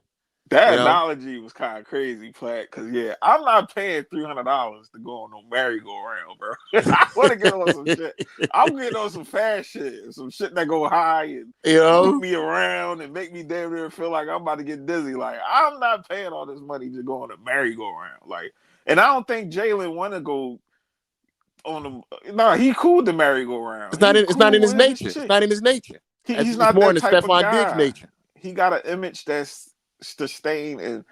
That analogy was kind of crazy, Platt, because, I'm not paying $300 to go on no merry-go-round, bro. I want to get on some shit. I'm getting on some fast shit, some shit that go high and move me around and make me damn near feel like I'm about to get dizzy. Like, I'm not paying all this money to go on a merry-go-round. Like, and I don't think Jalen want to go on the. No, he cool to merry-go-round. It's not in his nature. It's not in his nature. He's not more in the Stephon Diggs nature. He got an image that's sustained, and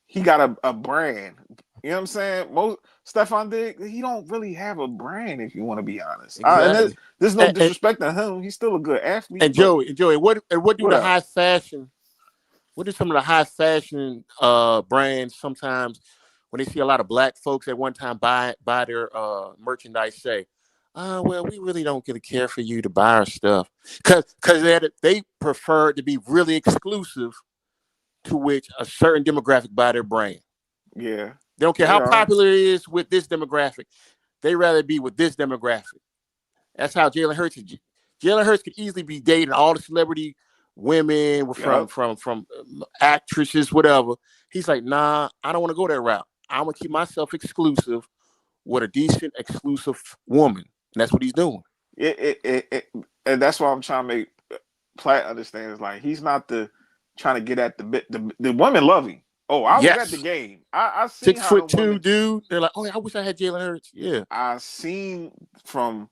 he got a brand. You know what I'm saying? Most Stephon Diggs, he don't really have a brand, if you want to be honest. Exactly. And there's no disrespect to him. He's still a good athlete. And Joey, what do the high fashion? What do some of the high fashion brands sometimes when they see a lot of black folks at one time buy their merchandise say, well, we really don't get a care for you to buy our stuff because they prefer to be really exclusive to which a certain demographic buy their brand. Yeah. They don't care how popular it is with this demographic. They rather be with this demographic. That's how Jalen Hurts is. Jalen Hurts could easily be dating all the celebrity women from actresses, whatever. He's like, nah, I don't want to go that route. I'm going to keep myself exclusive with a decent, exclusive woman. And that's what he's doing. And that's why I'm trying to make Platt understand. Is like, he's not trying to get at the women love him. Oh, I was at the game. I seen 6'2" dude. They're like, oh, I wish I had Jalen Hurts. Yeah. I seen from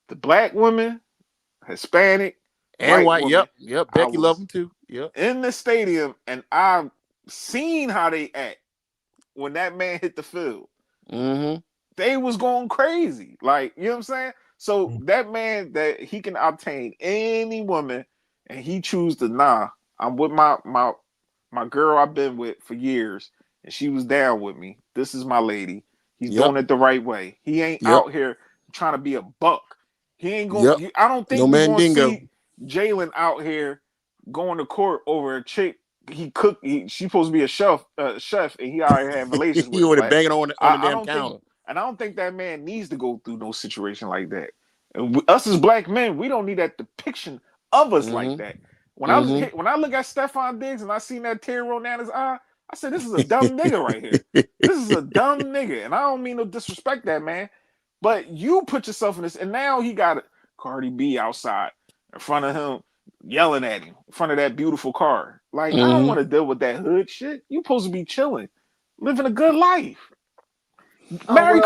the black women, Hispanic, And white white. woman. Yep. I Becky love was him too. Yep. in the stadium, and I've seen how they act when that man hit the field. Mm-hmm. They was going crazy. Like, you know what I'm saying? So that man, that he can obtain any woman, and he choose to, nah, I'm with my girl I've been with for years, and she was down with me. This is my lady. He's Yep. doing it the right way. He ain't Yep. out here trying to be a buck. He ain't Yep. going. I don't No think we're going to mandingo. see Jalen out here going to court over a chick he cooked. She's supposed to be a chef, and he out here having relations with You her. would have Like, banging on the I damn don't think, counter. and I don't think that man needs to go through no situation like that. And us as black men, we don't need that depiction of us like that. When I look at Stephon Diggs and I seen that tear roll down his eye, I said, "This is a dumb nigga right here. This is a dumb nigga." And I don't mean to disrespect that man, but you put yourself in this, and now he got Cardi B outside in front of him, yelling at him in front of that beautiful car. Like, I don't want to deal with that hood shit. You supposed to be chilling, living a good life. Marry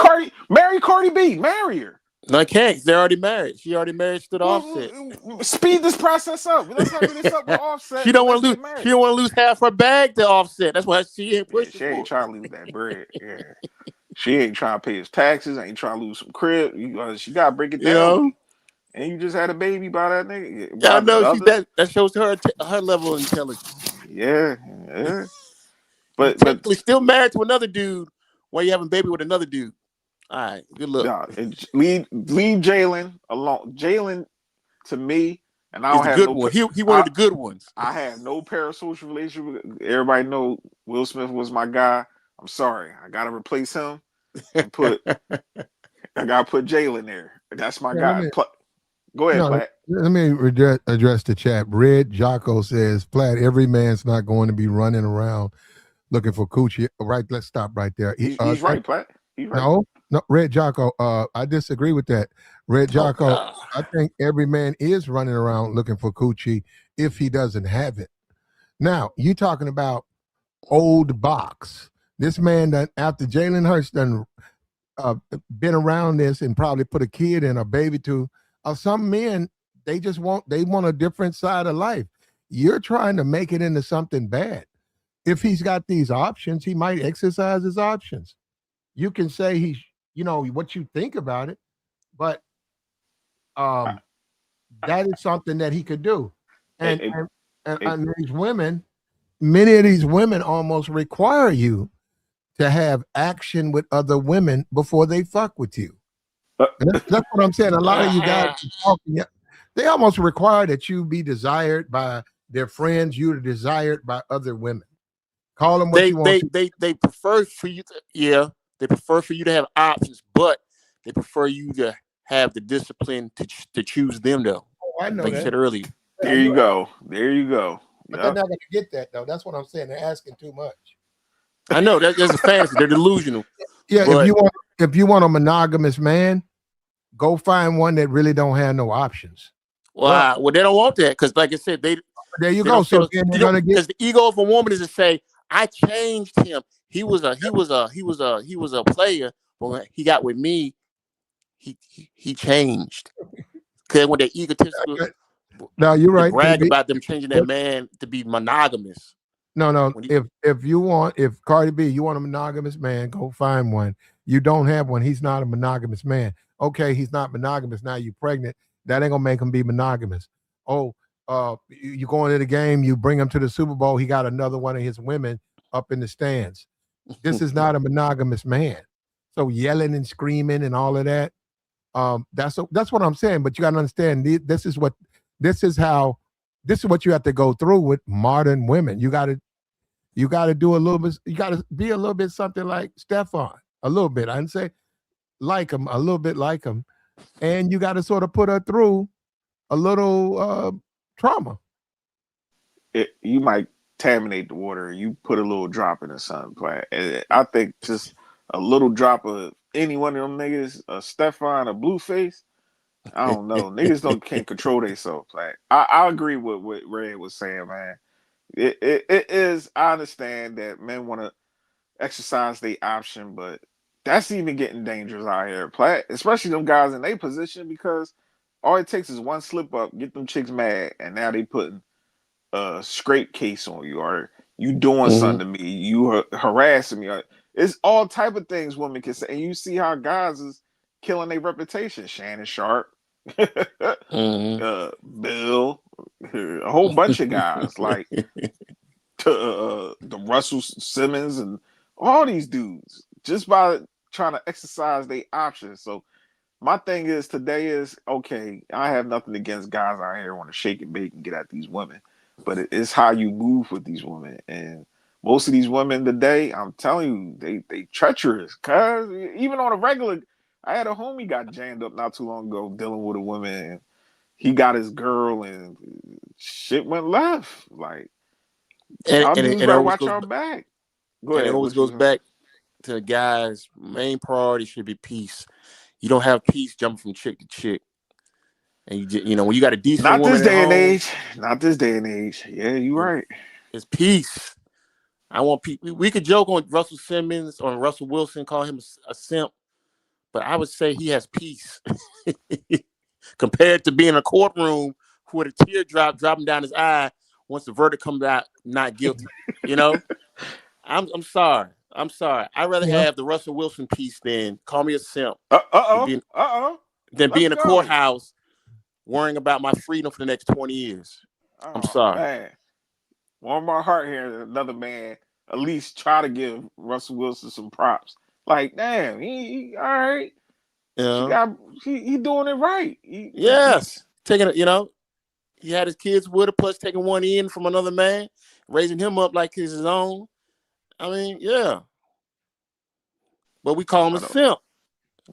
Cardi B, marry her. No, I can't. They're already married. She already married to the Offset. Speed this process up. Let's hurry this up with Offset. She don't want to lose. She don't want to lose half her bag to Offset. That's why she ain't pushing. She ain't trying to lose that bread. Yeah, she ain't trying to pay his taxes. Ain't trying to lose some crib. She got to break it down. And you just had a baby by that nigga. Yeah, I know. That shows her level of intelligence. Yeah. But technically still married to another dude while you having a baby with another dude. All right, good luck. Nah, leave Jalen alone. Jalen, to me, and I don't have good no one. He one of the good ones. I have no parasocial relationship. Everybody know Will Smith was my guy. I'm sorry, I gotta replace him and I gotta put Jalen there. That's my guy. Go ahead, Platt. Let me address the chat. Red Jocko says, Platt, every man's not going to be running around looking for coochie. Right, let's stop right there. He's right, Platt. He's right. No, Red Jocko, I disagree with that. Red Jocko, I think every man is running around looking for coochie if he doesn't have it. Now, you talking about old box. This man done, after Jalen Hurts done been around this and probably put a kid and a baby to, some men, they want a different side of life. You're trying to make it into something bad. If he's got these options, he might exercise his options. You can say he's, what you think about it, but that is something that he could do. And these women, many of these women almost require you to have action with other women before they fuck with you. That's what I'm saying. A lot of you guys talking, they almost require that you be desired by their friends, you're desired by other women. Call them what you want. They prefer for you to, they prefer for you to have options, but they prefer you to have the discipline to choose them though. I know like that. You said earlier. There you go. But they're not going to get that though. That's what I'm saying. They're asking too much. I know that's a fantasy. They're delusional. Yeah, but if you want a monogamous man, go find one that really don't have no options. Well, they don't want that because, like I said, there you go. So they're gonna get, because the ego of a woman is to say, "I changed him. He was a player, but when he got with me, he changed." Because when they're egotistical, no, you're right. Brag about them changing that man to be monogamous. No. If Cardi B, you want a monogamous man, go find one. You don't have one. He's not a monogamous man. Okay, he's not monogamous. Now you're pregnant. That ain't gonna make him be monogamous. You go into the game, you bring him to the Super Bowl. He got another one of his women up in the stands. This is not a monogamous man. So yelling and screaming and all of that. That's what I'm saying. But you got to understand. This is what you have to go through with modern women. You got to do a little bit. You got to be a little bit something like Stephon. A little bit. I didn't say like him. A little bit like him. And you got to sort of put her through a little trauma. You might contaminate the water. You put a little drop in the sun. I think just a little drop of any one of them niggas, a Stephon, a Blueface. I don't know. Niggas can't control themselves. Like I agree with what Red was saying, man. It is. I understand that men want to exercise their option, but that's even getting dangerous out here, especially them guys in their position because all it takes is one slip up, get them chicks mad, and now they putting a scrape case on you, or you doing something to me, you harassing me. It's all type of things women can say. And you see how guys is killing their reputation. Shannon Sharp, Bill, a whole bunch of guys like the Russell Simmons and all these dudes just by trying to exercise their options. So my thing is today is okay. I have nothing against guys out here want to shake and bake and get at these women, but it's how you move with these women. And most of these women today, I'm telling you, they treacherous. Cause even on a regular, I had a homie got jammed up not too long ago dealing with a woman, and he got his girl, and shit went left. Like y'all dudes it better always watch goes y'all back. Go and it ahead. always goes back to the guys' main priority should be peace. You don't have peace jumping from chick to chick. And you know, when you got a decent Not woman this at day and home, age. Not this day and age. Yeah, you right. it's peace. I want people. We could joke on Russell Simmons or Russell Wilson, call him a simp, but I would say he has peace compared to being in a courtroom with a teardrop dropping down his eye once the verdict comes out not guilty. You know, I'm sorry. I'm sorry. I'd rather have the Russell Wilson piece than call me a simp than be in a go. courthouse worrying about my freedom for the next 20 years. I'm sorry. Man. Warm my heart here. Another man at least try to give Russell Wilson some props. Like, damn, he all right. Yeah. He doing it right. Yes. Taking it, you know, he had his kids with her, plus taking one in from another man, raising him up like he's his own. I mean, yeah. But we call him a simp.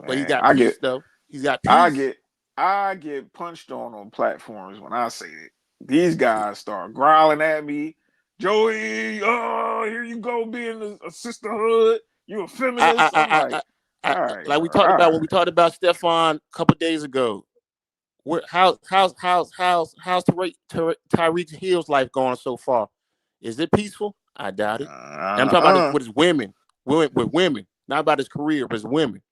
But he got peace, though. He's got peace. I get punched on platforms when I say it. These guys start growling at me. Joey, oh, here you go being a sisterhood. You a feminist. I'm like, all right. Like we talked about when we talked about Stefan a couple days ago. How's Tyreek Hill's life going so far? Is it peaceful? I doubt it. And I'm talking about with his women, with women, not about his career, but his women.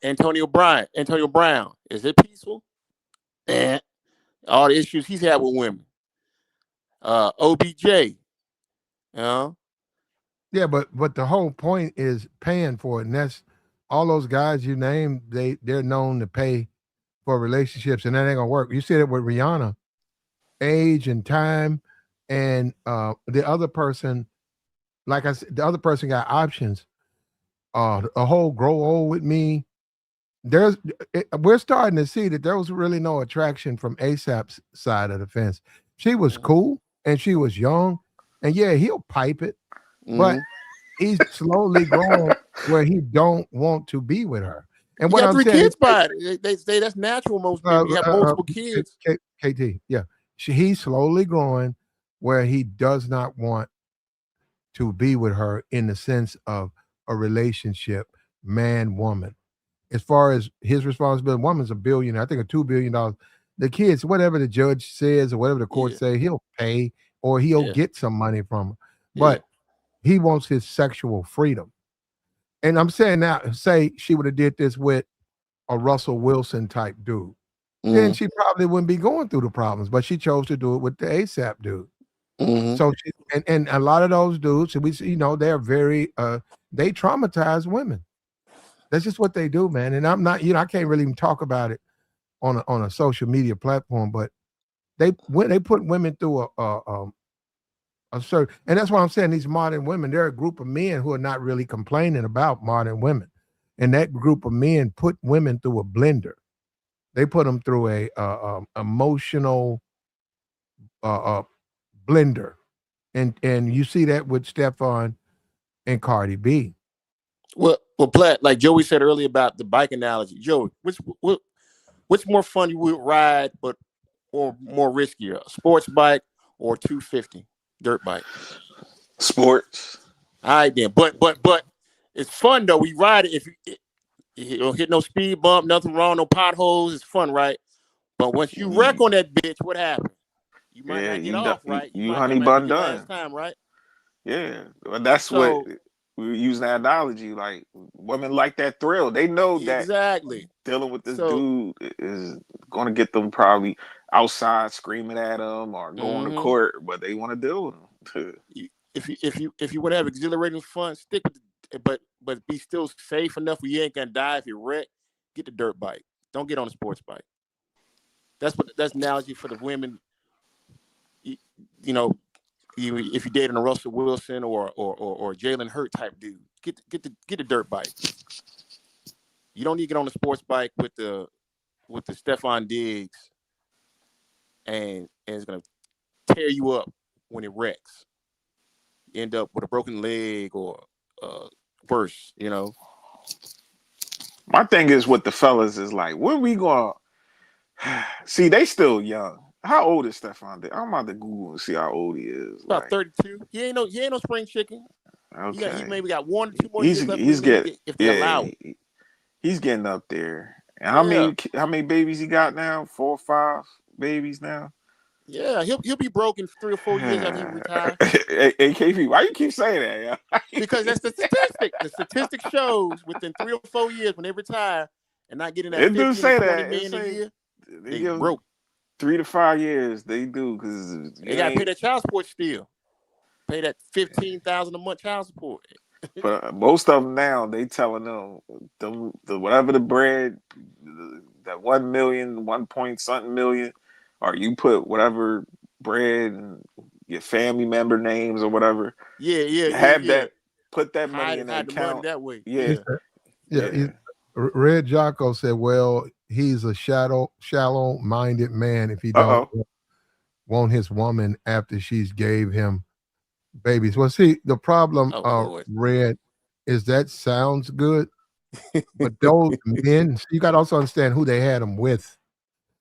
Antonio Brown, is it peaceful? And all the issues he's had with women. OBJ, Yeah, but the whole point is paying for it, and that's all those guys you named. They're known to pay for relationships, and that ain't gonna work. You said it with Rihanna, age and time, and the other person, like I said, the other person got options. A whole grow old with me. We're starting to see that there was really no attraction from ASAP's side of the fence. She was cool and she was young, and yeah, he'll pipe it, but he's slowly growing where he don't want to be with her. And what got I'm 3 saying, kids by it. They say that's natural. Most people have multiple kids. KT, yeah, he's slowly growing where he does not want to be with her in the sense of a relationship, man, woman. As far as his responsibility, woman's $1 billion, I think $2 billion. The kids, whatever the judge says or whatever the court say, he'll pay or he'll get some money from her. But he wants his sexual freedom. And I'm saying now, say she would have did this with a Russell Wilson type dude, then she probably wouldn't be going through the problems. But she chose to do it with the ASAP dude. So and a lot of those dudes, we see, they're very they traumatize women. That's just what they do, man. And I'm not, I can't really even talk about it on a social media platform, but they put women through a certain, and that's why I'm saying these modern women, they're a group of men who are not really complaining about modern women. And that group of men put women through a blender. They put them through a emotional blender. And you see that with Stefan and Cardi B. Well, Platt, like Joey said earlier about the bike analogy. Joey, which more fun you would ride, or more riskier, a sports bike or 250 dirt bike? Sports. All right then, but it's fun though. We ride it if you don't hit no speed bump, nothing wrong, no potholes. It's fun, right? But once you wreck on that bitch, what happens? You might not get off, right? You might, honey that bun might be your done. last time, right? Yeah, that's what we were using that analogy. Like women like that thrill. They know that dealing with this So dude is going to get them probably outside screaming at him or going to court, but they want to deal with him. if you want to have exhilarating fun, stick with but be still safe enough where you ain't gonna die if you wreck. Get the dirt bike. Don't get on a sports bike. That's analogy for the women. You know, if you're dating a Russell Wilson or Jalen Hurt type dude, get the dirt bike. You don't need to get on the sports bike with the Stephon Diggs, and it's gonna tear you up when it wrecks. You end up with a broken leg or worse. You know. My thing is with the fellas is like, when we going to see, they still young. How old is Stephon Diggs? I'm about to Google and see how old he is. About like, 32. He ain't no spring chicken. Okay. He maybe got 1 or 2 more years left if they allow it. He's getting up there. And how many babies he got now? 4 or 5 babies now? Yeah, he'll be broke in 3 or 4 years after he retires. Hey, KP, why you keep saying that, yeah? Because that's the statistic. The statistic shows within 3 or 4 years when they retire and not getting that It do 15 say to 20 that. million a year, They they broke. 3 to 5 years. They do, because they gotta pay that child support still. Pay that $15,000 a month child support. But most of them now, they telling them the whatever the bread, that 1 million, 1 point something million, or you put whatever bread and your family member names or whatever. Yeah. Put that money in the account. The money that way. Yeah. Red Jocko said, well, he's a shallow-minded man if he don't want his woman after she's gave him babies. Well, see, the problem, Red, is that sounds good, but those men, you got to also understand who they had them with.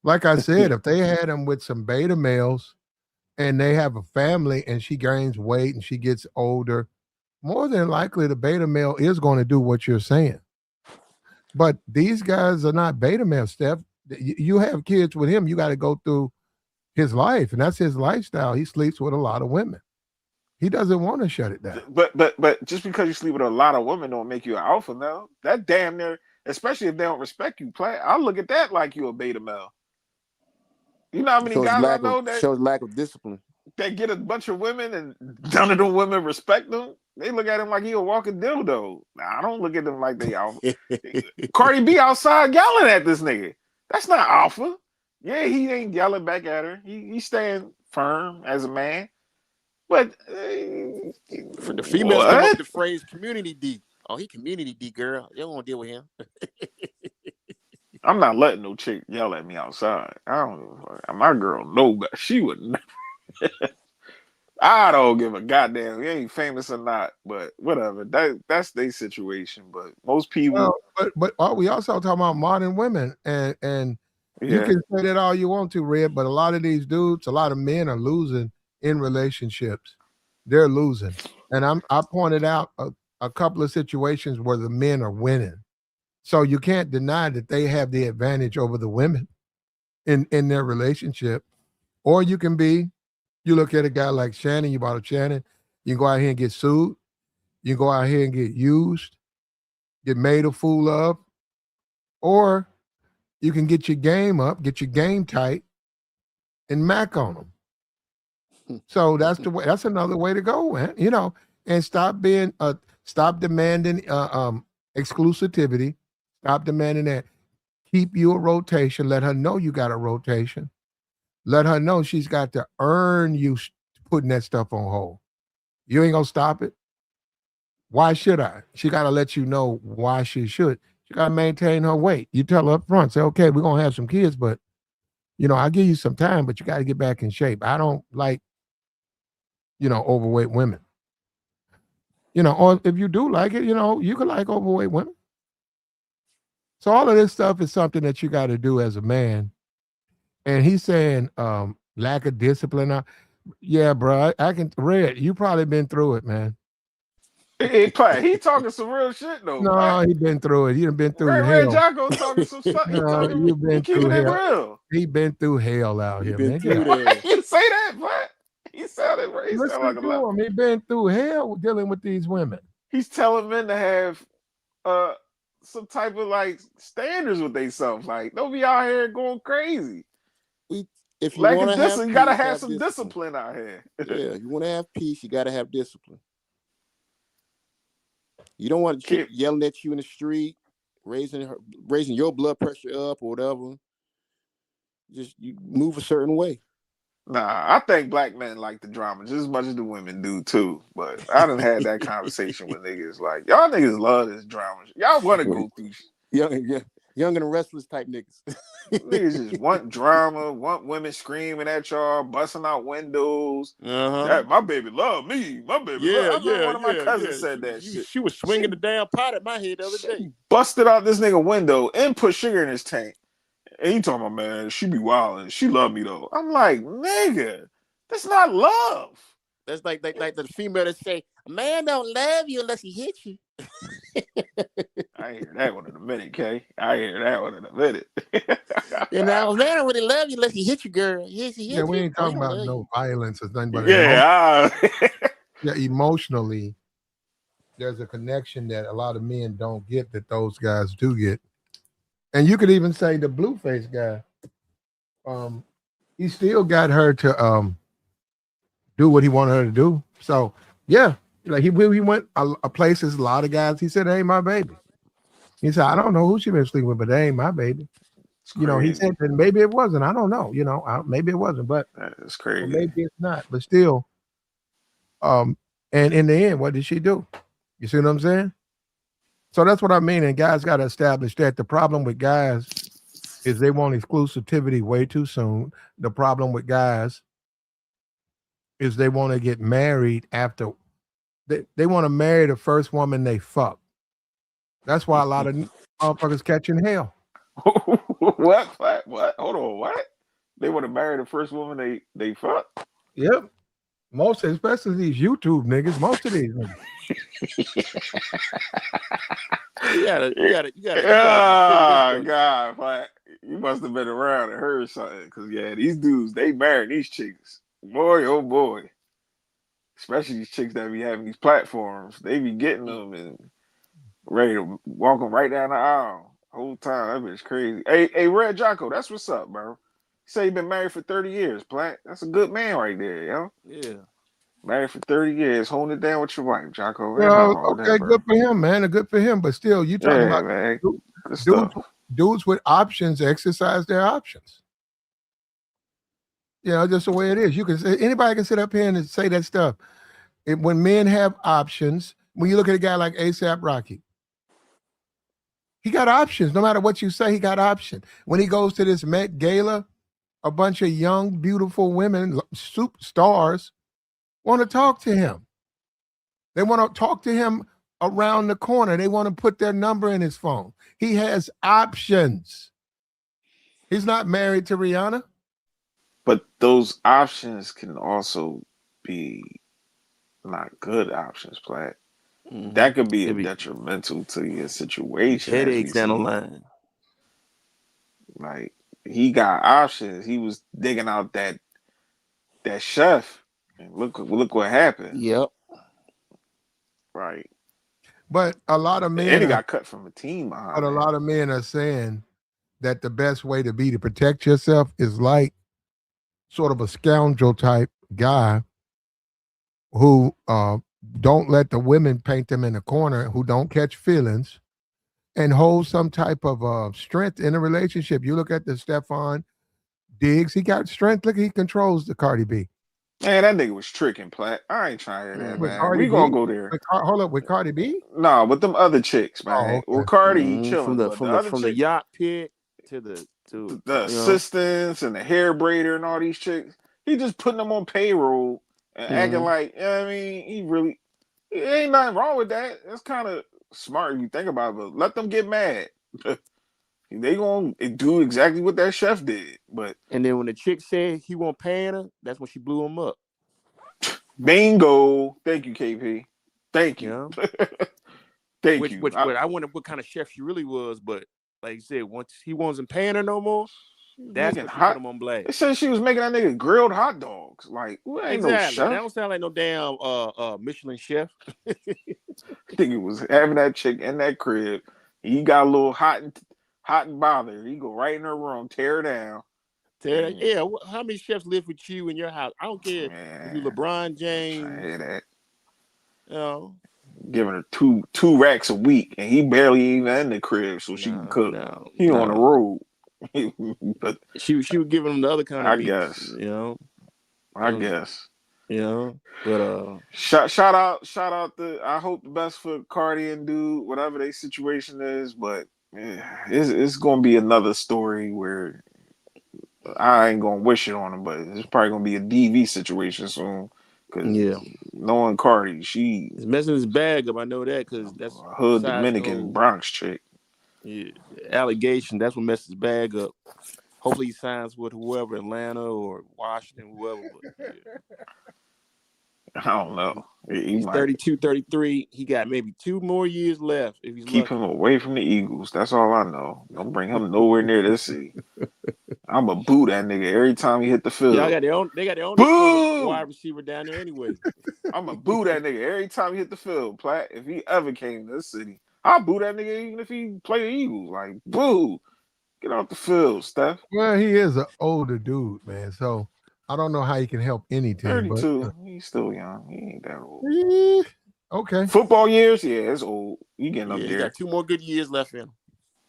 Like I said, if they had them with some beta males and they have a family and she gains weight and she gets older, more than likely the beta male is going to do what you're saying. But these guys are not beta males, Steph. You have kids with him, you got to go through his life, and that's his lifestyle. He sleeps with a lot of women. He doesn't want to shut it down. But just because you sleep with a lot of women don't make you an alpha male. That damn near, especially if they don't respect you, I look at that like you a beta male. You know how many guys I know that shows lack of discipline. They get a bunch of women and none of them women respect them. They look at him like he a walking dildo. Nah, I don't look at them like they alpha. Cardi B outside yelling at this nigga. That's not alpha. Yeah, he ain't yelling back at her. He's staying firm as a man. But for the females come up with the phrase community D. Oh, he community D, girl. They don't want to deal with him. I'm not letting no chick yell at me outside. I don't. My girl, no, she would never. I don't give a goddamn. He ain't famous or not, but whatever. That's their situation. But most people. But we also talking about modern women, and you can say that all you want to, Red. But a lot of these dudes, a lot of men are losing in relationships. They're losing, and I pointed out a couple of situations where the men are winning. So you can't deny that they have the advantage over the women in their relationship. Or you look at a guy like Shannon, you bought a Shannon, you can go out here and get sued. You can go out here and get used, get made a fool of. Or you can get your game up, get your game tight, and mac on them. So that's the way. That's another way to go, man. And stop demanding exclusivity. Stop demanding that. Keep you a rotation. Let her know you got a rotation. Let her know she's got to earn you putting that stuff on hold. You ain't gonna stop it. Why should I? She got to let you know why she should. She got to maintain her weight. You tell her up front, say, okay, we're gonna have some kids, but I'll give you some time, but you got to get back in shape. I don't like, overweight women. Or if you do like it, you can like overweight women. So all of this stuff is something that you got to do as a man. And he's saying lack of discipline. Yeah, bro, I can. Red, you probably been through it, man. He talking some real shit though. No, Pat. he been through it. He done been through hell. Red Jocko talking some stuff. You've been through hell. Real. He been through hell out here, man. You say that, Pat? He sounded right. He Listen sounded like to him. He been through hell dealing with these women. He's telling men to have some type of like standards with themselves. Like, don't be out here going crazy. If you Like want to have you peace, gotta have some discipline out here. Yeah, you want to have peace, you got to have discipline. You don't want a chick yelling at you in the street, raising your blood pressure up or whatever. Just you move a certain way. Nah, I think black men like the drama just as much as the women do too. But I done had that conversation with niggas like, y'all niggas love this drama. Y'all want to go through young and restless type niggas. Niggas just want drama, want women screaming at y'all, busting out windows. My baby love me. My baby love. I remember one of my cousins said that shit. She was swinging the damn pot at my head the other day. Busted out this nigga window and put sugar in his tank. And he talking about, man, she be wilding. She love me though. I'm like, nigga, that's not love. That's like the female that say, a man don't love you unless he hits you. I hear that one in a minute, Kay. I hear that one in a minute. You know, a man don't really love you unless he hit you, girl. Yeah, we ain't talking about no violence or nothing, but emotionally, there's a connection that a lot of men don't get that those guys do get. And you could even say the Blueface guy, he still got her to do what he wanted her to do. So yeah, like he went a places, a lot of guys. He said, "Hey, my baby." He said, "I don't know who she been sleeping with, but they ain't my baby." You know, he said that maybe it wasn't. I don't know. You know, maybe it wasn't, but that's crazy. Maybe it's not. But still, and in the end, what did she do? You see what I'm saying? So that's what I mean. And guys got to establish that. The problem with guys is they want exclusivity way too soon. The problem with guys is they want to get married after they want to marry the first woman they fuck. That's why a lot of motherfuckers catching hell. What? Hold on, what? They want to marry the first woman they fuck? Yep. Most, especially these YouTube niggas, most of these niggas. You gotta. Oh God, Flat. You must have been around and heard something, because these dudes, they marry these chicks. Boy, oh boy. Especially these chicks that be having these platforms. They be getting them and ready to walk them right down the aisle. Whole time. That bitch crazy. Hey, Red Jocko, that's what's up, bro. You say you been married for 30 years, Platt. That's a good man right there, yo. Yeah. Married for 30 years, holding it down with your wife, Jocko. Well, okay, good for him, man. Good for him. But still, you talking about man. Dudes with options exercise their options. You know, just the way it is. You can say, anybody can sit up here and say that stuff. When men have options, when you look at a guy like A$AP Rocky, he got options. No matter what you say, he got options. When he goes to this Met Gala, a bunch of young, beautiful women, superstars, want to talk to him. They want to talk to him around the corner. They want to put their number in his phone. He has options. He's not married to Rihanna. But those options can also be not good options, Platt. Mm-hmm. That could be detrimental to your situation. Headaches down the line. Like, he got options. He was digging out that chef, and look what happened. Yep. Right. But a lot of men, and he got cut from a team behind. But a lot of men are saying that the best way to be to protect yourself is like sort of a scoundrel type guy who don't let the women paint them in a corner, who don't catch feelings, and hold some type of strength in a relationship. You look at the Stephon Diggs, he got strength. Look, he controls the Cardi B. Man, that nigga was tricking, Platt. I ain't trying to hear that, man. We gonna go there. Hold up, with Cardi B? No, with them other chicks, man. Oh, okay. Well, Cardi chilling. From the yacht pit to the assistants and the hair braider and all these chicks. He just putting them on payroll and acting like, you know what I mean, it ain't nothing wrong with that. It's kind of smart if you think about it, but let them get mad. They gonna do exactly what that chef did. And then when the chick said he won't pay her, that's when she blew him up. Bingo. Thank you, KP. Thank you. Thank you. I wonder what kind of chef she really was, but like you said, once he wasn't paying her no more, that's when she put him on blast. They said she was making that nigga grilled hot dogs. Like, ain't no chef. That don't sound like no damn Michelin chef. I think he was having that chick in that crib. He got a little hot and bothered. He go right in her room, tear her down. Yeah, how many chefs live with you in your house? I don't care if you LeBron James. I hear that. You know, giving her two racks a week, and he barely even in the crib, so she can cook. He on the road. But she would give him the other kind of I beats, guess. you know. I guess. You know, but shout out to, I hope the best for Cardi and dude, whatever their situation is, but it's gonna be another story where I ain't gonna wish it on him, but it's probably gonna be a DV situation soon. Cause knowing Cardi, she is messing his bag up. I know that because that's a hood Dominican Bronx chick. Yeah, allegation. That's what messed his bag up. Hopefully he signs with whoever, Atlanta or Washington, whoever. But, I don't know. He's 32, 33. He got maybe 2 more years left if he's keep him away from the Eagles. That's all I know. Don't bring him nowhere near this city. I'm a boo that nigga every time he hit the field. Yeah, they got their own wide receiver down there anyway. I'm a boo that nigga every time he hit the field. Platt, if he ever came to this city, I'll boo that nigga even if he play the Eagles. Like, boo. Get off the field, Steph. Well, he is an older dude, man. So I don't know how he can help any team. 32. But, he's still young. He ain't that old. Okay. Football years, yeah, it's old. You getting up there. He got 2 more good years left in him.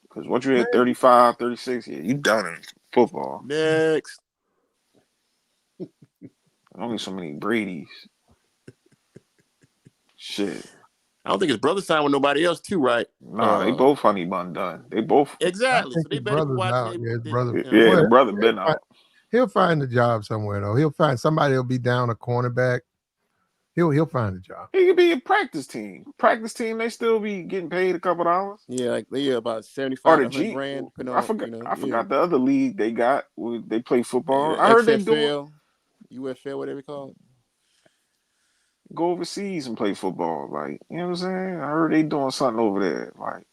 Because once you hit 35, 36, yeah, you done in football. Next. Only so many Brady's. Shit. I don't think his brother signed with nobody else too, right? Nah, they both honey bun done. They both exactly. So they better be watching. His brother, the brother been out. He'll find a job somewhere though. He'll find somebody who'll be down a cornerback. He'll find a job. He could be a practice team. Practice team, they still be getting paid a couple $. Yeah, like they about 75 grand. I forgot the other league they got. They play football. Yeah, I heard XFL, they do UFL, whatever you call it. Go overseas and play football. Like, you know what I'm saying? I heard they doing something over there. Like,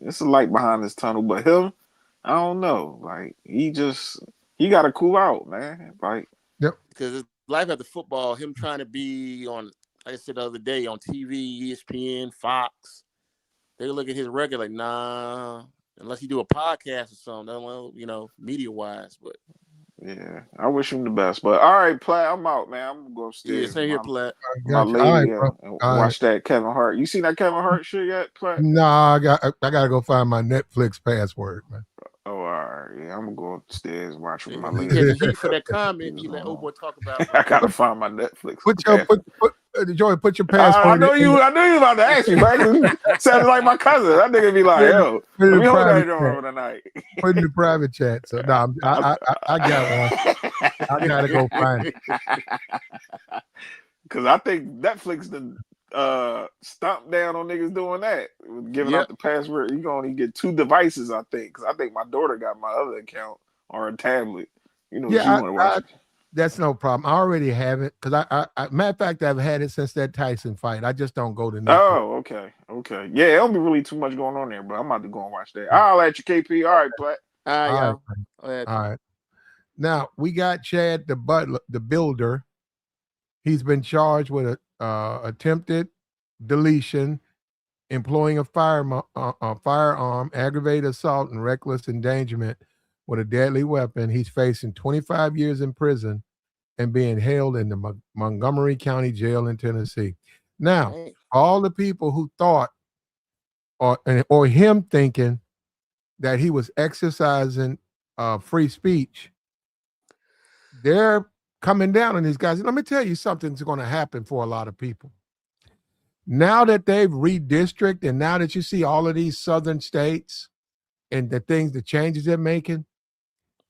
it's a light behind this tunnel. But him, I don't know. Like, he got to cool out, man. Like, yep. Because his life after football, him trying to be on, like I said the other day, on TV, ESPN, Fox, they look at his record like, nah, unless he do a podcast or something, you know, media-wise, but. Yeah, I wish him the best. But all right, Platt, I'm out, man. I'm gonna go upstairs. Yeah, same here, Platt. My lady and watch that Kevin Hart. You seen that Kevin Hart shit yet, Platt? Nah, I gotta go find my Netflix password, man. Oh, all right. Yeah, I'm gonna go upstairs and watch with my lady. He catching heat for that comment he let old boy talk about. I gotta find my Netflix. Joey, put your password. I knew you about to ask me, man. Sounded like my cousin. That nigga be like, yo, let me hold that over tonight. Put in the private chat. So no, I got one. I gotta go find it. Cause I think Netflix done stomp down on niggas doing that, giving out the password. You can only get 2 devices, I think. Cause I think my daughter got my other account on her tablet. You know, she want to watch it. That's no problem. I already have it because I matter of fact, I've had it since that Tyson fight. I just don't go to Netflix. Oh, okay. Yeah, it don't be really too much going on there, but I'm about to go and watch that. I'll let you, KP. All right, Platt. All right. Now we got Chad the builder. He's been charged with attempted deletion, employing a firearm, aggravated assault, and reckless endangerment with a deadly weapon. He's facing 25 years in prison and being held in the Montgomery County Jail in Tennessee. Now, all the people who thought or him thinking that he was exercising free speech, they're coming down on these guys. Let me tell you something's going to happen for a lot of people. Now that they've redistricted and now that you see all of these southern states and the changes they're making,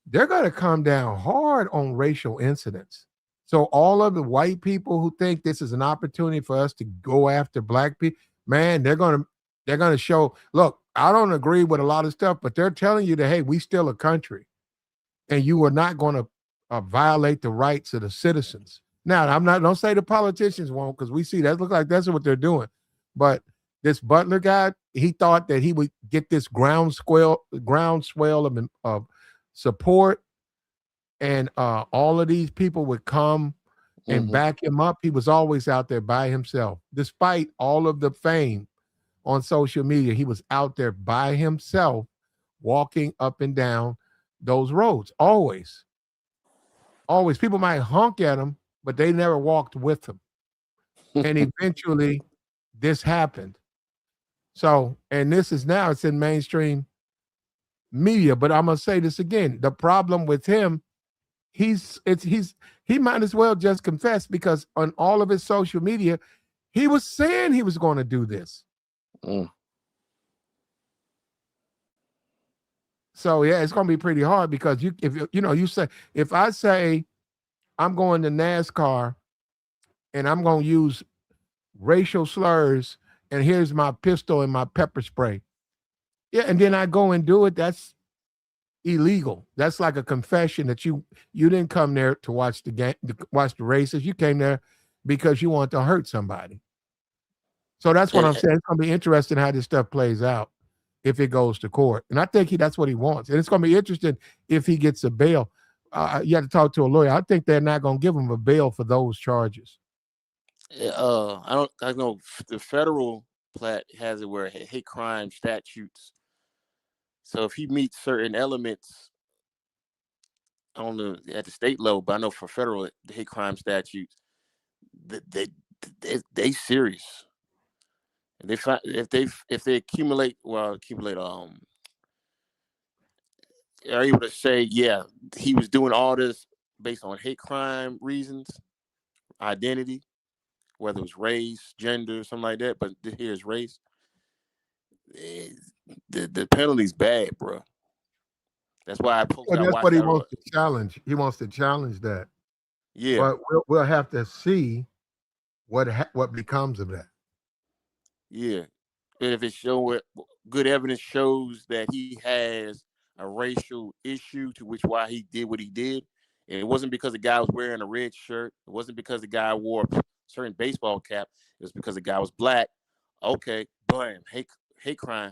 they're going to come down hard on racial incidents. So all of the white people who think this is an opportunity for us to go after black people, man, they're going to show, look, I don't agree with a lot of stuff, but they're telling you that, hey, we still a country and you are not going to violate the rights of the citizens. Now, don't say the politicians won't, because we see that look like that's what they're doing. But this Butler guy, he thought that he would get this groundswell of support, and all of these people would come and back him up. He was always out there by himself, despite all of the fame on social media. He was out there by himself, walking up and down those roads. Always. Always. People might honk at him, but they never walked with him. And eventually this happened. So, and this is now, it's in mainstream media. But I'm gonna say this again. The problem with him, he might as well just confess, because on all of his social media, he was saying he was going to do this. So yeah, it's going to be pretty hard, because if I say I'm going to NASCAR and I'm going to use racial slurs and here's my pistol and my pepper spray, yeah, and then I go and do it, that's illegal. That's like a confession that you didn't come there to watch the game, to watch the races. You came there because you want to hurt somebody. So that's what I'm saying. It's going to be interesting how this stuff plays out if it goes to court. And I think that's what he wants. And it's going to be interesting if he gets a bail. You have to talk to a lawyer. I think they're not going to give him a bail for those charges. I know the federal plat has it where hate crime statutes. So if he meets certain elements, I don't know at the state level, but I know for federal the hate crime statutes, they serious. If they accumulate are able to say, yeah, he was doing all this based on hate crime reasons, identity, whether it was race, gender, something like that, but here's race. The penalty's bad, bro. That's why I posted. Well, that's what he wants to challenge. He wants to challenge that. Yeah, but we'll have to see what becomes of that. Yeah, and if good evidence shows that he has a racial issue to which why he did what he did, and it wasn't because the guy was wearing a red shirt. It wasn't because the guy wore a certain baseball cap. It was because the guy was black. Okay, bam, hate crime.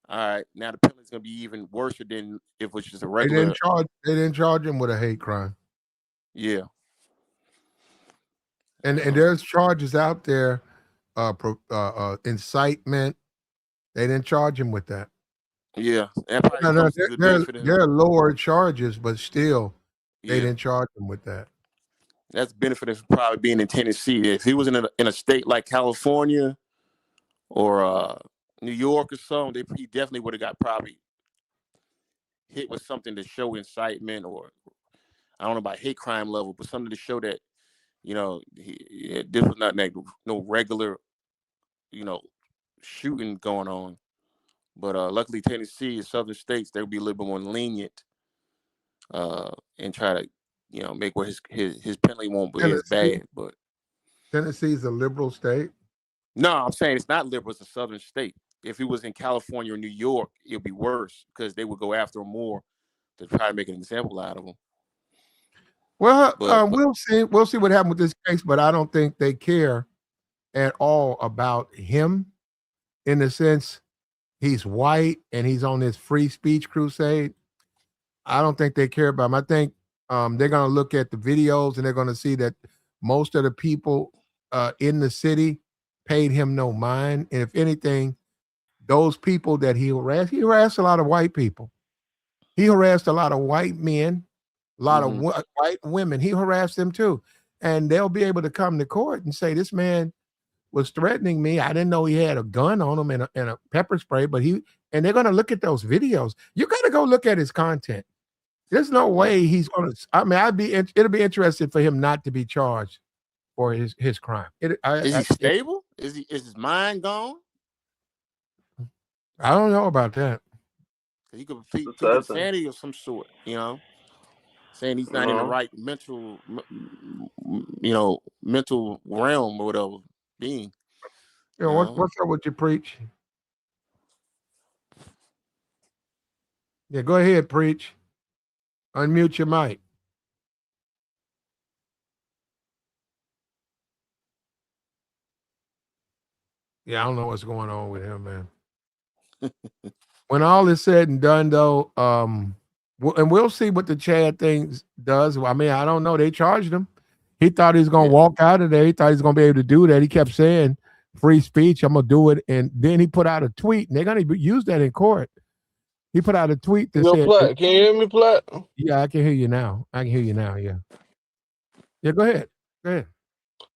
All right, now the penalty's gonna be even worse than if it was just a regular. They didn't charge him with a hate crime. Yeah, and there's charges out there, incitement. They didn't charge him with that. Yeah, they're lower charges, but still, they didn't charge him with that. That's benefiting from probably being in Tennessee. If he was in a state like California or New York or something, he definitely would have got probably hit with something to show incitement, or I don't know about hate crime level, but something to show that, this was not no regular, shooting going on. But luckily, Tennessee and southern states, they'll be a little bit more lenient and try to, make where his penalty won't be as bad. But Tennessee's a liberal state. No, I'm saying it's not liberal. It's a southern state. If he was in California or New York, it'd be worse because they would go after him more to try to make an example out of him. Well, we'll see. We'll see what happens with this case, but I don't think they care at all about him, in the sense he's white and he's on this free speech crusade. I don't think they care about him. I think they're going to look at the videos and they're going to see that most of the people in the city paid him no mind. And if anything, those people that he harassed a lot of white people. He harassed a lot of white men, a lot of white women. He harassed them too. And they'll be able to come to court and say, this man was threatening me. I didn't know he had a gun on him and a pepper spray, and they're going to look at those videos. You got to go look at his content. There's no way he's going to, it'll be interesting for him not to be charged for his crime. Is he stable? Is his mind gone? I don't know about that. He could be insanity of some sort, saying he's not in the right mental realm or whatever being. What's up with you, Preach? Yeah, go ahead, Preach. Unmute your mic. Yeah, I don't know what's going on with him, man. When all is said and done, though, and we'll see what the Chad thing does. I mean, I don't know. They charged him. He thought he was going to walk out of there. He thought he was going to be able to do that. He kept saying free speech. I'm gonna do it. And then he put out a tweet, and they're gonna use that in court. He put out a tweet that Yo, said, Platt, can you hear me, Platt? "Yeah, I can hear you now. I can hear you now. Yeah, yeah. Go ahead. Go ahead.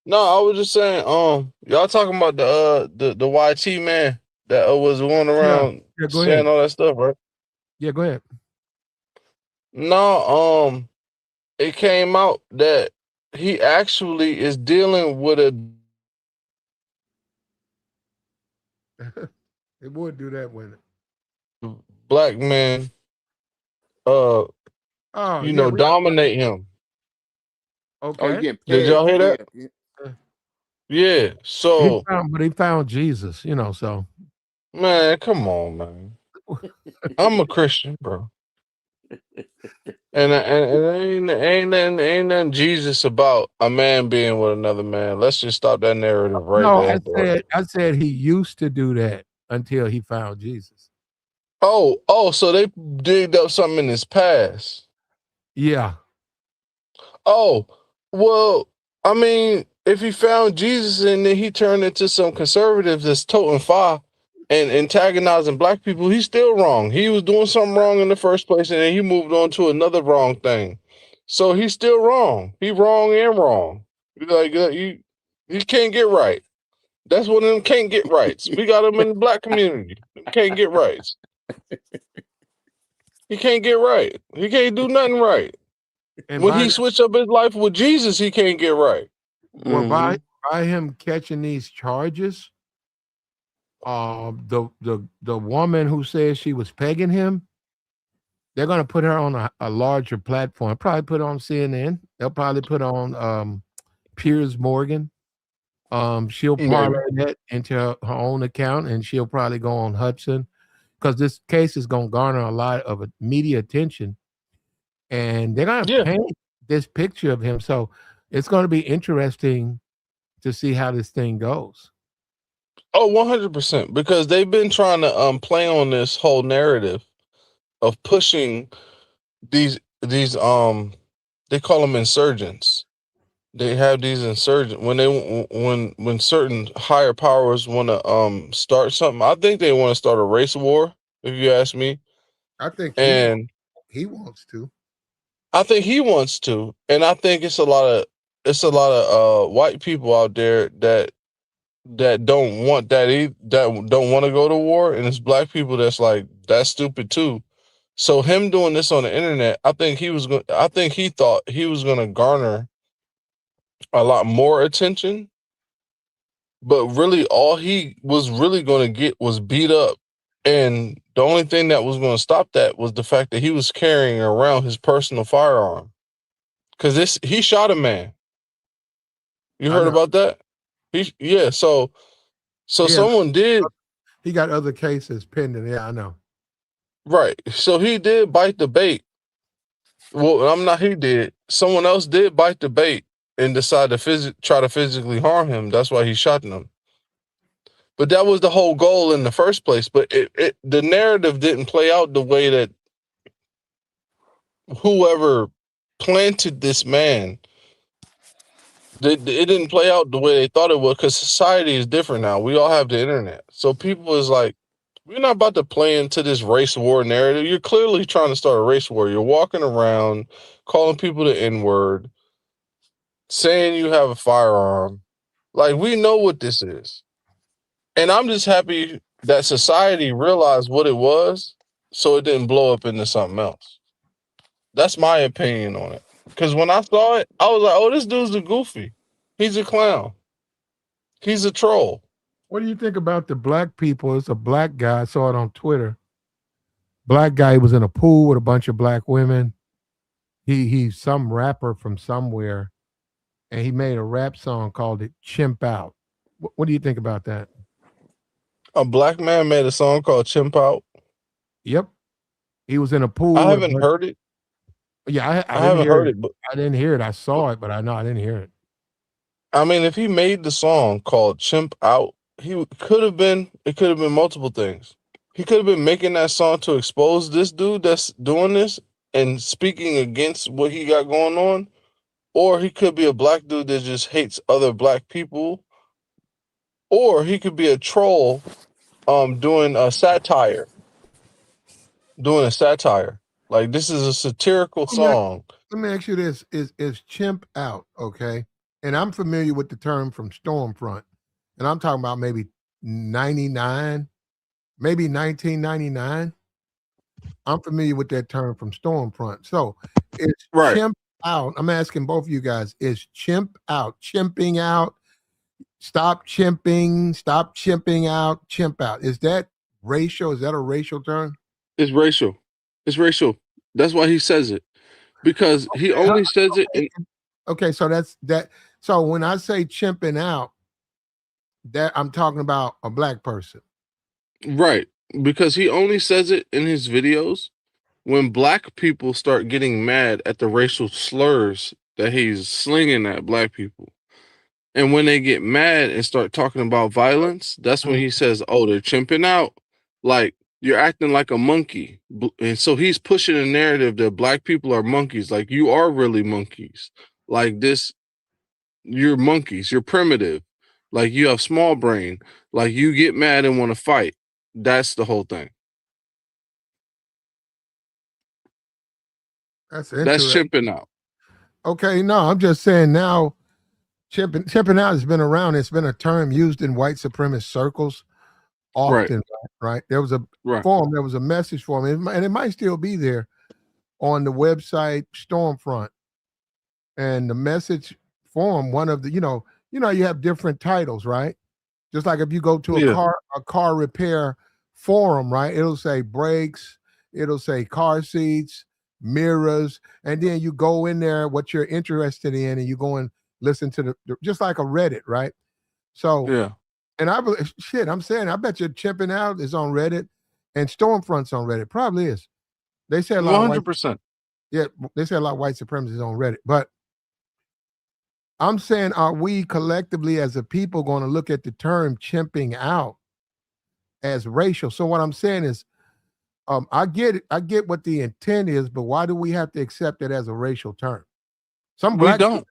No, I was just saying, y'all talking about the YT man that was going Yeah, around yeah. Go ahead. saying all that stuff, right? Yeah, go ahead." No, it came out that he actually is dealing with a It would do that when. black man, Oh yeah, dominate him. Oh, you okay. getting Did paid? y'all hear that? Yeah. Yeah. So, He found Jesus. So. man, come on, man. I'm a Christian, bro. And ain't nothing Jesus about a man being with another man. Let's just stop that narrative right No, there. Bro. I said he used to do that until he found Jesus. So they digged up something in his past. Yeah. Oh, well, I mean, if he found Jesus and then he turned into some conservatives that's toting fire and antagonizing black people, he's still wrong. He was doing something wrong in the first place, and then he moved on to another wrong thing. So he's still wrong. He wrong and wrong. You can't get right. That's one of them can't get rights. We got them in the black community. Can't get rights. He can't get right. He can't do nothing right. And When he switched up his life with Jesus, he can't get right. Well, by him catching these charges, the woman who says she was pegging him, they're gonna put her on a larger platform. Probably put on CNN. They'll probably put on Piers Morgan. She'll parlay that into her own account, and she'll probably go on Hudson, because this case is gonna garner a lot of media attention, and they're gonna paint this picture of him. So it's gonna be interesting to see how this thing goes. Oh, 100%. Because they've been trying to play on this whole narrative of pushing these they call them insurgents. They have these insurgents when certain higher powers want to start something. I think they want to start a race war, if you ask me. I think he wants to. I think he wants to, and I think it's a lot of white people out there that don't want that don't want to go to war, and it's black people that's like, that's stupid too. So him doing this on the internet, I think he thought he was going to garner a lot more attention, but really all he was really going to get was beat up. And the only thing that was going to stop that was the fact that he was carrying around his personal firearm. Because he shot a man. You heard about that? So someone did. He got other cases pending. Yeah, I know. Right. So he did bite the bait. Well, he did. Someone else did bite the bait and decide to try to physically harm him. That's why he shot them. But that was the whole goal in the first place. But the narrative didn't play out the way that whoever planted this man, it didn't play out the way they thought it would, because society is different now. We all have the internet. So people is like, we're not about to play into this race war narrative. You're clearly trying to start a race war. You're walking around calling people the N-word, saying you have a firearm. Like, we know what this is. And I'm just happy that society realized what it was, so it didn't blow up into something else. That's my opinion on it. Because when I saw it, I was like, oh, this dude's a goofy. He's a clown. He's a troll. What do you think about the black people? It's a black guy. I saw it on Twitter. Black guy was in a pool with a bunch of black women. He's some rapper from somewhere, and he made a rap song called it "Chimp Out." What do you think about that? A black man made a song called "Chimp Out"? Yep. He was in a pool. I haven't heard it. Yeah, I haven't heard it. But I didn't hear it. I saw it, but I didn't hear it. I mean, if he made the song called "Chimp Out," it could have been multiple things. He could have been making that song to expose this dude that's doing this and speaking against what he got going on, or he could be a black dude that just hates other black people, or he could be a troll, doing a satire. Like this is a satirical Let me ask- song. let me ask you this: is chimp out? Okay, and I'm familiar with the term from Stormfront, and I'm talking about maybe 99, maybe 1999. I'm familiar with that term from Stormfront. So is Right. chimp out? I'm asking both of you guys: is chimp out? Chimping out? Stop chimping out, chimp out. Is that racial? Is that a racial term? It's racial. It's racial. That's why he says it. Because he only says it in Okay, so that's that. So when I say chimping out, that I'm talking about a black person. right. Because he only says it in his videos when black people start getting mad at the racial slurs that he's slinging at black people. And when they get mad and start talking about violence, that's when he says, "Oh, they're chimping out. Like you're acting like a monkey." And so he's pushing a narrative that black people are monkeys. Like you are really monkeys. Like this, you're monkeys. You're primitive. Like you have small brain. Like you get mad and want to fight. That's the whole thing. That's That's interesting. chimping out. Okay, no, I'm just saying now chimping out has been around. It's been a term used in white supremacist circles Right. often, right? There was a Right. forum, there was a message for me, and it might still be there on the website Stormfront. And the message forum, one of the, you have different titles, right? Just like if you go to Yeah. a car repair forum, right? It'll say brakes, it'll say car seats, mirrors, and then you go in there what you're interested in, and you go and listen to just like a Reddit, right? So, Yeah. and I believe shit, I'm saying I bet you Chimping Out is on Reddit and Stormfront's on Reddit. Probably is. They say a lot of white 100%. yeah, they say a lot of white supremacists on Reddit, but I'm saying, are we collectively as a people going to look at the term chimping out as racial? So what I'm saying is, I get it, I get what the intent is, but why do we have to accept it as a racial term? Some We black don't.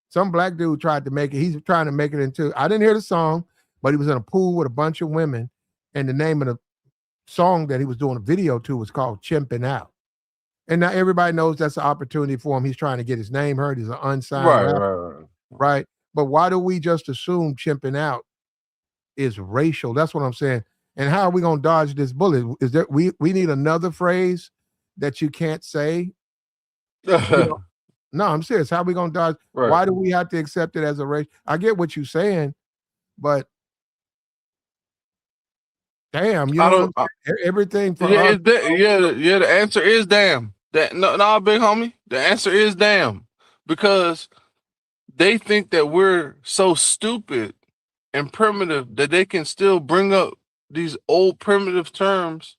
some black dude tried to make it. He's trying to make it into. I didn't hear the song, but he was in a pool with a bunch of women, and the name of the song that he was doing a video to was called "Chimping Out." And now everybody knows that's an opportunity for him. He's trying to get his name heard. He's an unsigned Right, rapper, right, right. right? But why do we just assume chimping out is racial? That's what I'm saying. And how are we gonna dodge this bullet? Is there we need another phrase that you can't say? No, I'm serious. How are we gonna dodge? Right. Why do we have to accept it as a race? I get what you're saying, but damn, you I know don't. what I'm saying? Everything for Yeah, us. yeah. The answer is damn. That no, big homie. The answer is damn, because they think that we're so stupid and primitive that they can still bring up these old primitive terms.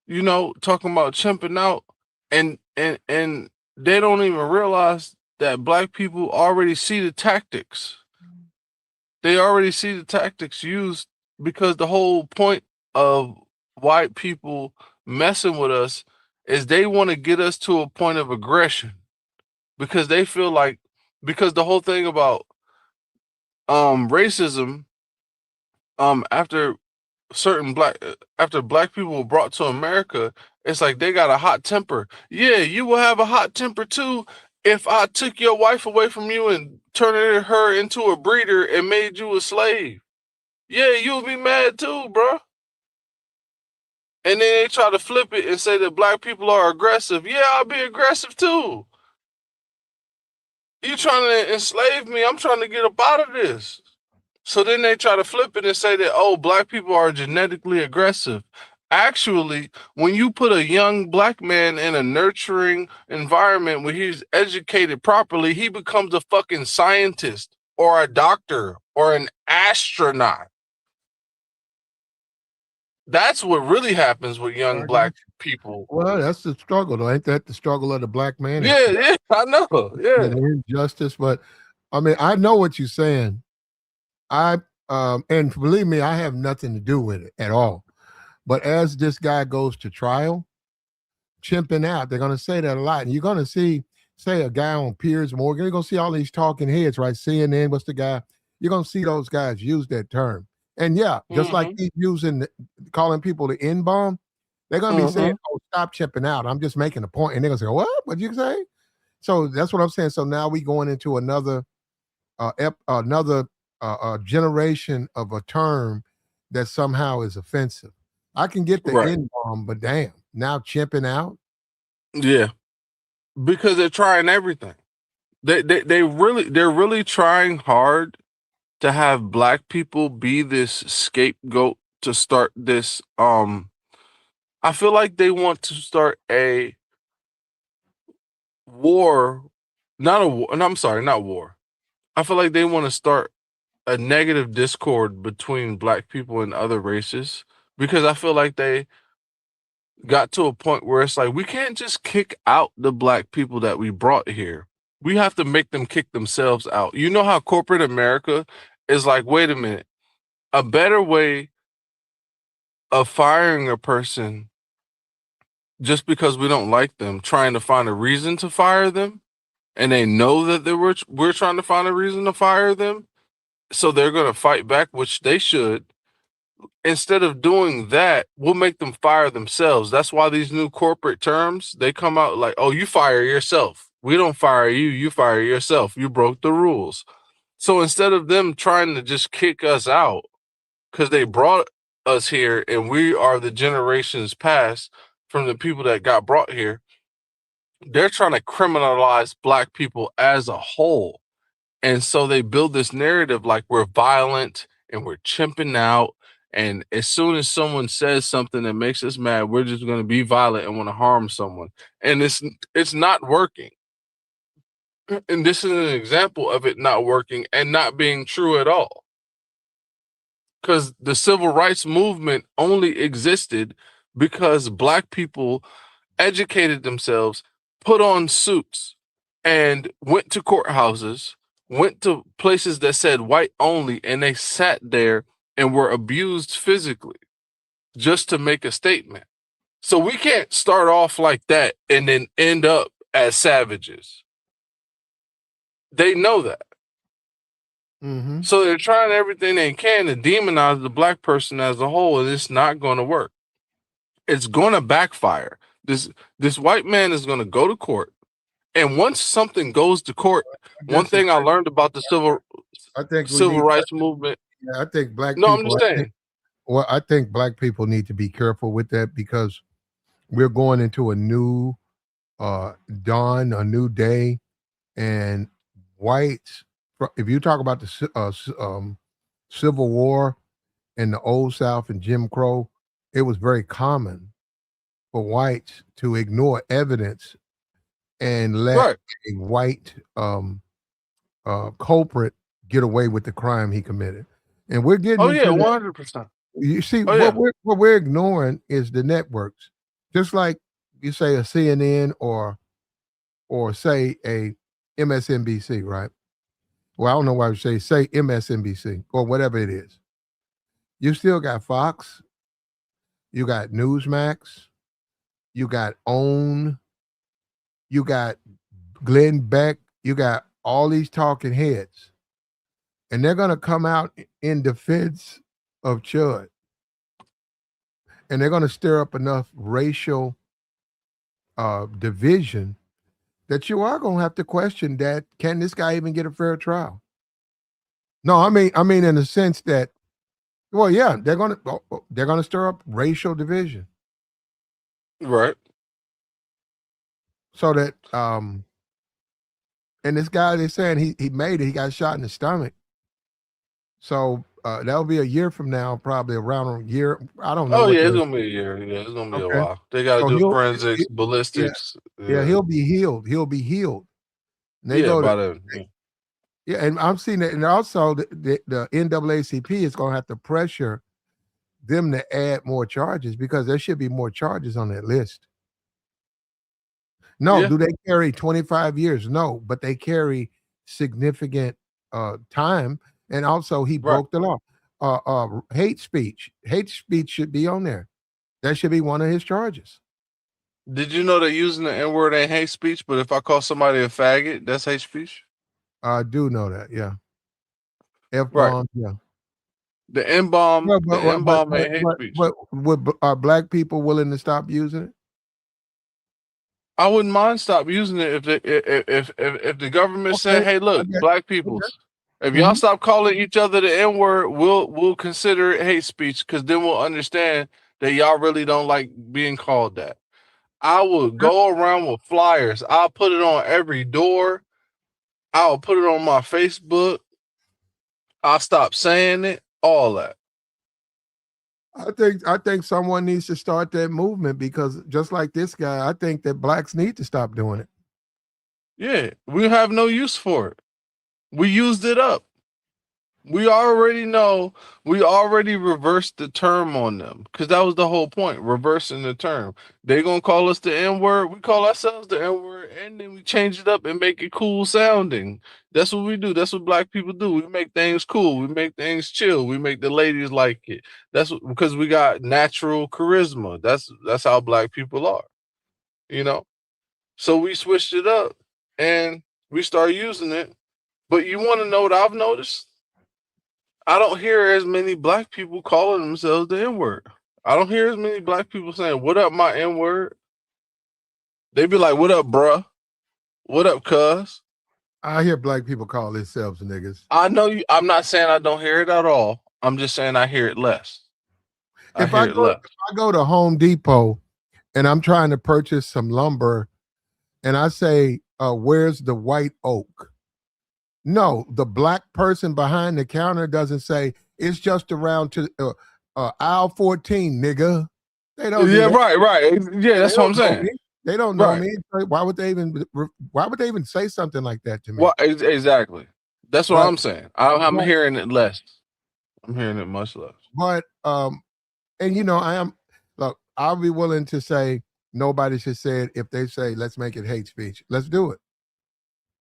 Talking about chimping out, and they don't even realize that black people already see the tactics. They already see the tactics used, because the whole point of white people messing with us is they want to get us to a point of aggression, because they feel like, because the whole thing about racism, after after black people were brought to America, it's like they got a hot temper. Yeah, you will have a hot temper too if I took your wife away from you and turned her into a breeder and made you a slave. Yeah, you'll be mad too, bro. And then they try to flip it and say that black people are aggressive. Yeah, I'll be aggressive too. You trying to enslave me? I'm trying to get up out of this. So then they try to flip it and say that, oh, black people are genetically aggressive. Actually, when you put a young black man in a nurturing environment where he's educated properly, he becomes a fucking scientist or a doctor or an astronaut. That's what really happens with young black people. Well, that's the struggle, though. Ain't that the struggle of the black man? Yeah, I know. Yeah. The injustice. But I mean, I know what you're saying. And believe me, I have nothing to do with it at all. But as this guy goes to trial, chimping out, they're gonna say that a lot. And you're gonna see, say, a guy on Piers Morgan, you're gonna see all these talking heads, right? CNN, what's the guy? you're gonna see those guys use that term. And yeah, just like he's using calling people the N bomb, they're gonna be saying, "Oh, stop chipping out." I'm just making a point, and they're gonna say, "What? What'd you say?" So that's what I'm saying. So now we going into another generation of a term that somehow is offensive. I can get the Right. N bomb, but damn, now chipping out. Yeah, because they're trying everything. They're really trying hard to have black people be this scapegoat to start this. I feel like they want to start a war, not a war. No, I'm sorry, not war. I feel like they want to start a negative discord between black people and other races because I feel like they got to a point where it's like we can't just kick out the black people that we brought here. We have to make them kick themselves out. You know how corporate America is like, wait a minute, a better way of firing a person just because we don't like them, trying to find a reason to fire them, and they know that we're trying to find a reason to fire them, so they're going to fight back, which they should. Instead of doing that, we'll make them fire themselves. That's why these new corporate terms, they come out like, oh, you fire yourself. We don't fire you, you fire yourself. You broke the rules. So instead of them trying to just kick us out because they brought us here and we are the generations past from the people that got brought here, they're trying to criminalize black people as a whole. And so they build this narrative like we're violent and we're chimping out. And as soon as someone says something that makes us mad, we're just going to be violent and want to harm someone. And it's not working. And this is an example of it not working and not being true at all. Because the civil rights movement only existed because black people educated themselves, put on suits, and went to courthouses, went to places that said white only, and they sat there and were abused physically just to make a statement. So we can't start off like that and then end up as savages. They know that. Mm-hmm. So they're trying everything they can to demonize the black person as a whole, and it's not going to work. It's going to backfire. This white man is going to go to court. And once something goes to court, one thing I learned about the civil rights movement. Yeah, I think black No, people. I'm just saying. I think black people need to be careful with that because we're going into a new dawn, a new day, and whites. If you talk about the Civil War in the Old South and Jim Crow, it was very common for whites to ignore evidence and let a white culprit get away with the crime he committed. And we're getting into 100%. You see, what we're ignoring is the networks. Just like you say a CNN or say a MSNBC, right? Well, I don't know why you say MSNBC or whatever it is. You still got Fox, you got Newsmax, you got OWN, you got Glenn Beck, you got all these talking heads. And they're going to come out in defense of Chud. And they're going to stir up enough racial division that you are going to have to question that. Can this guy even get a fair trial? No, I mean in the sense that, well, yeah, they're going to stir up racial division, right? So that and this guy, they're saying he made it. He got shot in the stomach. So that'll be a year from now, probably around a year. I don't know. Oh, yeah, it's going to be a year. Yeah, it's going to be a while. They got to do forensics, ballistics. Yeah, he'll be healed. He'll be healed. And they Yeah, and I'm seeing that. And also the NAACP is going to have to pressure them to add more charges because there should be more charges on that list. No, do they carry 25 years? No, but they carry significant time. And also he broke the law. Hate speech should be on there. That should be one of his charges. Did you know that using the N-word ain't hate speech, but if I call somebody a faggot, that's hate speech? I do know that, yeah. F-bombs, yeah. The N-bomb, Well, the N-bomb ain't hate speech. are black people willing to stop using it? I wouldn't mind stop using it if the government said, "Hey, look, Okay. black peoples, if y'all Mhm. stop calling each other the N-word, we'll consider it hate speech because then we'll understand that y'all really don't like being called that." I would go around with flyers. I'll put it on every door. I'll put it on my Facebook. I'll stop saying it. All that. I think someone needs to start that movement because just like this guy, I think that blacks need to stop doing it. Yeah, we have no use for it. We used it up. We already know. We already reversed the term on them because that was the whole point, reversing the term. They gonna call us the N-word. We call ourselves the N-word, and then we change it up and make it cool sounding. That's what we do. That's what black people do. We make things cool. We make things chill. We make the ladies like it. That's what, because we got natural charisma. That's how black people are. You know. So we switched it up and we started using it. But you want to know what I've noticed? I don't hear as many black people calling themselves the N-word. I don't hear as many black people saying, "What up, my N-word?" They be like, "What up, bruh? What up, cuz?" I hear black people call themselves niggas. I know you. I'm not saying I don't hear it at all. I'm just saying I hear it less. I If hear it less. I go to Home Depot and I'm trying to purchase some lumber and I say, where's the white oak? No, the black person behind the counter doesn't say it's just around to aisle 14, nigga. They don't do Yeah, that. right. Yeah, that's what I'm They don't know saying. me. They don't know Right. me. Why would they even say something like that to me? Well, exactly. That's what But I'm saying. I'm but, hearing it less. I'm hearing it much less. but and you know, look, I'll be willing to say nobody should say it if they say let's make it hate speech. Let's do it.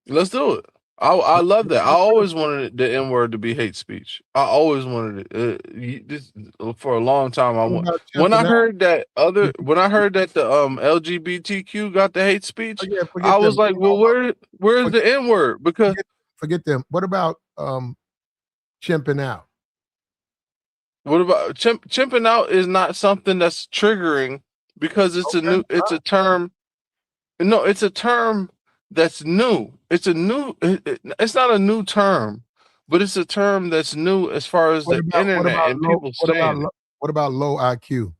Let's do it. I love that. I always wanted the N word to be hate speech. I always wanted it. This for a long time. What about When I chimping out? heard that the LGBTQ got the hate speech, I Forget was them. like, well, where's the N word? Because Forget them. What about chimping out? what about chimping out is not something that's triggering because it's a term. No, it's a term that's new. It's not a new term, but it's a term that's new as far as the internet and people saying it. What about low IQ?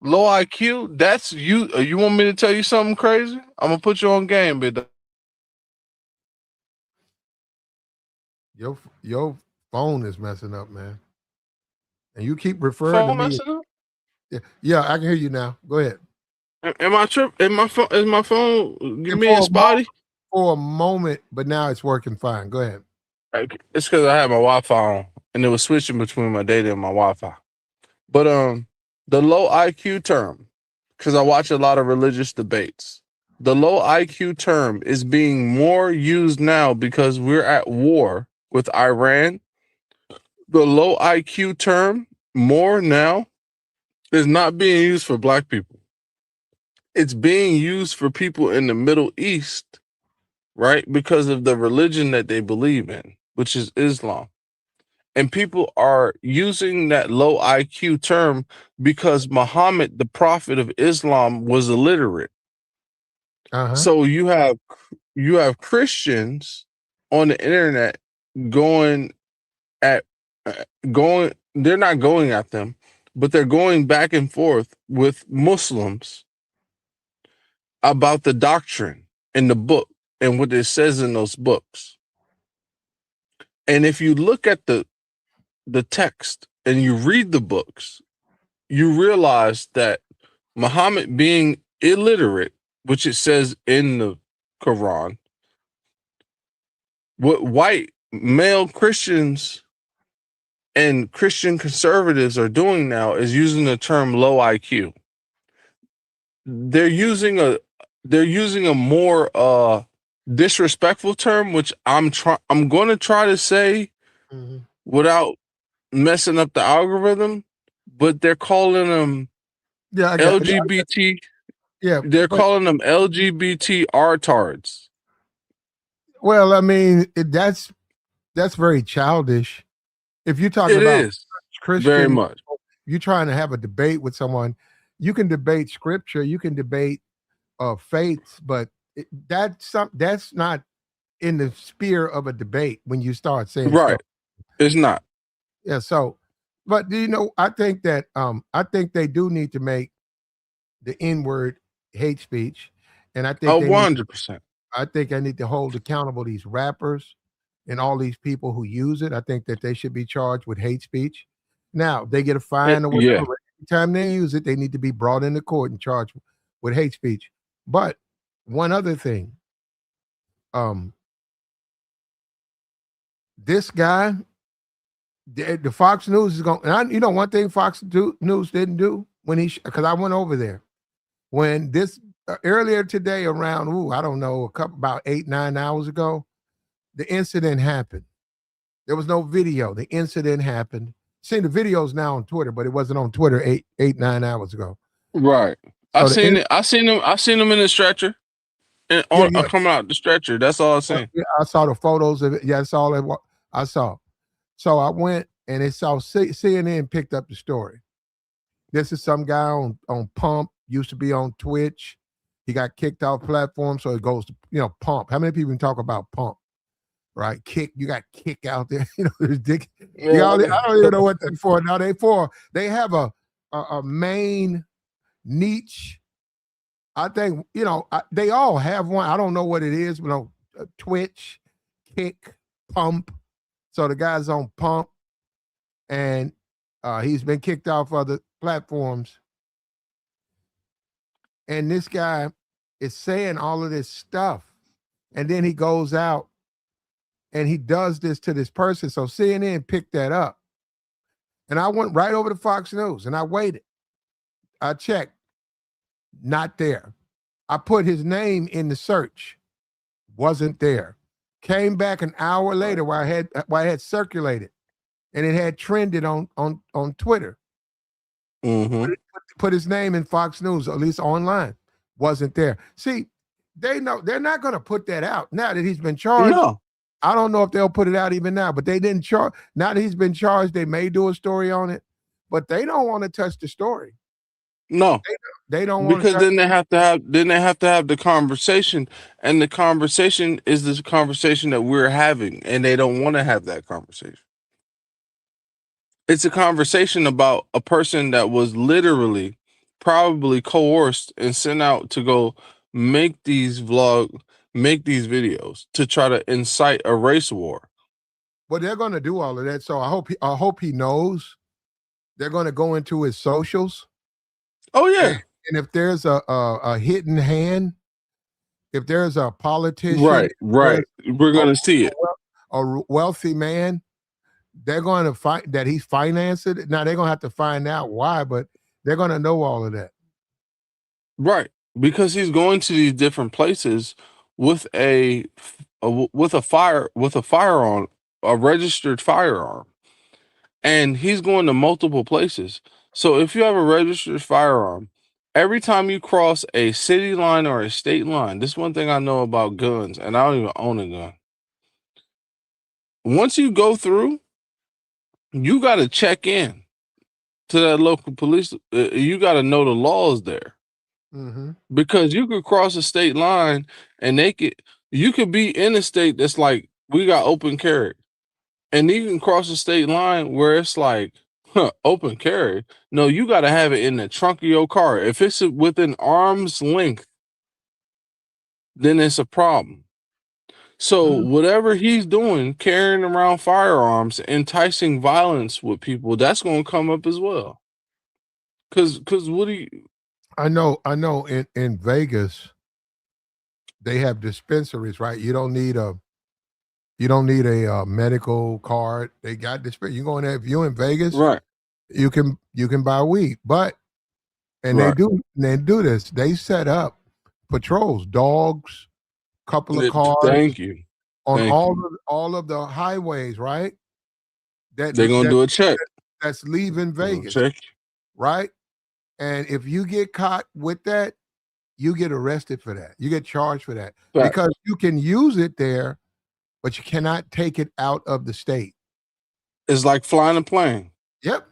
Low IQ, that's you. You want me to tell you something crazy? I'm gonna put you on game, bit. Your phone is messing up, man. And you keep referring to Phone me. messing up? Yeah, I can hear you now. Go ahead. Am I trip? Is my phone And me and spotty? for a moment, but now it's working fine. Go ahead. It's because I had my Wi-Fi on and it was switching between my data and my Wi-Fi. But the low IQ term, because I watch a lot of religious debates. The low IQ term is being more used now because we're at war with Iran. The low IQ term more now is not being used for black people. It's being used for people in the Middle East, right? Because of the religion that they believe in, which is Islam. And people are using that low IQ term because Muhammad, the prophet of Islam, was illiterate. So you have Christians on the internet going at going they're not going at them, but they're going back and forth with Muslims about the doctrine in the book and what it says in those books. And if you look at the text and you read the books, you realize that Muhammad being illiterate, which it says in the Quran, what white male Christians and Christian conservatives are doing now is using the term low IQ. They're using a more disrespectful term, which I'm going to try to say without messing up the algorithm, but they're calling them LGBT. Yeah, They're calling them LGBT artards. well, I mean, that's that's very childish. If you're talking It about is very Christian, much. you're trying to have a debate with someone. You can debate scripture, you can debate faiths, but that's not in the sphere of a debate when you start saying Right. stuff. It's not. Yeah. So, but you know, I think that I think they do need to make the N word hate speech, and I think Oh, they need. 100%. I think I need to hold accountable these rappers and all these people who use it. I think that they should be charged with hate speech. Now they get a fine or Yeah. whatever. Every time they use it, they need to be brought into court and charged with hate speech. But one other thing, um, this guy, the Fox News is going. You know, one thing News didn't do when because I went over there when this earlier today around I don't know about 8-9 hours ago, the incident happened. There was no video. The incident happened. Seen the videos now on Twitter, but it wasn't on Twitter 8-9 hours ago. Right. So I seen it. I seen him in the stretcher and yeah, yeah. coming out the stretcher. That's all I seen. Yeah, I saw the photos of it. Yeah, that's all I saw. So I went and it saw CNN picked up the story. This is some guy on Pump, used to be on Twitch. He got kicked off platform, so it goes to Pump. How many people talk about Pump? Right? You got kick out there. There's dick. Yeah. I don't even know what they're for. Now they have a main niche. I think, they all have one. I don't know what it is, but Twitch, Kick, Pump. So the guy's on Pump, and he's been kicked off other platforms. And this guy is saying all of this stuff. And then he goes out and he does this to this person. So CNN picked that up. And I went right over to Fox News and I waited. I checked. Not there. I put his name in the search. Wasn't there. Came back an hour later where I had circulated. And it had trended on Twitter. Mm-hmm. Put his name in Fox News, at least online. Wasn't there. See, they know they're not going to put that out now that he's been charged. No. I don't know if they'll put it out even now, but they didn't charge. Now that he's been charged, they may do a story on it, but they don't want to touch the story. No. They don't want because then they have to have the conversation, and the conversation is this conversation that we're having, and they don't want to have that conversation. It's a conversation about a person that was literally probably coerced and sent out to go make these videos to try to incite a race war. Well, they're going to do all of that. So I hope he knows. They're going to go into his socials. Oh yeah. And if there's a hidden hand, if there's a politician, right, we're going to see it. A wealthy man, they're going to find that he's financed it. Now they're going to have to find out why, but they're going to know all of that. Right, because he's going to these different places with a firearm, a registered firearm, and he's going to multiple places. So if you have a registered firearm, every time you cross a city line or a state line, this is one thing I know about guns, and I don't even own a gun. Once you go through, you got to check in to that local police. You got to know the laws there. Mm-hmm. Because you could cross a state line and you could be in a state that's like, we got open carry. And you can cross a state line where it's like, open carry. No, you got to have it in the trunk of your car. If it's within arm's length, then it's a problem. So whatever he's doing, carrying around firearms, enticing violence with people, that's going to come up as well. Because what do you... I know in Vegas, they have dispensaries, right? You don't need a medical card. They got dispensary. You go in there, if you're in Vegas, right? You can buy weed, but they do this. They set up patrols, dogs, couple of cars. Thank you. On all of the highways, right? They're gonna do a check. That's leaving Vegas, check. Right? And if you get caught with that, you get arrested for that. You get charged for that because you can use it there but you cannot take it out of the state. It's like flying a plane. Yep.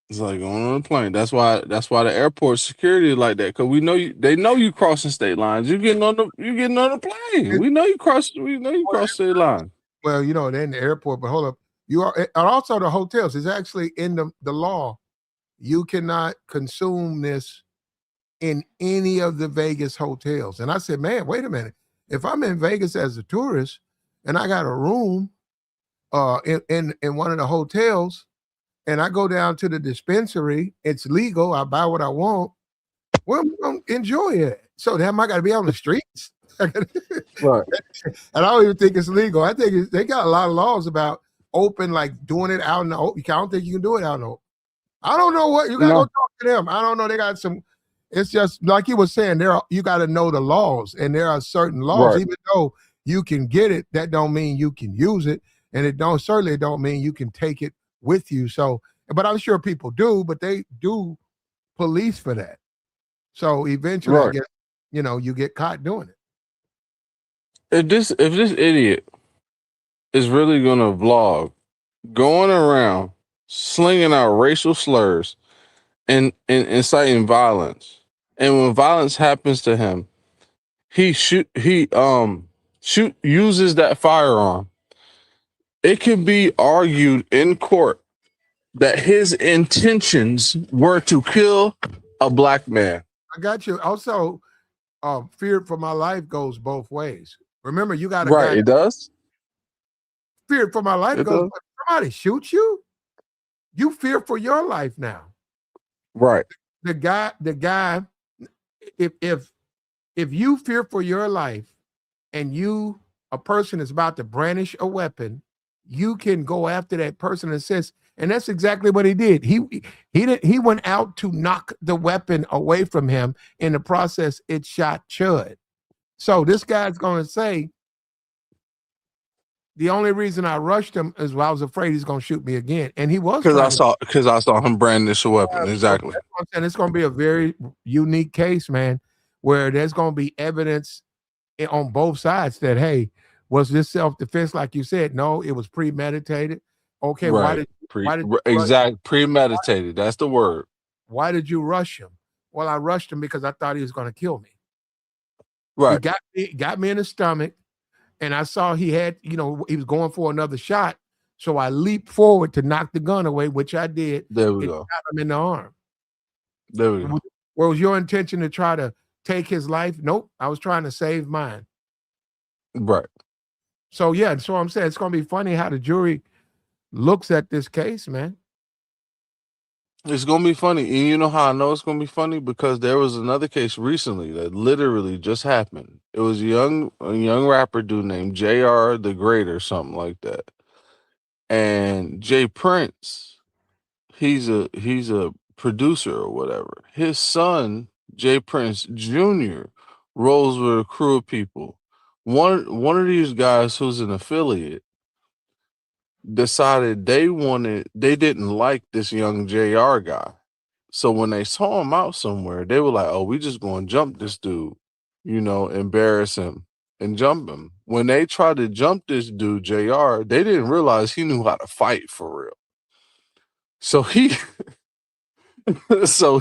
It's like going on a plane. That's why the airport security is like that. Cause we know you. They know you crossing state lines. You getting on the plane. We know you cross state line. Well, they're in the airport, but hold up. You are, and also the hotels. It's actually in the law. You cannot consume this in any of the Vegas hotels. And I said, man, wait a minute. If I'm in Vegas as a tourist and I got a room in one of the hotels and I go down to the dispensary, it's legal, I buy what I want, well, I'm gonna enjoy it. So damn, I gotta be on the streets. Right. And I don't even think it's legal. I think they got a lot of laws about open, like doing it out in the open. I don't think you can do it out in the open. I don't know what you gotta go talk to them. I don't know. They got some. It's just like you were saying. You got to know the laws, and there are certain laws. Right. Even though you can get it, that don't mean you can use it, and it certainly don't mean you can take it with you. So, but I'm sure people do, but they do police for that. So eventually, I guess you get caught doing it. If this idiot is really gonna vlog, going around slinging out racial slurs and inciting violence, and when violence happens to him, he uses that firearm. It can be argued in court that his intentions were to kill a black man. I got you. Also, fear for my life goes both ways. Remember, you got a Right, guy. it does. Fear for my life It goes. does. When somebody shoots you, you fear for your life now. Right. The guy. If you fear for your life, and a person is about to brandish a weapon, you can go after that person and says, and that's exactly what he did. He went out to knock the weapon away from him. In the process, it shot Chud. So this guy's going to say, the only reason I rushed him is I was afraid he's going to shoot me again. And he was Because I saw him brandish a weapon. Exactly. That's what I'm saying. It's going to be a very unique case, man, where there's going to be evidence on both sides that, hey, was this self-defense like you said? No, it was premeditated. Okay, right. Premeditated. That's the word. Why did you rush him? Well, I rushed him because I thought he was going to kill me. Right. He got me in the stomach, and I saw he had, he was going for another shot. So I leaped forward to knock the gun away, which I did. There we go. Shot him in the arm. There we go. Where was your intention to try to take his life? Nope. I was trying to save mine. Right. So yeah, so I'm saying it's going to be funny how the jury looks at this case, man. It's going to be funny. And you know how I know it's going to be funny? Because there was another case recently that literally just happened. It was a young rapper dude named JR the Great or something like that. And Jay Prince, he's a producer or whatever. His son, Jay Prince Jr., rolls with a crew of people. One of these guys who's an affiliate decided they didn't like this young JR guy. So when they saw him out somewhere, they were like, oh, we just going to jump this dude, embarrass him and jump him. When they tried to jump this dude, JR, they didn't realize he knew how to fight for real. So he so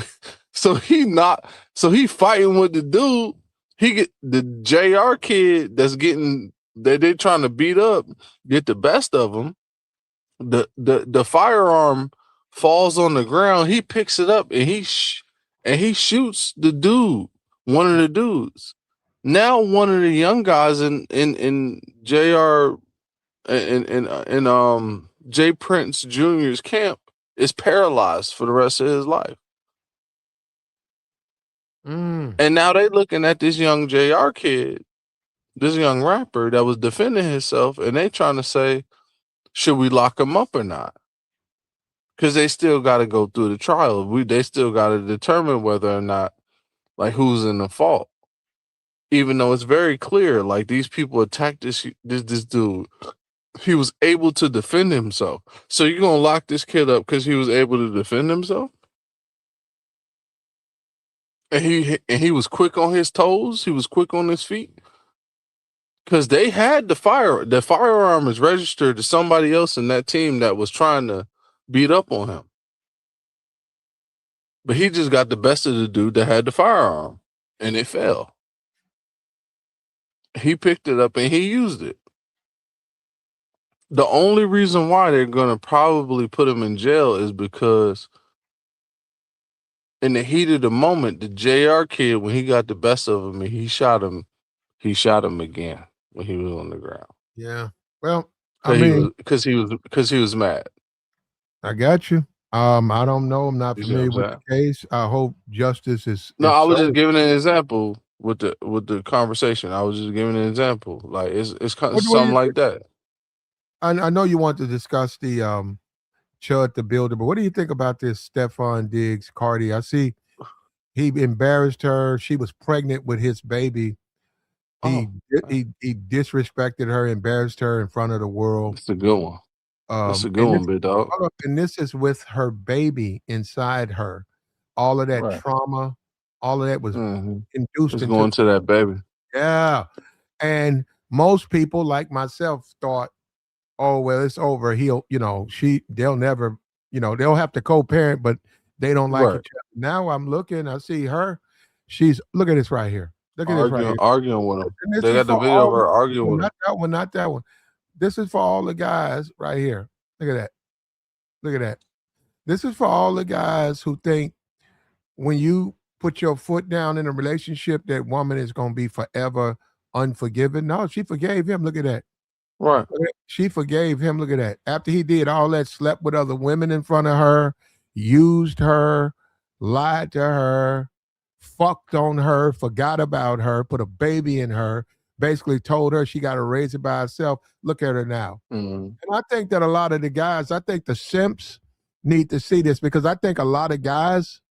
he fighting with the dude. He get the JR kid they're trying to beat up, get the best of him. The firearm falls on the ground. He picks it up and he shoots the dude, one of the dudes. Now one of the young guys in JR in Jay Prince Jr.'s camp is paralyzed for the rest of his life. And now they looking at this young JR kid, this young rapper that was defending himself, and they trying to say, should we lock him up or not? Because they still got to go through the trial. They still got to determine whether or not, like, who's in the fault. Even though it's very clear, like, these people attacked this dude. He was able to defend himself. So you're gonna lock this kid up because he was able to defend himself? And he was quick on his toes. He was quick on his feet. Because they had the firearm is registered to somebody else in that team that was trying to beat up on him. But he just got the best of the dude that had the firearm, and it fell. He picked it up and he used it. The only reason why they're going to probably put him in jail is because in the heat of the moment, the JR kid, when he got the best of him and he shot him again when he was on the ground. Yeah. Well, I mean, because he was mad. I got you. I don't know. I'm not You see what familiar I'm with saying? the case. I hope justice is. No, I was just served. giving an example with the conversation. I was just giving an example. Like it's kind of What do you something like that. I know you want to discuss the Chud the Builder, but what do you think about this Stephon Diggs Cardi? I see he embarrassed her. She was pregnant with his baby. He disrespected her, embarrassed her in front of the world. That's a good one. That's a good one, big dog. And this is with her baby inside her. All of that Right. trauma, all of that was induced It's into going to that baby. Yeah. And most people like myself thought, oh, well, it's over. They'll never, they'll have to co-parent, but they don't like each other. Now I'm looking, I see her. Look at this right here. Look at this right here. Arguing with him. They got the video of her arguing with him. Not that one. This is for all the guys right here. Look at that. Look at that. This is for all the guys who think when you put your foot down in a relationship, that woman is going to be forever unforgiven. No, she forgave him. Look at that. Right. She forgave him. Look at that. After he did all that, slept with other women in front of her, used her, lied to her, fucked on her, forgot about her, put a baby in her, basically told her she got to raise it by herself. Look at her now. And I think that a lot of the guys, I think the simps need to see this, because I think a lot of guys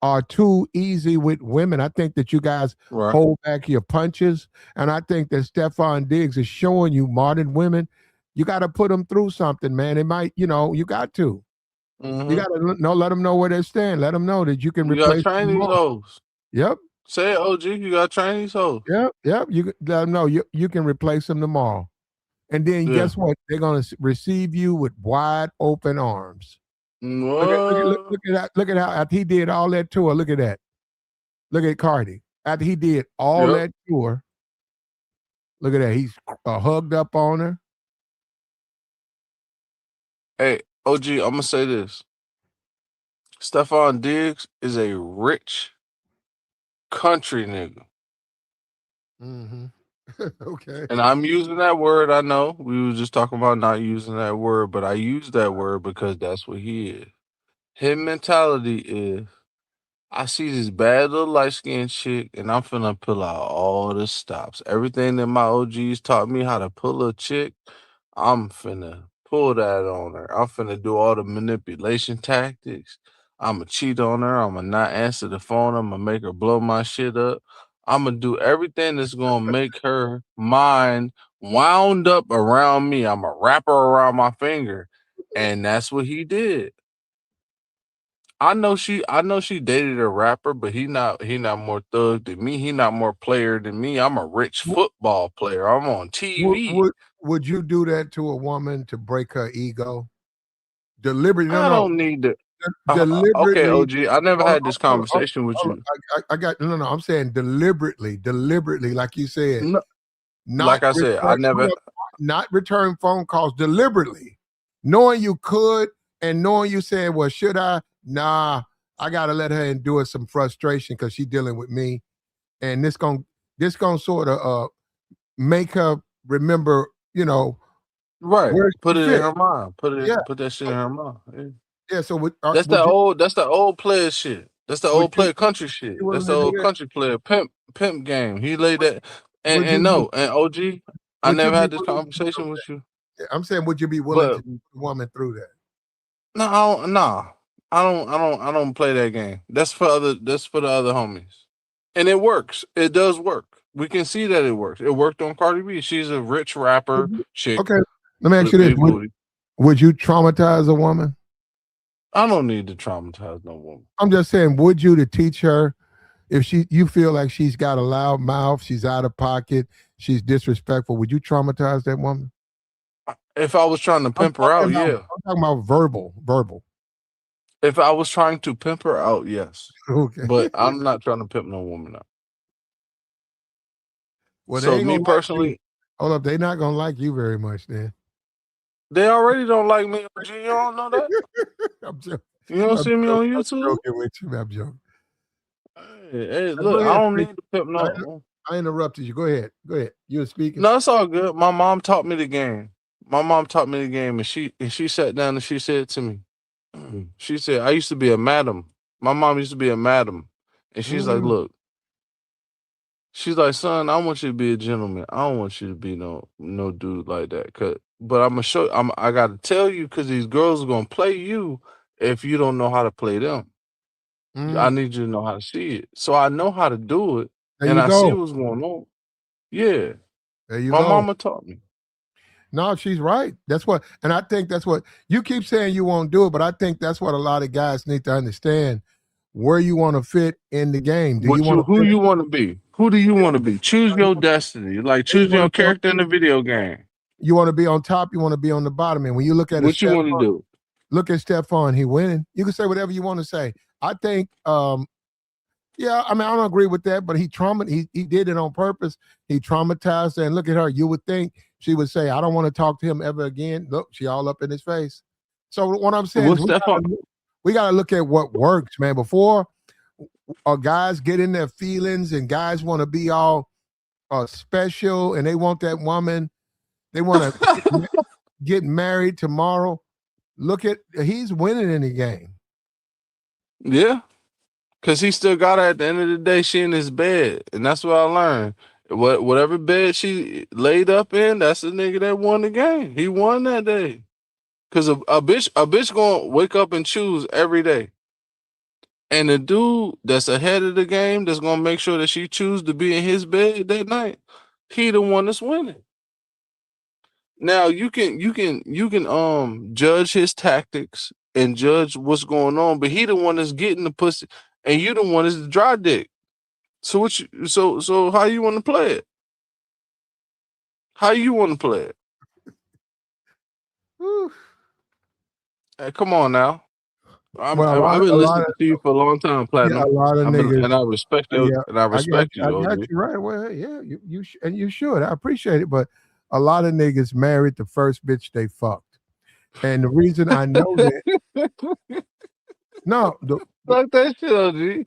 are too easy with women. I think that you guys hold back your punches. And I think that Stephon Diggs is showing you modern women, you got to put them through something, man. It might, you got to. You got to let them know where they stand. Let them know that you can replace them. These hoes. Yep. Say it, OG. You got to train these hoes. Yep. You let them know you can replace them tomorrow. And then guess what? They're going to receive you with wide open arms. Look at how after he did all that tour. Look at that. Look at Cardi. After he did all that tour, look at that. He's hugged up on her. Hey, OG, I'm gonna say this. Stephon Diggs is a rich country nigga. Okay. And I'm using that word. I know we were just talking about not using that word, but I use that word because that's what he is. His mentality is, I see this bad little light-skinned chick, and I'm finna pull out all the stops. Everything that my OGs taught me how to pull a chick, I'm finna pull that on her. I'm finna do all the manipulation tactics. I'ma cheat on her. I'ma not answer the phone. I'ma make her blow my shit up. I'ma do everything that's gonna make her mind wound up around me. I'ma wrap her around my finger. And that's what he did. I know she dated a rapper, but he not more thug than me. He not more player than me. I'm a rich football player. I'm on TV. Would you do that to a woman to break her ego? Deliberately? I don't need to. Deliberately. Okay, OG. I never had this conversation with you. I got no. I'm saying deliberately, like you said. No, like I said, I never. Not return phone calls deliberately, knowing you could and knowing you said, "Well, should I?" Nah, I gotta let her endure some frustration because she's dealing with me, and this gonna sort of make her remember, right? Put it in her mind. Put that shit in her mind. Yeah. So that's the old player shit. That's the old player country shit. That's the old country player pimp game. He laid that and OG. I never had this conversation with you. I'm saying, would you be willing to put a woman through that? No, I don't play that game. That's for the other homies. And it works. It does work. We can see that it works. It worked on Cardi B. She's a rich rapper chick. Okay. Let me ask you this. Would you traumatize a woman? I don't need to traumatize no woman. I'm just saying, would you to teach her if you feel like she's got a loud mouth, she's out of pocket, she's disrespectful, would you traumatize that woman? If I was trying to pimp her out, yeah. I'm talking about verbal. If I was trying to pimp her out, yes. Okay. But I'm not trying to pimp no woman out. Well, So me personally, hold up, they're not gonna like you very much then. they already don't like me. You don't know that? I'm joking. You don't see me on I'm YouTube? joking with you. I'm joking. Hey, look, I don't need to pimp no. I interrupted you. Go ahead. You were speaking. No, it's all good. My mom taught me the game. And she sat down and she said to me, she said, I used to be a madam. My mom used to be a madam. And she's like, look, she's like, son, I want you to be a gentleman. I don't want you to be no dude like that. But I'm gonna show I gotta tell you, because these girls are gonna play you if you don't know how to play them. I need you to know how to see it. So I know how to do it. There and you I go. see what's going on. Yeah. There you My go. mama taught me. No, she's right. That's what, and I think that's what you keep saying you won't do it, but I think that's what a lot of guys need to understand, where you want to fit in the game. Who you want to be? Who do you want to be? Choose your destiny. Like choose your character in the video game. You want to be on top, you want to be on the bottom. And when you look at what you want to do, look at Stephon, he winning. You can say whatever you want to say. I think yeah, I mean, I don't agree with that, but he did it on purpose. He traumatized her. And look at her. You would think she would say, I don't want to talk to him ever again. Look, she all up in his face. So what I'm saying is we got to look at what works, man. Before guys get in their feelings and guys want to be all special and they want that woman, they want to get married tomorrow. Look at, he's winning in the game. Yeah. Because he still got her at the end of the day, she in his bed. And that's what I learned. Whatever bed she laid up in, that's the nigga that won the game. He won that day. Because a bitch gonna wake up and choose every day. And the dude that's ahead of the game, that's gonna make sure that she choose to be in his bed that night, he the one that's winning. Now you can judge his tactics and judge what's going on, but he the one that's getting the pussy, and you the one that's the dry dick. So so how you want to play it? How you want to play it? Hey, come on now. I've been listening to you for a long time, Platinum. Yeah, a lot of niggas, and I respect you. And I respect you. I got you right. Well, yeah, you should. I appreciate it, but a lot of niggas married the first bitch they fucked, and the reason I know that, fuck that shit, OG.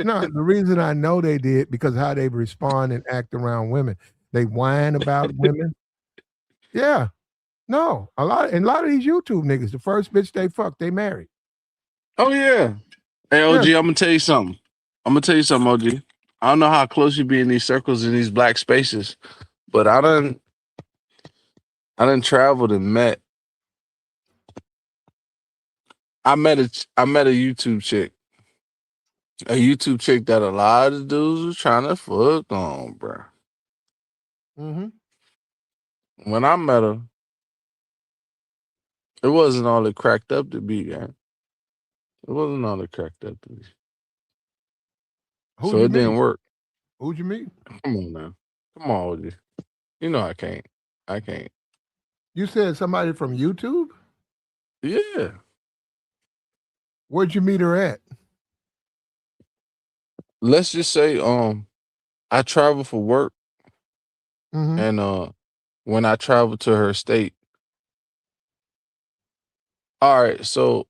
No, the reason I know they did because how they respond and act around women. They whine about women. Yeah, no, a lot of these YouTube niggas, the first bitch they fucked, they married. Oh yeah. Hey OG, I'm gonna tell you something. OG. I don't know how close you be in these circles, in these black spaces, but I done traveled and met. I met a YouTube chick. A YouTube chick that a lot of dudes was trying to fuck on, bro. When I met her, it wasn't all it cracked up to be, man. It wasn't all it cracked up to be. So it didn't work. Who'd you meet? Come on now. Come on, OG. You know I can't. You said somebody from YouTube? Yeah. Where'd you meet her at? Let's just say I travel for work. And when I traveled to her state. All right, so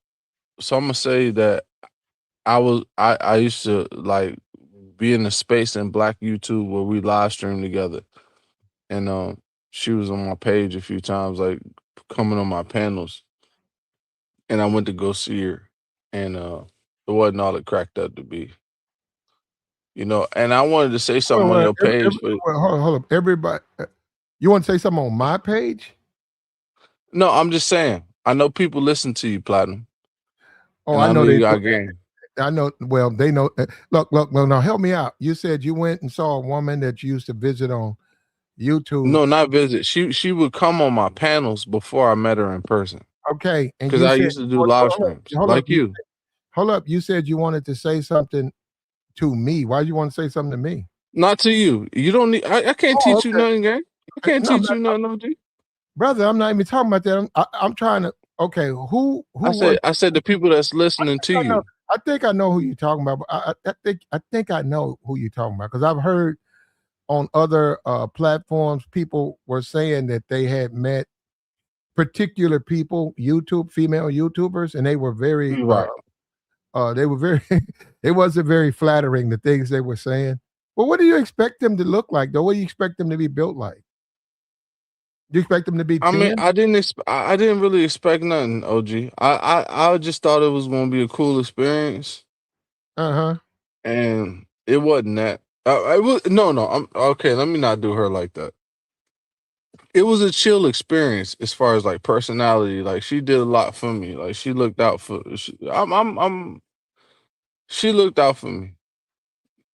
I'm gonna say that I used to like be in a space in Black YouTube where we live stream together. And she was on my page a few times, like coming on my panels. And I went to go see her. And it wasn't all it cracked up to be. You know, and I wanted to say something on your page. Hold up. Everybody, you want to say something on my page? No, I'm just saying. I know people listen to you, Platinum. Oh, I know they got game. I know. Well, they know. Look. Now help me out. You said you went and saw a woman that you used to visit on YouTube. No, not visit. She would come on my panels before I met her in person. Okay, and because I used to do live streams like you. Hold up. You said you wanted to say something to me. Why do you want to say something to me? Not to you. You don't need. I can't Oh, teach you okay. nothing, gang. I can't No, teach you nothing, OG. brother, I'm not even talking about that. I'm trying to. Okay, who I was? said the people that's listening to I know. you. I think I know who you're talking about. But I think I know who you're talking about because I've heard on other platforms people were saying that they had met particular people, female YouTubers, and they were very You right. they were very it wasn't very flattering the things they were saying. But what do you expect them to look like though? What do you expect them to be built like? Do you expect them to be I mean, 10? I didn't really expect nothing, OG. I just thought it was gonna be a cool experience, Uh-huh. and it wasn't that. It was no. I'm okay. Let me not do her like that. It was a chill experience as far as like personality. Like she did a lot for me. Like she looked out for. She looked out for me.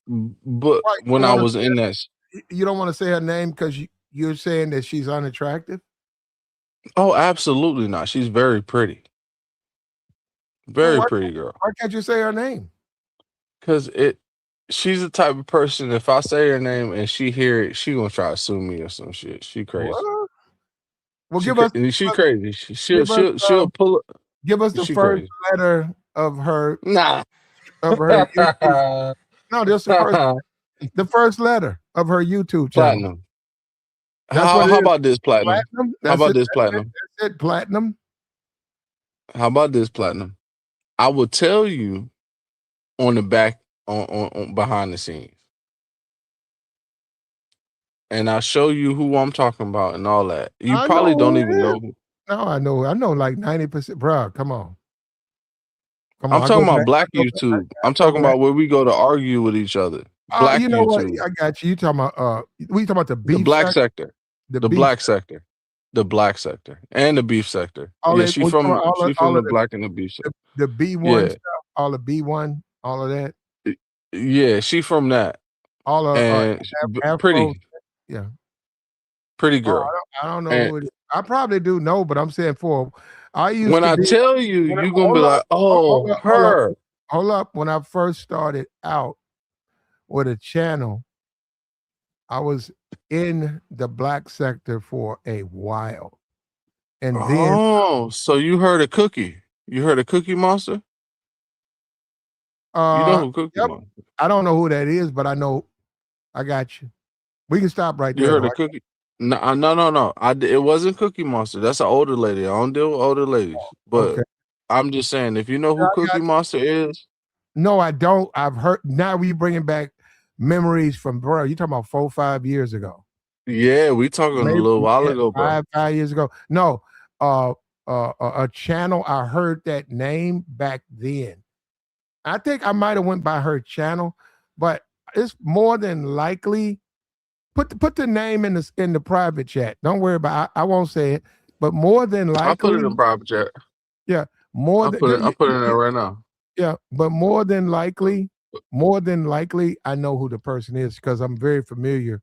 But Why you when don't I want was in that, to you don't want to say her name because you're saying that she's unattractive? oh, absolutely not. She's very pretty, Well, very pretty girl. why can't you say her name? Cause she's the type of person. If I say her name and she hear it, she gonna try to sue me or some shit. She crazy. What? Well, She she us crazy. give us She'll pull. give us the She first crazy. letter of her Nah. YouTube. No, just the first letter of her YouTube channel. Platinum. That's what it How is. about this platinum? Platinum. How That's about it. this platinum? That's it. Platinum. How about this platinum? I will tell you on the back on behind the scenes. And I'll show you who I'm talking about and all that. You I know probably don't who even it is. know who. No, I know. I know like 90%. Bruh, come on. Come I'm on. I go talking about back. black I go back. YouTube. I'm I go talking back. about where we go to argue with each other. Black You know what? YouTube. I got you. You talking about we talking about the The beef black sector? sector. The The beef. black sector. The black sector. And the beef sector. All Yeah, that. We talking about she from all the of black and the beef sector. the B1 Yeah. stuff. All the B1. All of that. Yeah, she from that. All of And Afro. pretty. Yeah. Pretty Oh, girl. I don't know And who it is. I probably do know, but I'm saying I used when to I be. tell you, you're gonna be Hold up. like, oh, Hold up. her. Hold up. When I first started out with a channel, I was in the black sector for a while. And then Oh, so you heard of Cookie? You heard of Cookie Monster? You know who Cookie yep, Monster? I don't know who that is, but I know I got you. We can stop right You there heard though. of Cookie? No, no. It wasn't Cookie Monster. That's an older lady. I don't deal with older ladies. But Okay. I'm just saying, if you know Yeah, who I got Cookie you. Monster is, No, I don't. I've heard now we bringing back memories from bro. You talking about 4-5 years ago. yeah, we talking a Maybe little while yeah, ago, bro. 5 years ago. No, a channel. I heard that name back then. I think I might have went by her channel, but it's more than likely. Put the name in the private chat. Don't worry about. I won't say it, but more than I'll put it likely, in private chat. yeah, more than I'll put it in there right now. yeah, but more than likely, I know who the person is because I'm very familiar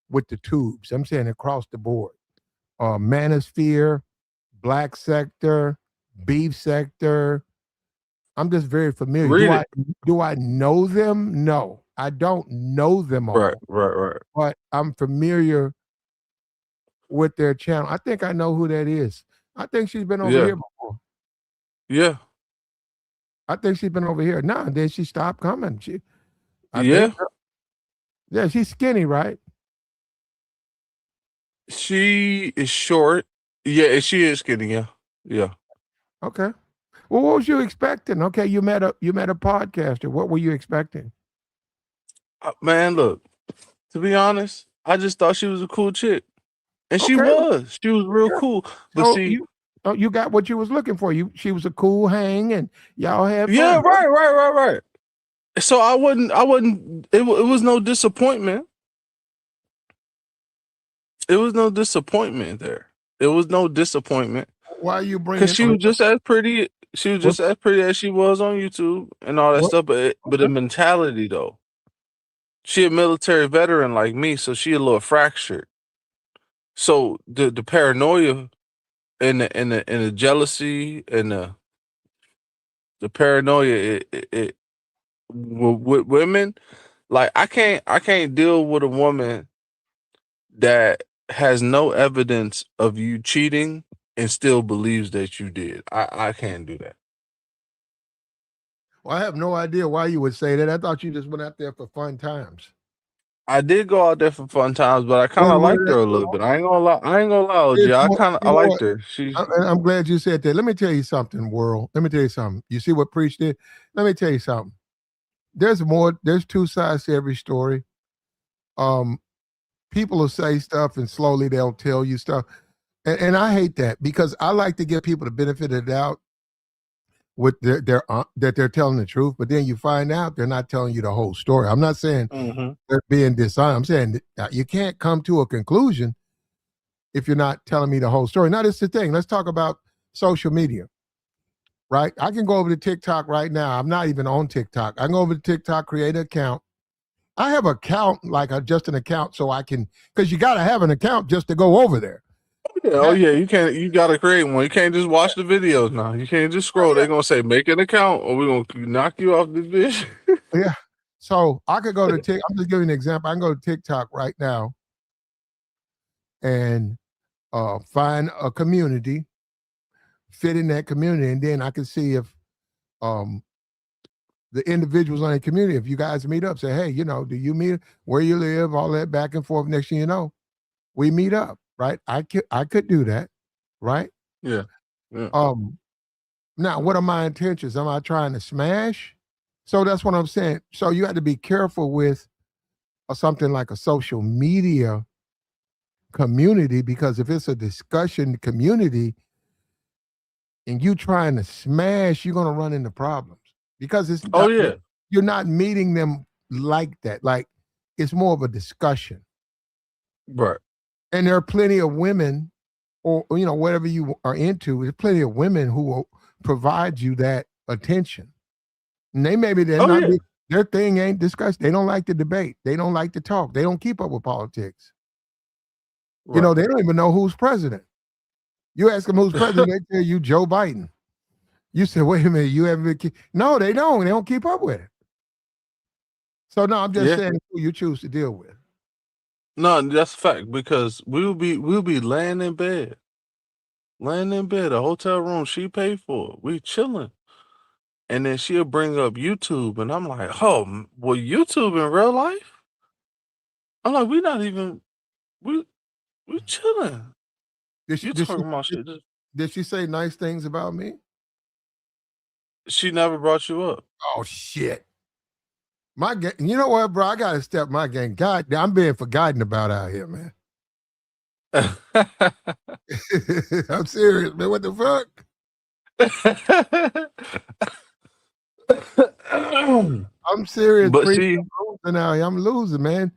with the tubes. I'm saying across the board. Manosphere, Black Sector, Beef Sector. I'm just very familiar. Read it. Do I know them? No, I don't know them all, Right. but I'm familiar with their channel. I think I know who that is. I think she's been over Yeah. here before. Yeah. I think she's been over here. No, and then she stopped coming. I Yeah. think, yeah, she's skinny, right? She is short. Yeah, she is skinny. Yeah. Yeah. Okay. Well, what was you expecting? Okay, you met a podcaster. What were you expecting? Man, look, to be honest, I just thought she was a cool chick. And she Okay. was. She was real Yeah. cool. But So see, you got what you was looking for. She was a cool hang, and y'all had yeah, fun. right. So I wasn't, it was no disappointment. It was no disappointment there. It was no disappointment. Why are you bringing? Because she was just as pretty. She was just as pretty as she was on YouTube and all that stuff. But the mentality though, she a military veteran like me, so she a little fractured. So the paranoia and the jealousy and the paranoia with women, Like I can't deal with a woman that has no evidence of you cheating and still believes that you did. I can't do that. Well, I have no idea why you would say that. I thought you just went out there for fun times. I did go out there for fun times, but I kind of Well, liked her a little bit. I ain't gonna lie. it's OG. more, I you know liked what? her. She's I'm glad you said that. Let me tell you something, world. Let me tell you something. You see what Preach did? Let me tell you something. There's more. There's two sides to every story. People will say stuff and slowly they'll tell you stuff, and I hate that because I like to give people the benefit of the doubt with their that they're telling the truth, but then you find out they're not telling you the whole story. I'm not saying they're being dishonest. I'm saying that you can't come to a conclusion if you're not telling me the whole story. Now, this is the thing. Let's talk about social media, right? I can go over to TikTok right now. I'm not even on TikTok. I can go over to TikTok, create an account. I have an account, like just an account, so I can, because you got to have an account just to go over there. oh yeah, you gotta create one. You can't just watch the videos now. You can't just scroll. They're gonna say make an account or we're gonna knock you off this bitch. Yeah. So I could go to TikTok. I'm just giving you an example. I can go to TikTok right now and find a community, fit in that community, and then I can see if the individuals on the community, if you guys meet up, say, hey, do you meet where you live, all that back and forth. Next thing you know, we meet up, right? I could do that, right? Yeah. Now, what are my intentions? Am I trying to smash? So that's what I'm saying. So you have to be careful with something like a social media community, because if it's a discussion community and you trying to smash, you're going to run into problems because it's you're not meeting them like that. Like it's more of a discussion. Right. And there are plenty of women or, whatever you are into, there's plenty of women who will provide you that attention. And they maybe their thing ain't discussed. They don't like to debate. They don't like to talk. They don't keep up with politics. Right. They don't even know who's president. You ask them who's president, they tell you Joe Biden. You say, wait a minute, you haven't been. No, they don't. They don't keep up with it. So no, I'm just saying who you choose to deal with. No, that's a fact, because we'll be laying in bed, a hotel room she paid for. We chilling, and then she'll bring up YouTube, and I'm like, oh, well, YouTube in real life? I'm like, we not even we chilling. Talking about shit? Did she say nice things about me? She never brought you up. Oh shit! My game, you know what, bro? I gotta step my game. God, I'm being forgotten about out here, man. I'm serious, man. What the fuck? I'm serious. But I'm losing, man.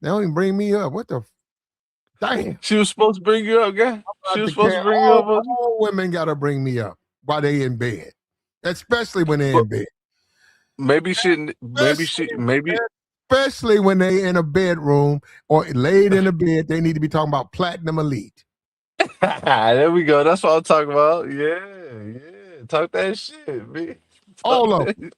They don't even bring me up. What the? Damn. She was supposed to bring you up, guy. She was supposed to bring you up. All women gotta bring me up while they in bed, especially when they're in bed. Especially when they in a bedroom or laid in a bed, they need to be talking about Platinum Elite. There we go. That's what I'm talking about. Yeah. Talk that shit, man. All of them.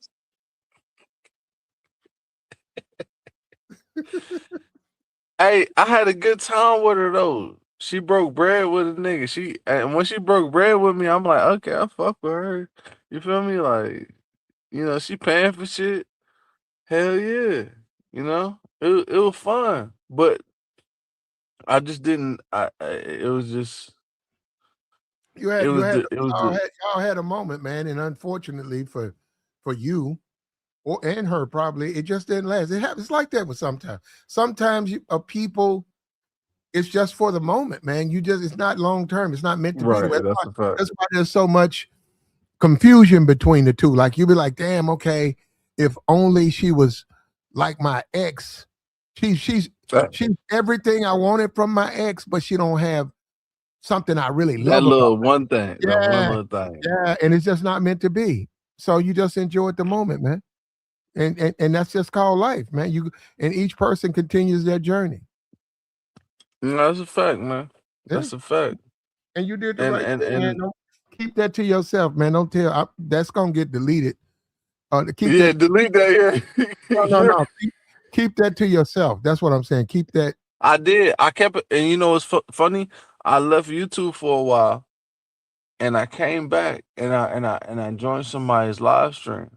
Hey, I had a good time with her though. She broke bread with a nigga. And when she broke bread with me, I'm like, okay, I fuck with her. You feel me? Like, she paying for shit. Hell yeah. It was fun. But I just didn't. It was just. Y'all had a moment, man, and unfortunately for you, and her probably, it just didn't last. It happens like that with sometimes. Sometimes people, it's just for the moment, man. It's not long term. It's not meant to be. That's why there's so much confusion between the two. Like you be like, damn, okay, if only she was like my ex. She's everything I wanted from my ex, but she don't have something I really love. That little one thing. Yeah, that one little thing. Yeah, and it's just not meant to be. So you just enjoy it the moment, man. And that's just called life, man. And each person continues their journey. That's a fact, man. That's a fact. And you did the right thing, man. Don't keep that to yourself, man. Don't tell. That's gonna get deleted. Delete that. Yeah. No. keep that to yourself. That's what I'm saying. Keep that. I did. I kept it, and you know what's funny? I left YouTube for a while, and I came back, and I joined somebody's live stream,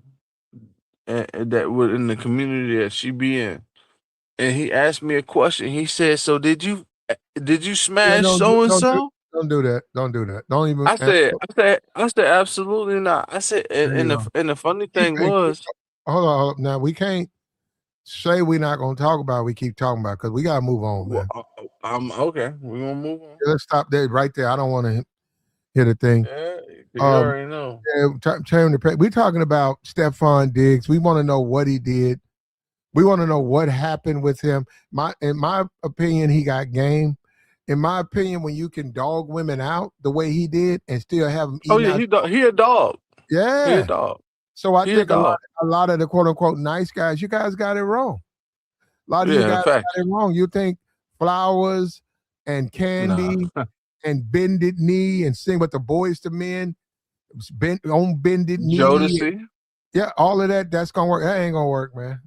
and that was in the community that she be in, and he asked me a question. He said, "So did you Yeah, smash so and so?" don't do that. Don't do that. Don't even. I said, absolutely not. I said, There you go. and the funny Keep thing it. was, Hold on. Now we can't say we're not going to talk about it. We keep talking about because we got to move on, man. I'm okay. We're gonna move on. Let's stop there, right there. I don't want to hit a thing. Yeah, you already know. We're talking about Stephon Diggs. We want to know what he did. We want to know what happened with him. In my opinion, he got game. In my opinion, when you can dog women out the way he did and still have them eating out. He a dog. Yeah. He a dog. So I think a lot of the quote unquote nice guys, you guys got it wrong. A lot of you guys got it wrong. You think flowers and candy and bended knee and sing with the boys to men, bended knee. Jodeci. Yeah, all of that, that's gonna work. That ain't gonna work, man.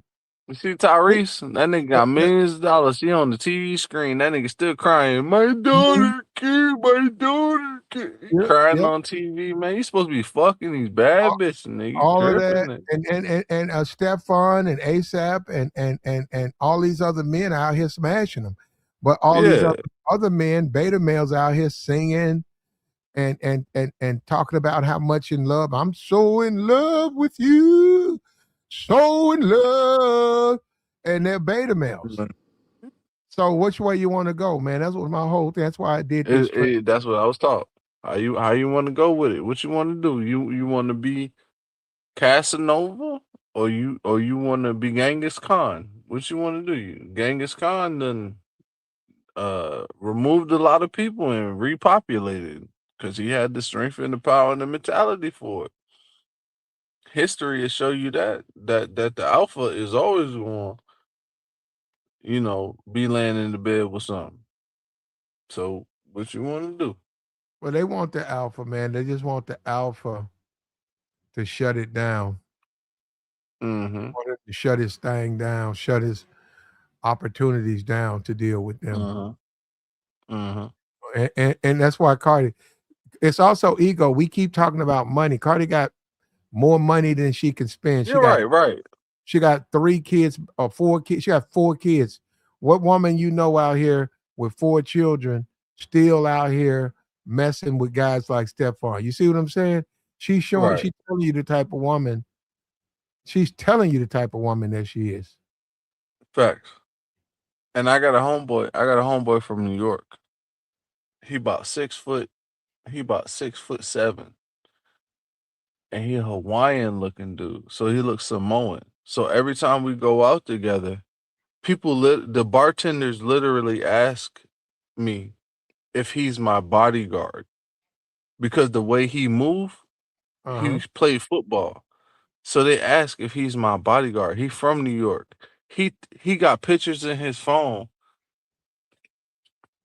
You see Tyrese? That nigga got millions of dollars. He on the TV screen. That nigga still crying. My daughter kid, my daughter kid. He crying on TV, man. You supposed to be fucking these bad bitches, nigga. All of that, and Stephon and ASAP and all these other men out here smashing them, but all these other men, beta males out here singing and talking about how much in love. I'm so in love with you. So in love, and they're beta males. So which way you want to go, man? That's what my whole thing. That's why I did this. That's what I was taught. How you want to go with it? What you want to do? You want to be Casanova, or you want to be Genghis Khan? What you want to do? Genghis Khan then removed a lot of people and repopulated because he had the strength and the power and the mentality for it. History will show you that the alpha is always going, be laying in the bed with something. So what you want to do? Well, they want the alpha, man. They just want the alpha to shut it down. Mm-hmm. To shut his thing down, shut his opportunities down to deal with them. And that's why Cardi. It's also ego. We keep talking about money. Cardi got more money than she can spend. Right. She got 3 kids or 4 kids. She got 4 kids. What woman you know out here with 4 children still out here messing with guys like Stephon? You see what I'm saying? She's showing. She's telling you the type of woman. She's telling you the type of woman that she is. Facts. And I got a homeboy from New York. He about 6 foot. He about 6'7". And he a Hawaiian looking dude. So he looks Samoan. So every time we go out together, the bartenders literally ask me if he's my bodyguard. Because the way he move, he played football. So they ask if he's my bodyguard. He from New York. He got pictures in his phone.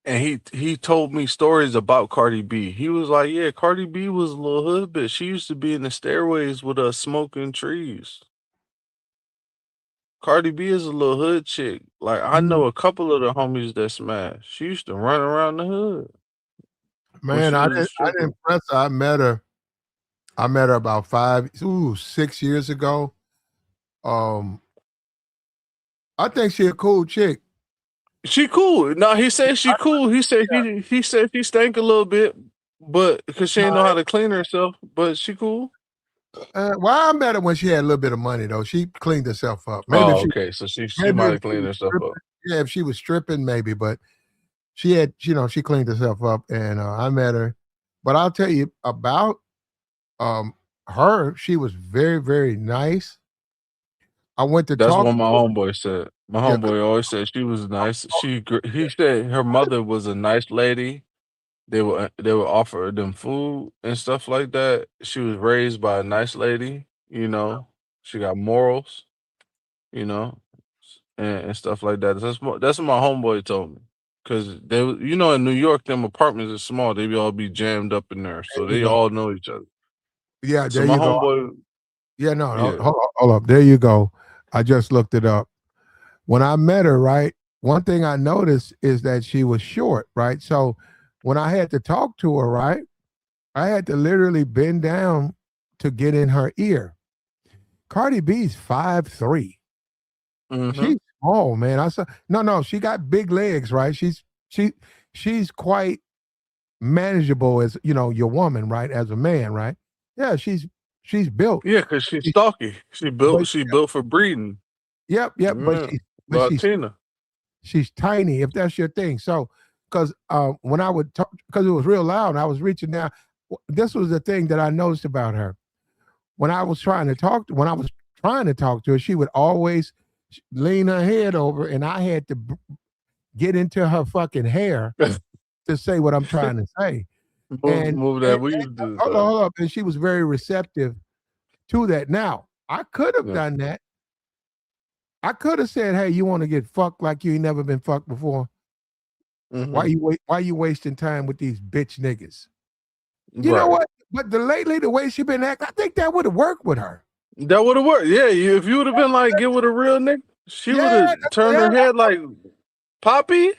And he told me stories about Cardi B. He was like, yeah, Cardi B was a little hood bitch. She used to be in the stairways with us smoking trees. Cardi B is a little hood chick. Like, I know a couple of the homies that smash. She used to run around the hood. Man, I didn't press her. I met her about 6 years ago. I think she a cool chick. She cool. No, he said she cool. He said he said she stank a little bit, but because she didn't know how to clean herself. But she cool. Well, I met her when she had a little bit of money though. She cleaned herself up. Maybe so she might have cleaned herself up. Yeah, if she was stripping, maybe, but she had, she cleaned herself up, and I met her. But I'll tell you about her. She was very, very nice. I went to That's talk. what my homeboy said. My homeboy always said she was nice. He said her mother was a nice lady. They would offer them food and stuff like that. She was raised by a nice lady. She got morals. And stuff like that. That's what my homeboy told me. Because they, in New York, them apartments are small. They all be jammed up in there, so they all know each other. Yeah, so my homeboy. Yeah, no, hold up. There you go. I just looked it up. when I met her, right, one thing I noticed is that she was short, right? So when I had to talk to her, right, I had to literally bend down to get in her ear. Cardi B's 5'3". She's small, man. I saw no, she got big legs, right? She's quite manageable as your woman, right? As a man, right? Yeah, she's built. Yeah, because she's She- stocky. She but built for breeding. yep, but Yeah. she's Latina. she's tiny, if that's your thing. So because when I would talk, because it was real loud, I was reaching down. This was the thing that I noticed about her. When I was trying to talk to her, she would always lean her head over, and I had to get into her fucking hair to say what I'm trying to say. Move that weave to the side. Hold up. And she was very receptive to that. Now, I could have Yeah. done that. I could have said, "Hey, you want to get fucked like you ain't never been fucked before? Why you wasting time with these bitch niggas?" You know what? But the way she been acting, I think that would have worked with her. That would have worked. Yeah, if you would have been like, get with a real nigga, she would have turned her head like Poppy.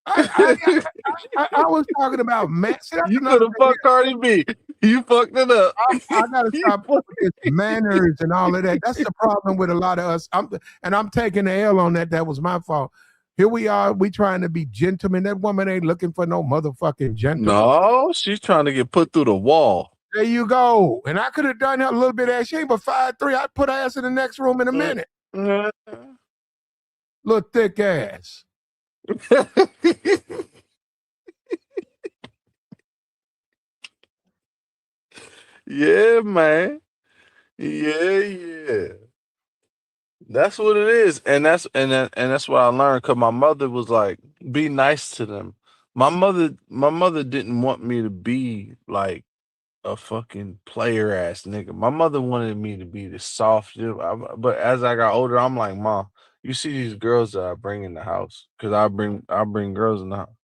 I was talking about man. See, you could have fucked Cardi B. You fucked it up. I gotta stop with this manners and all of that. That's the problem with a lot of us. I'm taking the L on that. That was my fault. Here we are. We trying to be gentlemen. That woman ain't looking for no motherfucking gentleman. No, she's trying to get put through the wall. There you go. And I could have done that a little bit. As she ain't but 5'3". I'd put her ass in the next room in a minute. Little thick ass. Yeah, man. Yeah. That's what it is, and that's what I learned. Cause my mother was like, "Be nice to them." My mother didn't want me to be like a fucking player ass nigga. My mother wanted me to be the soft. But as I got older, I'm like, "Mom, you see these girls that I bring in the house? Cause I bring girls in the house."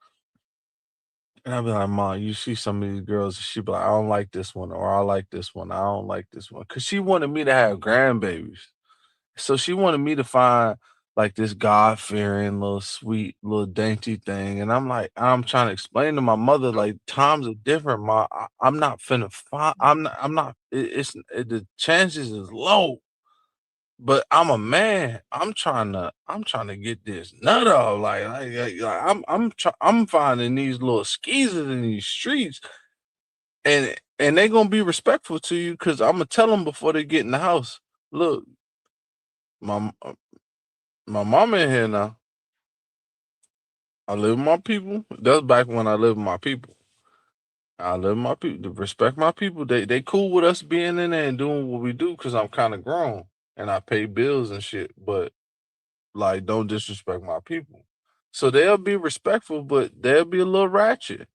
And I'd be like, "Mom, you see some of these girls," she'd be like, "I don't like this one," or "I like this one. I don't like this one." Cause she wanted me to have grandbabies. So she wanted me to find like this God fearing little sweet little dainty thing. And I'm trying to explain to my mother, like, times are different, Ma. I'm not finna find I'm not the chances is low. But I'm a man. I'm trying to get this nut off. I'm finding these little skeezers in these streets, and they gonna be respectful to you because I'm gonna tell them before they get in the house. Look, my mama in here now. I live with my people. That's back when I lived with my people. I live with my people. To respect my people. They cool with us being in there and doing what we do because I'm kind of grown and I pay bills and shit. But like, don't disrespect my people. So they'll be respectful, but they'll be a little ratchet,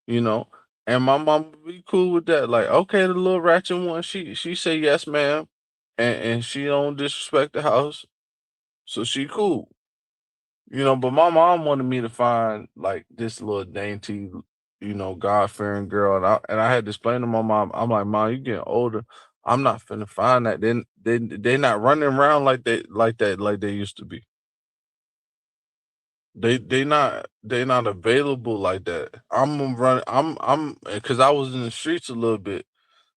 you know. And my mom will be cool with that. Like, okay, the little ratchet one, she say yes, ma'am, and she don't disrespect the house, so she cool. But my mom wanted me to find like this little dainty, God fearing girl, and I had to explain to my mom. I'm like, Mom, you getting older. I'm not finna find that. Then they not running around like they used to be. They not available like that. I'm running. I'm because I was in the streets a little bit,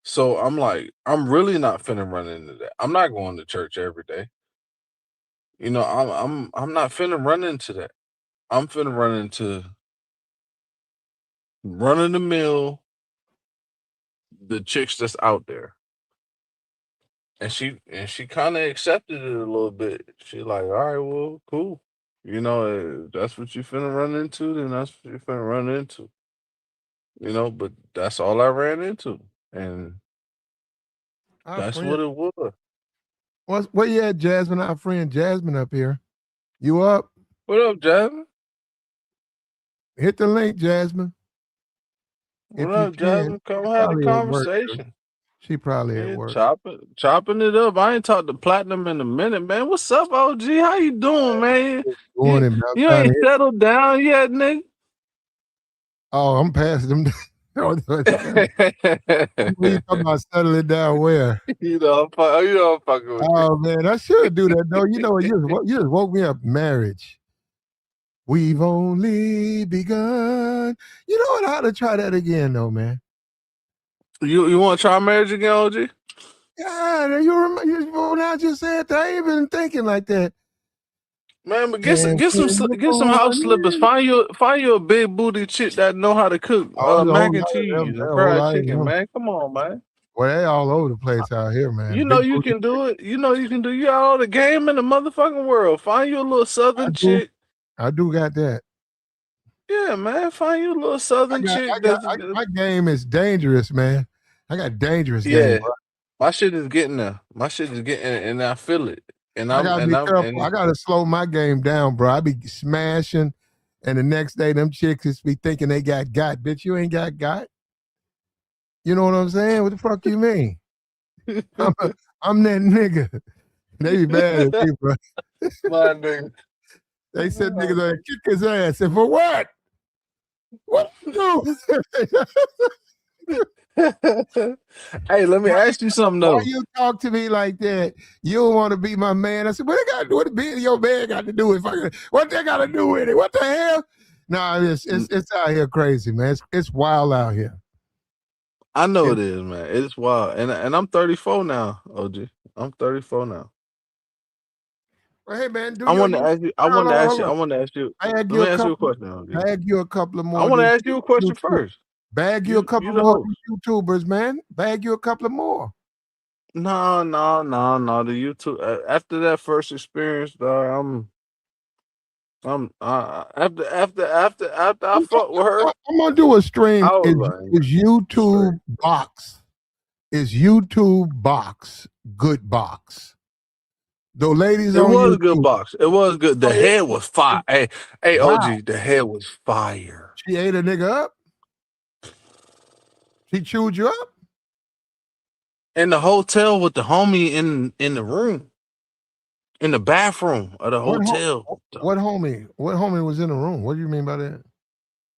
so I'm like, I'm really not finna run into that. I'm not going to church every day. I'm not finna run into that. I'm finna run into run of the mill, the chicks that's out there. And she kind of accepted it a little bit. She like, all right, well, cool. If that's what you finna run into, then that's what you finna run into. But that's all I ran into. And Our that's friend, what it was. where you at, Jasmine? Our friend Jasmine up here. You up? What up, Jasmine? Hit the link, Jasmine. What If you up, can. Jasmine? Come She's have a probably at work. conversation. She probably at Yeah, work. chopping it up. I ain't talked to Platinum in a minute, man. What's up, OG? How you doing, man? Doing it, man. You ain't settled down yet, nigga? Oh, I'm past them. We talking about settling down where? You know I'm fucking with you. Oh man, I should do that though. You know, you just woke me up. Marriage. We've only begun. You know what? I ought to try that again though, man. You want to try marriage again, OG? Yeah, when I just said that, I ain't been thinking like that. Man, but get some house slippers. Find you a big booty chick that know how to cook mac and cheese and fried chicken, man. Come on, man. Well, they all over the place out here, man. You know you can do it. You know you can do. You got all the game in the motherfucking world. Find you a little southern chick. I do got that. Yeah, man. Find you a little southern chick. My game is dangerous, man. I got dangerous game. Bro. My shit is getting there. My shit is getting, and I feel it. And I gotta be careful. I gotta slow my game down, bro. I be smashing, and the next day them chicks just be thinking they got. Bitch, you ain't got. You know what I'm saying? What the fuck you mean? I'm that nigga. They be mad at me, bro. My nigga. They said niggas gonna kick his ass. And for what? What you do? Hey, let me ask you something though. Why you talk to me like that? You don't want to be my man. I said, what they got to do with being your man? Got to do with what they got to do with it? What the hell? Nah, it's out here crazy, man. It's wild out here. I know it is, man. It's wild, and I'm 34 now, OG. I'm 34 now. Well, hey man, I want to ask you. I want to ask you. Let me ask you a question. OG. Bag you a couple of more. I want to ask you a question first. Bag you a couple more YouTubers, man. Bag you a couple of more. No. The YouTube after that first experience, dog, I'm after I fuck with her. I'm gonna do a stream. Is YouTube box? Is YouTube box good box? The ladies, it was YouTube, a good box. It was good. The head was fire. Hey, wow. OG, the head was fire. She ate a nigga up. She chewed you up in the hotel with the homie in the room, in the bathroom of the hotel. What homie? What homie was in the room? What do you mean by that?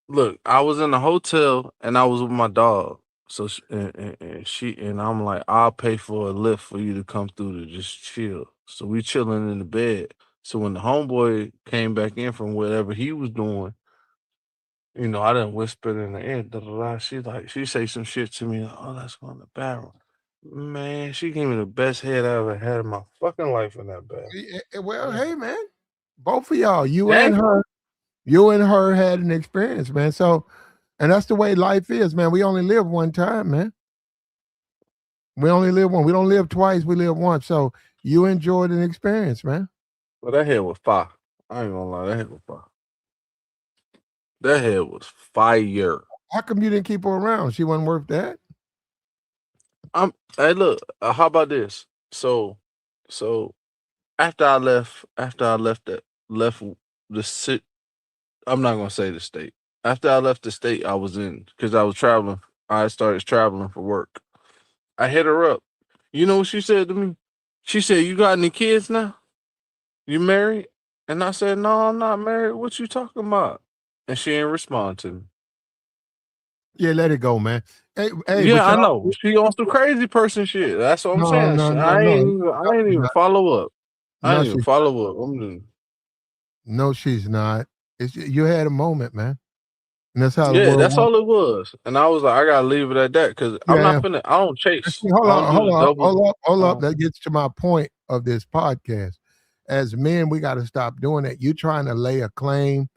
Look, I was in the hotel and I was with my dog. So and I'm like, I'll pay for a lift for you to come through to just chill. So we chilling in the bed. So when the homeboy came back in from whatever he was doing, you know, I didn't whisper in the ear. She say some shit to me. Like, oh, let's go in the bathroom. Man, she gave me the best head I ever had in my fucking life in that bed. Well, hey man, both of y'all, you and her had an experience, man. So, and that's the way life is, man. We only live one time, man. We only live one. We don't live twice. We live once. So you enjoyed an experience, man. Well, that head was fire. I ain't gonna lie, that head was fire. That head was fire. How come you didn't keep her around? She wasn't worth that. Hey, look. How about this? So after I left the city. I'm not gonna say the state. After I left the state, I was in because I was traveling. I started traveling for work. I hit her up. You know what she said to me? She said, "You got any kids now? You married?" And I said, "No, I'm not married. What you talking about?" And she ain't respond to me. Yeah, let it go, man. Hey, yeah, I know. She on some crazy person shit. That's what I'm saying. I ain't even follow up. I didn't even follow up. I'm just... No, she's not. You had a moment, man. And that's how that's all it was. And I was like, I gotta leave it at that because I'm not finna. I don't chase. Hold up. That gets to my point of this podcast. As men, we got to stop doing that. You trying to lay a claim.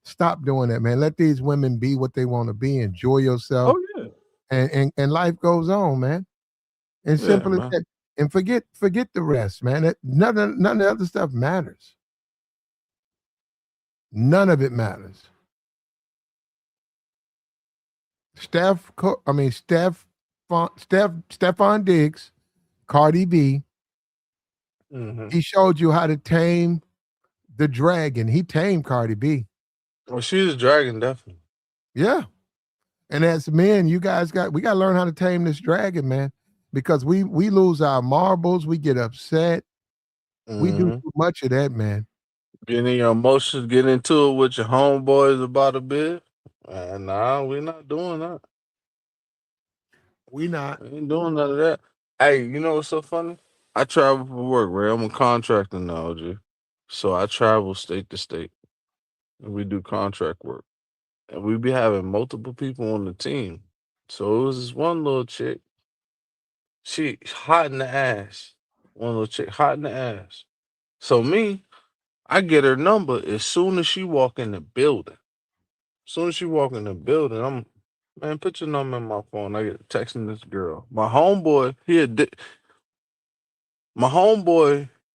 Stop doing that, man. Let these women be what they want to be. Enjoy yourself. Oh yeah. And life goes on, man. And simple as that. And forget the rest, man. None of the other stuff matters. None of it matters. Stephon Diggs, Cardi B. Mm-hmm. He showed you how to tame the dragon. He tamed Cardi B. Well, she's a dragon, definitely. Yeah. And as men, we got to learn how to tame this dragon, man. Because we lose our marbles, we get upset. Mm-hmm. We do too much of that, man. Getting in your emotions, getting into it with your homeboys about a bit. Nah, we're not doing that. We not. I ain't doing none of that. Hey, you know what's so funny? I travel for work, right? I'm a contractor now, G. So I travel state to state, and we do contract work, and we be having multiple people on the team. So it was this one little chick. She hot in the ass. One little chick hot in the ass. So me, I get her number as soon as she walk in the building. As soon as she walk in the building, I'm man, put your number in my phone. I get texting this girl. My homeboy,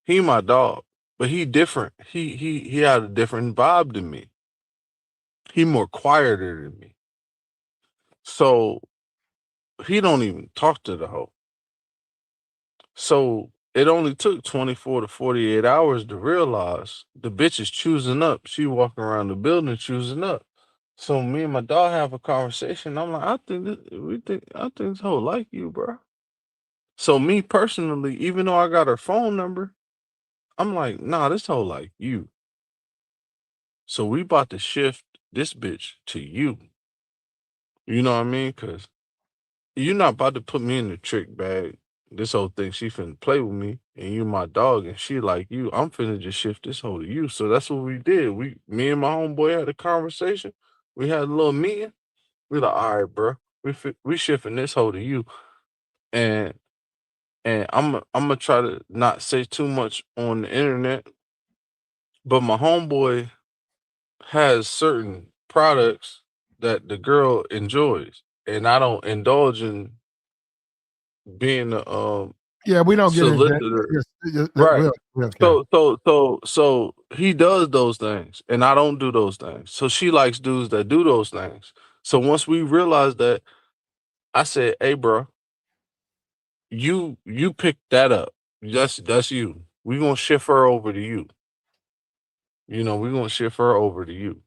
he my dog, but he different. He had a different vibe than me. He more quieter than me. So he don't even talk to the hoe. So it only took 24 to 48 hours to realize the bitch is choosing up. She walking around the building choosing up. So me and my dog have a conversation. I'm like, I think this hoe like you, bro. So me personally, even though I got her phone number, I'm like, nah, this hoe like you. So we about to shift this bitch to you. You know what I mean? Cause you're not about to put me in the trick bag. This whole thing, she finna play with me, and you my dog, and she like you. I'm finna just shift this hoe to you. So that's what we did. Me and my homeboy had a conversation. We had a little meeting. We like, all right, bro. We shifting this hoe to you, and I'm gonna try to not say too much on the internet, but my homeboy has certain products that the girl enjoys, and I don't indulge in being a Yeah, we don't get into that. solicitor. We Right. don't care. So he does those things, and I don't do those things. So she likes dudes that do those things. So once we realized that, I said, "Hey, bro, you pick that up. That's you. We gonna shift her over to you. You know, we gonna shift her over to you.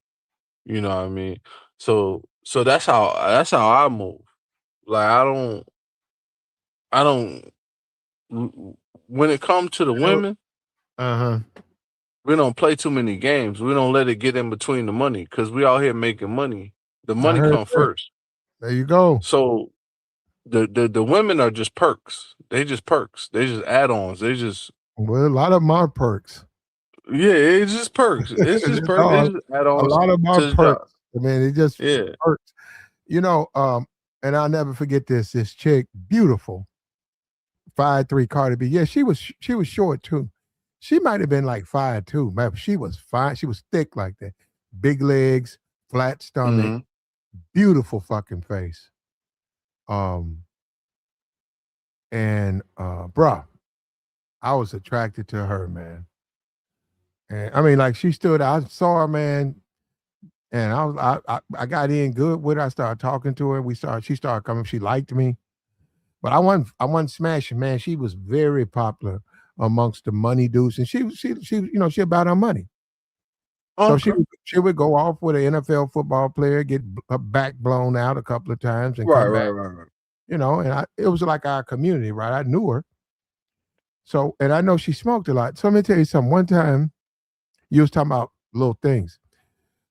You know what I mean? So that's how I move. Like I don't when it comes to the women, Uh-huh. we don't play too many games. We don't let it get in between the money because we out here making money. The I money heard come that. first. There you go. So the women are just perks. They just perks. They just add-ons. They just Well, a lot of them are perks. yeah, it's just perks. It's just perks. No, It's just a add-ons lot of them are to the job. perks. I mean, it just Yeah. perks. You know, and I'll never forget this. This chick, beautiful, 5'3" Cardi B. Yeah, she was short too. She might have been like 5'2". Man, she was fine. She was thick like that. Big legs, flat stomach, Hmm. beautiful fucking face. Um, and bruh, I was attracted to her, man. And I mean, like she stood. I saw her, man, and I got in good with her. I started talking to her. She started coming. She liked me, but I wasn't smashing, man. She was very popular amongst the money dudes, and she about her money. So Okay. she would go off with an NFL football player, get her back blown out a couple of times, and Right, come right, back. right, right. And it was like our community, right? I knew her, so and I know she smoked a lot. So let me tell you something. One time, you was talking about little things.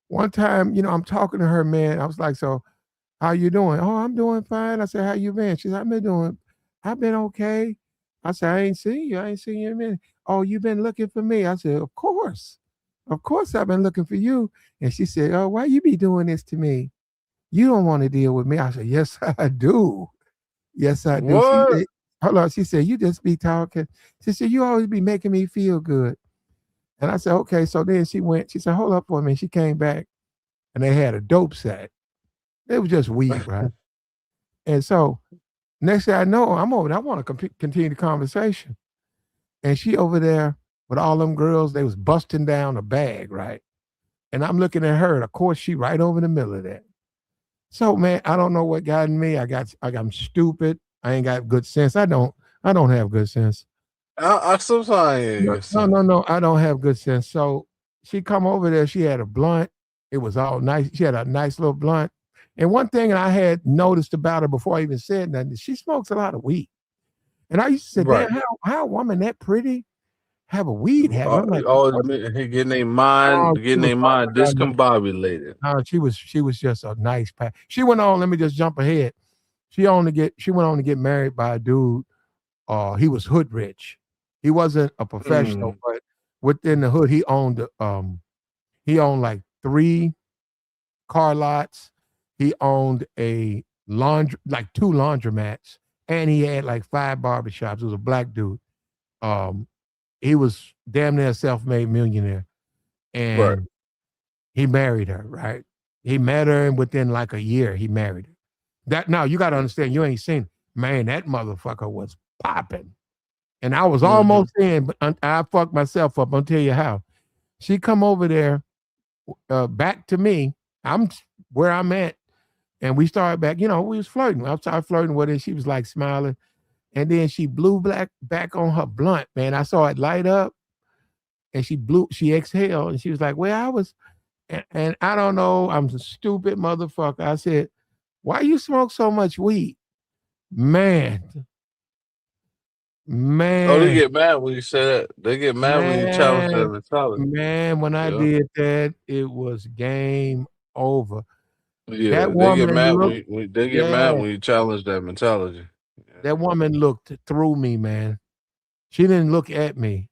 One time, I'm talking to her, man. I was like, "So, how you doing?" "Oh, I'm doing fine." I said, "How you been?" She said, I've been okay." I said, "I ain't seen you. I ain't seen you in a minute." "Oh, you been looking for me?" I said, "Of course. Of course I've been looking for you." And she said, "Oh, why you be doing this to me? You don't want to deal with me." I said, "Yes, I do. Yes, I do." She What? said, hold on. She said, "You just be talking." She said, "You always be making me feel good." And I said, "Okay." So then she said, "Hold up for me." She came back and they had a dope set. It was just weed, right? And so next thing I know, I'm over there. I want to continue the conversation. And she over there with all them girls, they was busting down a bag, right? And I'm looking at her, and of course, she right over in the middle of that. So man, I don't know what got in me. I'm stupid. I ain't got good sense. I don't have good sense. I sometimes ain't No, get no, no, sense. no. I don't have good sense. So she come over there. She had a blunt. It was all nice. She had a nice little blunt. And one thing I had noticed about her before I even said nothing, she smokes a lot of weed. And I used to say, Right. damn, how a woman that pretty have a weed habit? I'm like, Always what? getting their Oh, mind, she getting was their oh mind my God, no. discombobulated. No, she was just a nice She went on. Let me just jump ahead. She went on to get married by a dude. He was hood rich. He wasn't a professional, but within the hood, he owned like 3 car lots. He owned like 2 laundromats, and he had like 5 barbershops. It was a black dude. Um, he was damn near a self-made millionaire, Right. and he married her. Right? He met her, and within like a year, he married her. That now you got to understand. You ain't seen, man. That motherfucker was popping, and I was almost in, but I fucked myself up. I'll tell you how. She come over there, back to me. I'm where I'm at. And we started back, we was flirting. I started flirting with her. She was like smiling. And then she blew back on her blunt, man. I saw it light up and she exhaled and she was like, well, I was, and I don't know, I'm a stupid motherfucker. I said, why you smoke so much weed? Man. Oh, they Man. get mad when you say that. They get mad when you challenge their mentality. Man, when I did that, it was game over. Yeah, That they get woman mad looked, when they get mad yeah, when you challenge that mentality. that woman looked through me, man. She didn't look at me.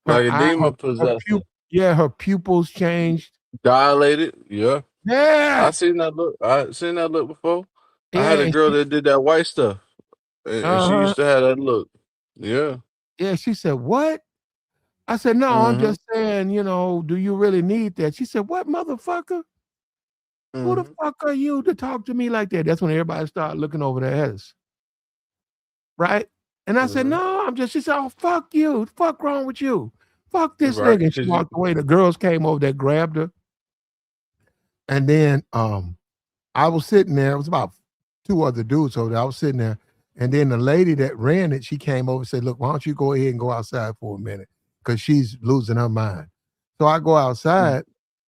Her Like a eye, demon possessor. her pupils changed. Dilated, yeah. Yeah, I seen that look. I seen that look before. I yeah, had a and girl that did that white stuff, and she uh-huh. used to have that look. Yeah. Yeah, she said, what? I said, no, I'm Mm-hmm. just saying, do you really need that? She said, what, motherfucker? Who the Mm-hmm. fuck are you to talk to me like that? That's when everybody started looking over their heads. Right? And I said, Mm-hmm. no, she said, oh, fuck you. Fuck wrong with you. Fuck this Right. nigga. And she walked away. The girls came over there, grabbed her. And then I was sitting there. It was about 2 other dudes over there. I was sitting there. And then the lady that ran it, she came over and said, look, why don't you go ahead and go outside for a minute? Because she's losing her mind. So I go outside.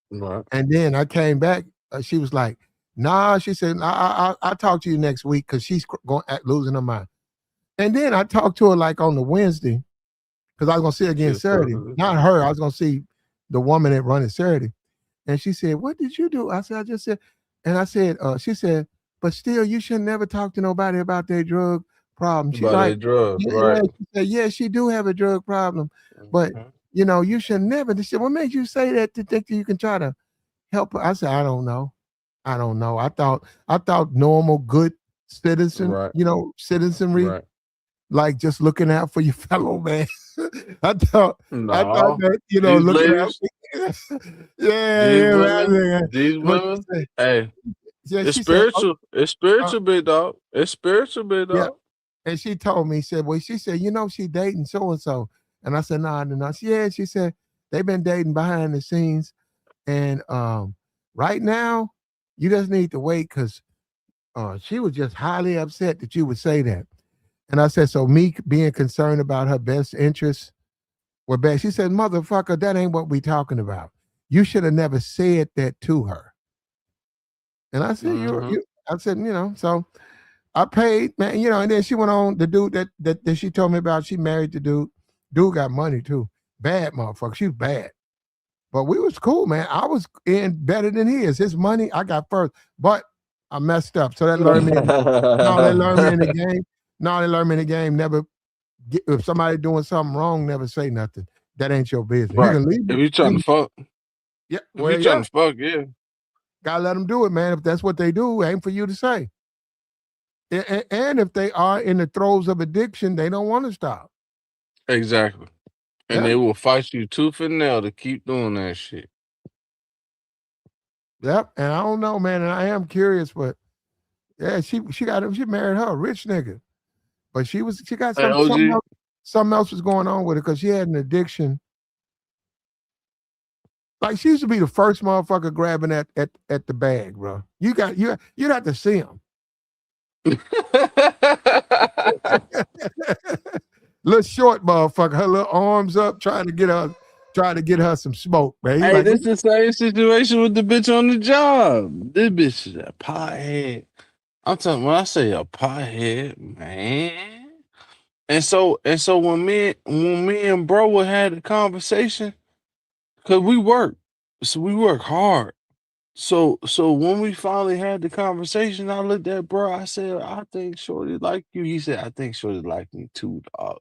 Right. And then I came back. She was like, nah, she said, I'll talk to you next week because she's losing her mind. And then I talked to her like on the Wednesday because I was going to see her again Saturday. Not her. I was going to see the woman that run it Saturday. And she said, what did you do? I said, I just said, and I said, she said, but still, you should never talk to nobody about their drug problem. She's About like, that drug, yeah, right? she said, yeah, she do have a drug problem, but Mhm. you should never. She said, what made you say that to think that you can try to help her? I said, I don't know. I don't know. I thought normal, good citizen, Right. citizenry, Right. like just looking out for your fellow man. I thought No. that, These looking out. ladies, these women, these But she women. said, Hey, it's she said, oh, spiritual. It's spiritual, big dog. It's spiritual, big yeah. dog. And she told me, she said, she dating so and so. And I said, no, no. Yeah, she said they've been dating behind the scenes. And right now, you just need to wait because she was just highly upset that you would say that. And I said, so me being concerned about her best interests were bad. She said, motherfucker, that ain't what we talking about. You should have never said that to her. And I said, I said, so I paid, man, and then she went on, the dude that she told me about, she married the dude. Dude got money too. Bad motherfucker. She was bad. But we was cool, man. I was in better than he is. His money, I got first. But I messed up. So that learned me. No, they learned me in the game. No, they learned me in the game. Never if somebody doing something wrong, never say nothing. That ain't your business. You Right. can leave. If you trying to fuck, Yeah. if Well, you trying to fuck, yeah. Gotta let them do it, man. If that's what they do, ain't for you to say. And if they are in the throes of addiction, they don't want to stop. Exactly. And Yeah. they will fight you tooth and nail to keep doing that shit. Yep. And I don't know, man. And I am curious, but yeah, she married her a rich nigga. But she got Hey, OG. something else was going on with her because she had an addiction. Like she used to be the first motherfucker grabbing at the bag, bro. You'd have to see him. Little short motherfucker, her little arms up, trying to get her some smoke, man. Hey, this the same situation with the bitch on the job. This bitch is a pothead. I'm telling when I say a pothead, man. And so when me and bro had a conversation, cause we work. So we work hard. So when we finally had the conversation, I looked at bro. I said, I think Shorty like you. He said, I think Shorty like me too, dog.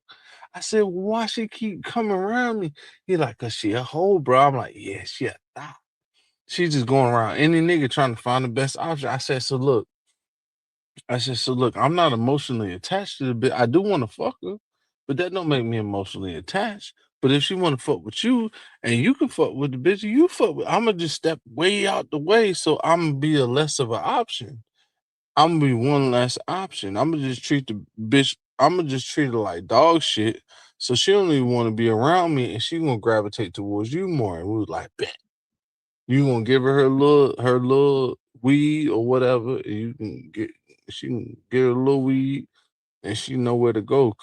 I said, well, why she keep coming around me? He like, cause she a hoe, bro. I'm like, yeah, she a thot. She just going around any nigga trying to find the best option. I said, so look, I'm not emotionally attached to the bitch. I do want to fuck her, but that don't make me emotionally attached. But if she want to fuck with you and you can fuck with the bitch, you fuck with, I'm gonna just step way out the way, so I'm gonna be a less of an option. I'm gonna be one less option. I'm gonna just treat the bitch. I'm gonna just treat her like dog shit, so she don't even want to be around me, and she gonna gravitate towards you more. And we was like, bet you gonna give her her little weed or whatever, and you can get she can get her a little weed, and she know where to go,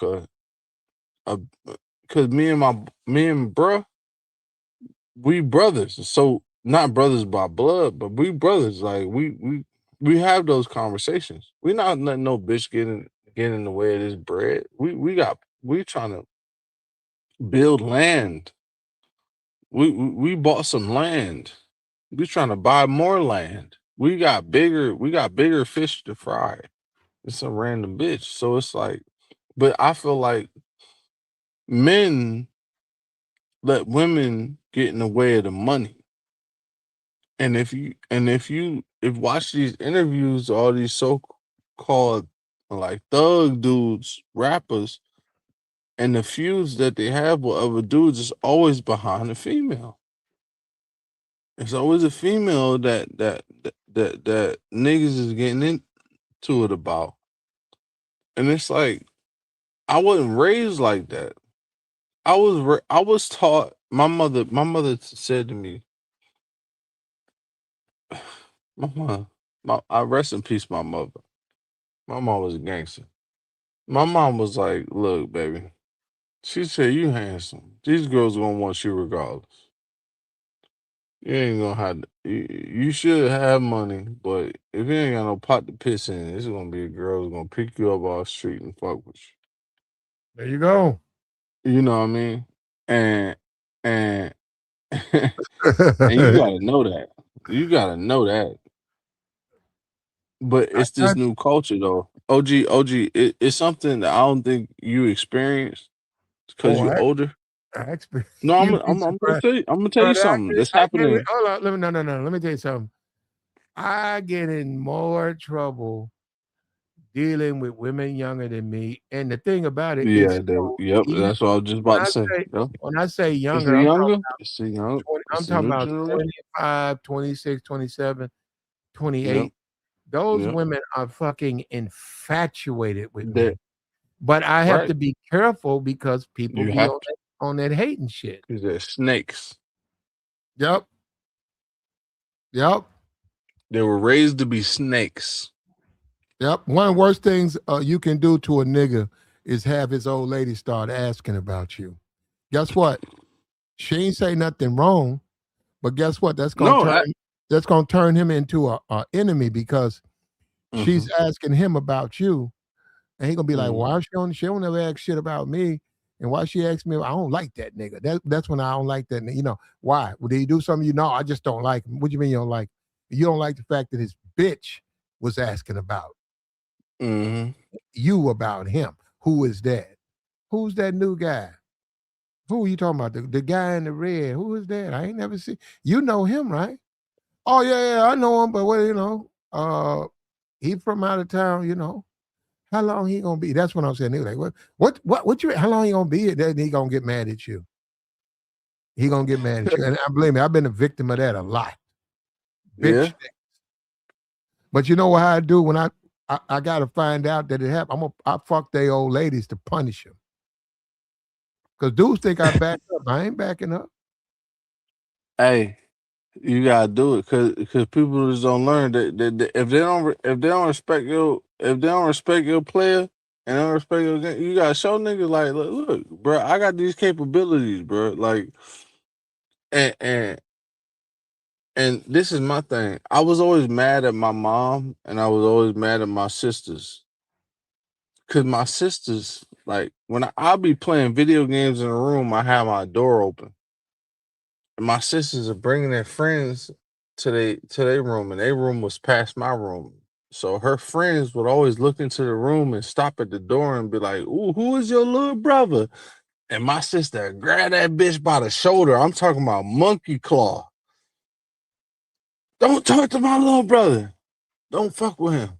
uh, cause me and bruh, we brothers. So not brothers by blood, but we brothers. Like we have those conversations. We not letting no bitch get in the way of this bread. We trying to build land. We bought some land. We trying to buy more land. We got bigger fish to fry. It's a random bitch. So it's like, but I feel like men let women get in the way of the money. And if watch these interviews, all these so called like thug dudes, rappers, and the feuds that they have with other dudes is always behind a female. It's always a female that niggas is getting into it about. And it's like I wasn't raised like that. I was taught. My mother said to me, "Mama, I rest in peace, my mother. My mom was a gangster. My mom was like, look, baby. She said, you handsome. These girls gonna want you regardless. You ain't gonna have. You should have money, but if you ain't got no pot to piss in, it's gonna be a girl who's gonna pick you up off the street and fuck with There you go. you. You know what I mean? And and you gotta know that. You gotta know that. But it's I, this new culture though. OG, it's something that I don't think you experienced because oh, you older. I expect No, you'd be surprised. I'm gonna tell you Brother, something that's I get it. happening. Hold on, let me no. Let me tell you something. I get in more trouble dealing with women younger than me. And the thing about it, it's Yeah, so yep, easy. that's what I was just When about I to say. say Yep. when I say It's younger, the younger, it's the young, I'm it's the talking new about generation. 25, 26, 27, Yep. 28. Those Yep. women are fucking infatuated with That me. But I have right. to be careful because people You be have to on that hating shit. because they're snakes. Yep. Yep. They were raised to be snakes. Yep. One of the worst things you can do to a nigga is have his old lady start asking about you. Guess what? She ain't say nothing wrong, but guess what? No, That's gonna turn him into a enemy because she's mm-hmm, asking him about you, and he gonna be like, mm-hmm, "Why she don't ever ask shit about me?" And why she asked me, I don't like that nigga. That's when I don't like that. You know why? Well, did he do something? You know, I just don't like him. What do you mean you don't like? You don't like the fact that his bitch was asking about mm-hmm. you about him. Who is that? Who's that new guy? Who are you talking about? The guy in the red. Who is that? I ain't never seen. You know him, right? Oh yeah, I know him, but what he from out of town, How long he gonna be? That's what I'm saying. They were like, what you how long he gonna be? Then he gonna get mad at you. He gonna get mad at you. And I believe me, I've been a victim of that a lot. Yeah. Bitch. But you know how I do when I gotta find out that it happened. I fuck they old ladies to punish them. Because dudes think I back up. I ain't backing up. Hey, you gotta do it because people just don't learn that if they don't respect your player and don't respect your game, you gotta show niggas like look, bro, I got these capabilities, bro. Like and and this is my thing. I was always mad at my mom and I was always mad at my sisters. Cause my sisters, like when I'll be playing video games in a room, I have my door open. And my sisters are bringing their friends to their room, and their room was past my room. So her friends would always look into the room and stop at the door and be like, "Ooh, who is your little brother?" And my sister grabbed that bitch by the shoulder. I'm talking about monkey claw. Don't talk to my little brother. Don't fuck with him.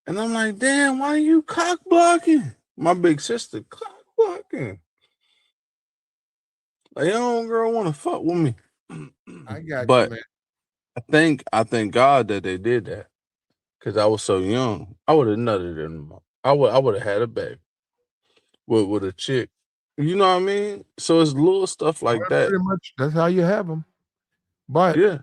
And I'm like, damn, why you cock blocking? My big sister cock blocking. Like, your own girl want to fuck with me. I got But you, man. I thank God that they did that, because I was so young. I would have nutted them. I would have had a baby with a chick. You know what I mean? So it's little stuff Well, like that. pretty much that's how you have them. But Yeah.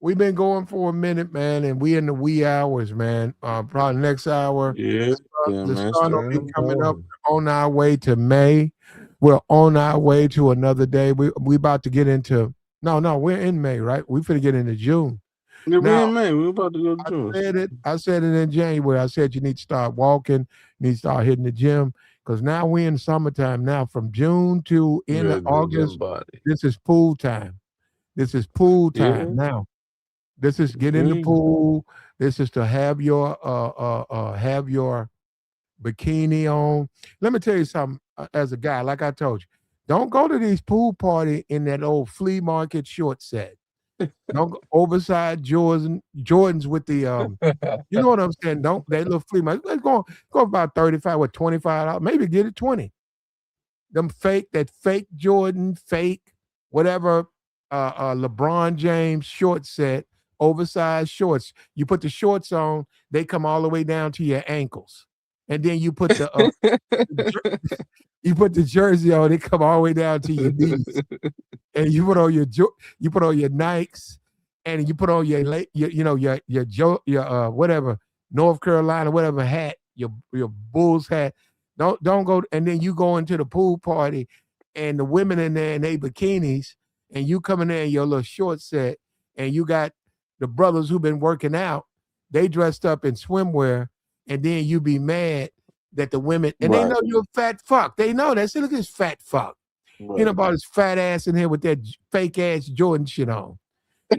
we've been going for a minute, man, and we in the wee hours, man. Probably next hour, Yeah. Yeah, the man. sun will Starting be in the coming up. morning. On our way to May. We're on our way to another day. We about to get into we're in May, right? We finna get into June. Yeah, we Now in May. We about to go to June. I said it in January. I said you need to start walking, you need to start hitting the gym. Because now we're in summertime. Now from June to You end of a good gym August, body. this is pool time. This is pool time Yeah. now. This is get in the Yeah. pool. This is to have your bikini on. Let me tell you something. As a guy, like I told you, don't go to these pool party in that old flea market short set. Don't go oversized Jordans with the you know what I'm saying? Don't they little flea market? Let's go about 35 or $25. Maybe get it 20. That fake Jordan, fake whatever LeBron James short set, oversized shorts. You put the shorts on, they come all the way down to your ankles. And then you put you put the jersey on, it come all the way down to your knees. And you put on your Nikes, and you put on your whatever North Carolina whatever hat, your Bulls hat. Don't go, and then you go into the pool party, and the women in there in their bikinis, and you come in there in your little short set, and you got the brothers who've been working out, they dressed up in swimwear, and then you be mad that the women, and they Right. know you're a fat fuck. They know that. See, look at this fat fuck. He done Right. brought his fat ass in here with that fake ass Jordan shit on,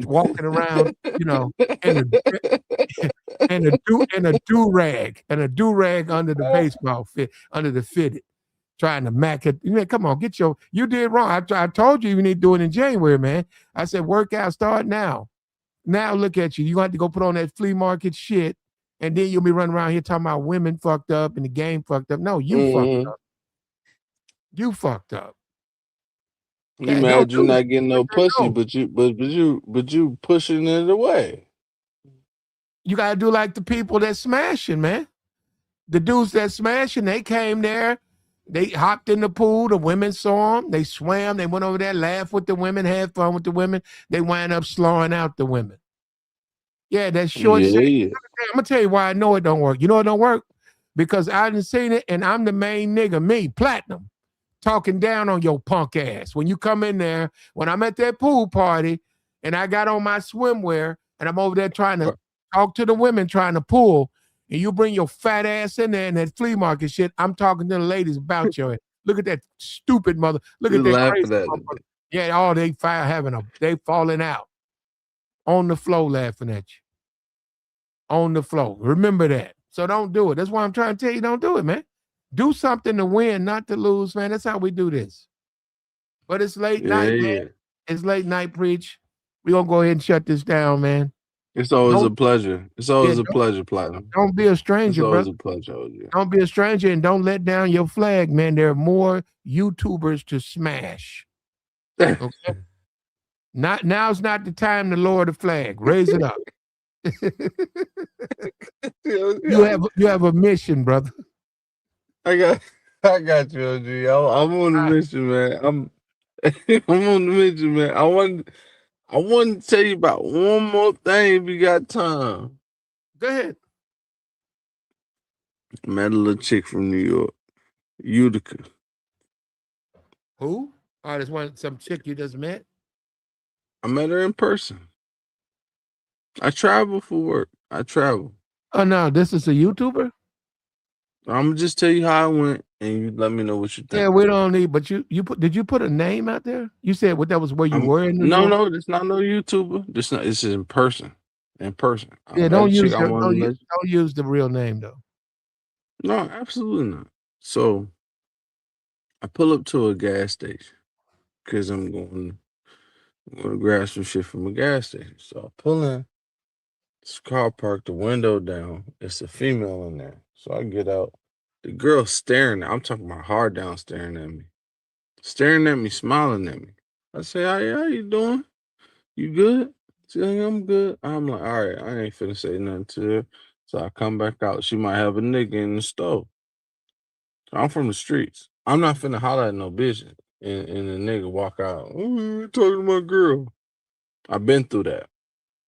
walking around, in the do rag under the baseball fit, under the fitted, trying to mac it. Come on, you did wrong. I told you need to do it in January, man. I said workout start now. Now look at you. You got to go put on that flea market shit, and then you'll be running around here talking about women fucked up and the game fucked up. No, you fucked up. You fucked up. You Yeah, don't mad you do not that. getting no pussy, No. but you pushing it away. You gotta do like the people that smashing, man. The dudes that smashing, they came there, they hopped in the pool, the women saw them, they swam, they went over there, laughed with the women, had fun with the women, they wind up slowing out the women. Yeah, that short set. Yeah. I'm gonna tell you why I know it don't work. You know it don't work? Because I done seen it, and I'm the main nigga, me, platinum, talking down on your punk ass. When you come in there, when I'm at that pool party and I got on my swimwear and I'm over there trying to talk to the women trying to pull, and you bring your fat ass in there and that flea market shit, I'm talking to the ladies about your look at that stupid mother. Look at You that crazy laughing at motherfucker. it. Yeah, they falling out on the floor laughing at you. On the floor. Remember that. So don't do it. That's why I'm trying to tell you, don't do it, man. Do something to win, not to lose, man. That's how we do this. But it's late night, man. Yeah. It's late night, preach. We're gonna go ahead and shut this down, man. It's always a Don't pleasure. It's always a pleasure, Platinum. don't be a It's stranger, always brother. a pleasure, OG. Don't be a stranger, and don't let down your flag, man. There are more YouTubers to smash. Okay. Now's not the time to lower the flag. Raise it up. You have a mission, brother. I got you, OG. I'm on the mission, man. I'm on the mission, man. I want to tell you about one more thing if you got time. Go ahead. Met a little chick from New York, Utica. Who? Oh, there's some chick you just met. I met her in person. I travel for work. I travel. Oh no, this is a YouTuber. I'm gonna just tell you how I went, and you let me know what you think. Yeah, we don't need. But you did you put a name out there? You said what that was where you were in New York. No, it's not no YouTuber. It's in person. In person. I Yeah, met a don't chick use I want to let you. don't use the real name though. No, absolutely not. So I pull up to a gas station because I'm going to grab some shit from a gas station. So I pull in. This car parked, the window down. It's a female in there. So I get out. The girl staring. I'm talking about hard down, staring at me, smiling at me. I say, "Hey, how you doing? You good?" She like, "I'm good." I'm like, "All right, I ain't finna say nothing to her." So I come back out. She might have a nigga in the stove. I'm from the streets. I'm not finna holler at no bitch and the nigga walk out. "Oh, you talking to my girl?" I've been through that.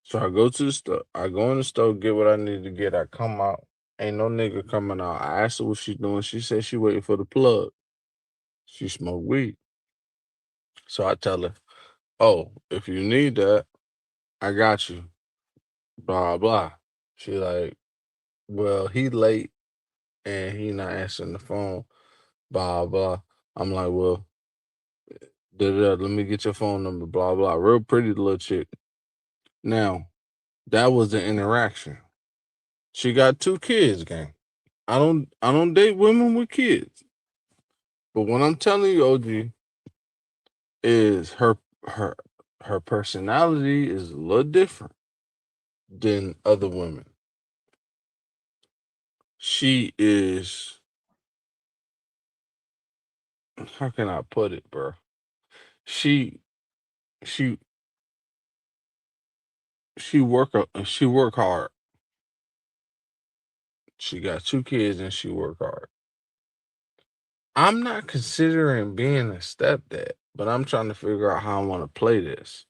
So I go to the store. I go in the store, get what I need to get. I come out. Ain't no nigga coming out. I asked her what she doing. She said she waiting for the plug. She smoke weed. So I tell her, "Oh, if you need that, I got you." Blah blah. She like, "Well, he late and he not answering the phone." Blah blah. I'm like, "Well, let me get your phone number." Blah blah. Real pretty little chick. Now, that was the interaction. She got 2 kids, gang. I don't date women with kids. But what I'm telling you, OG, is her her personality is a little different than other women. She is, how can I put it, bro? She she she work hard. She got 2 kids and she work hard. I'm not considering being a stepdad, but I'm trying to figure out how I want to play this.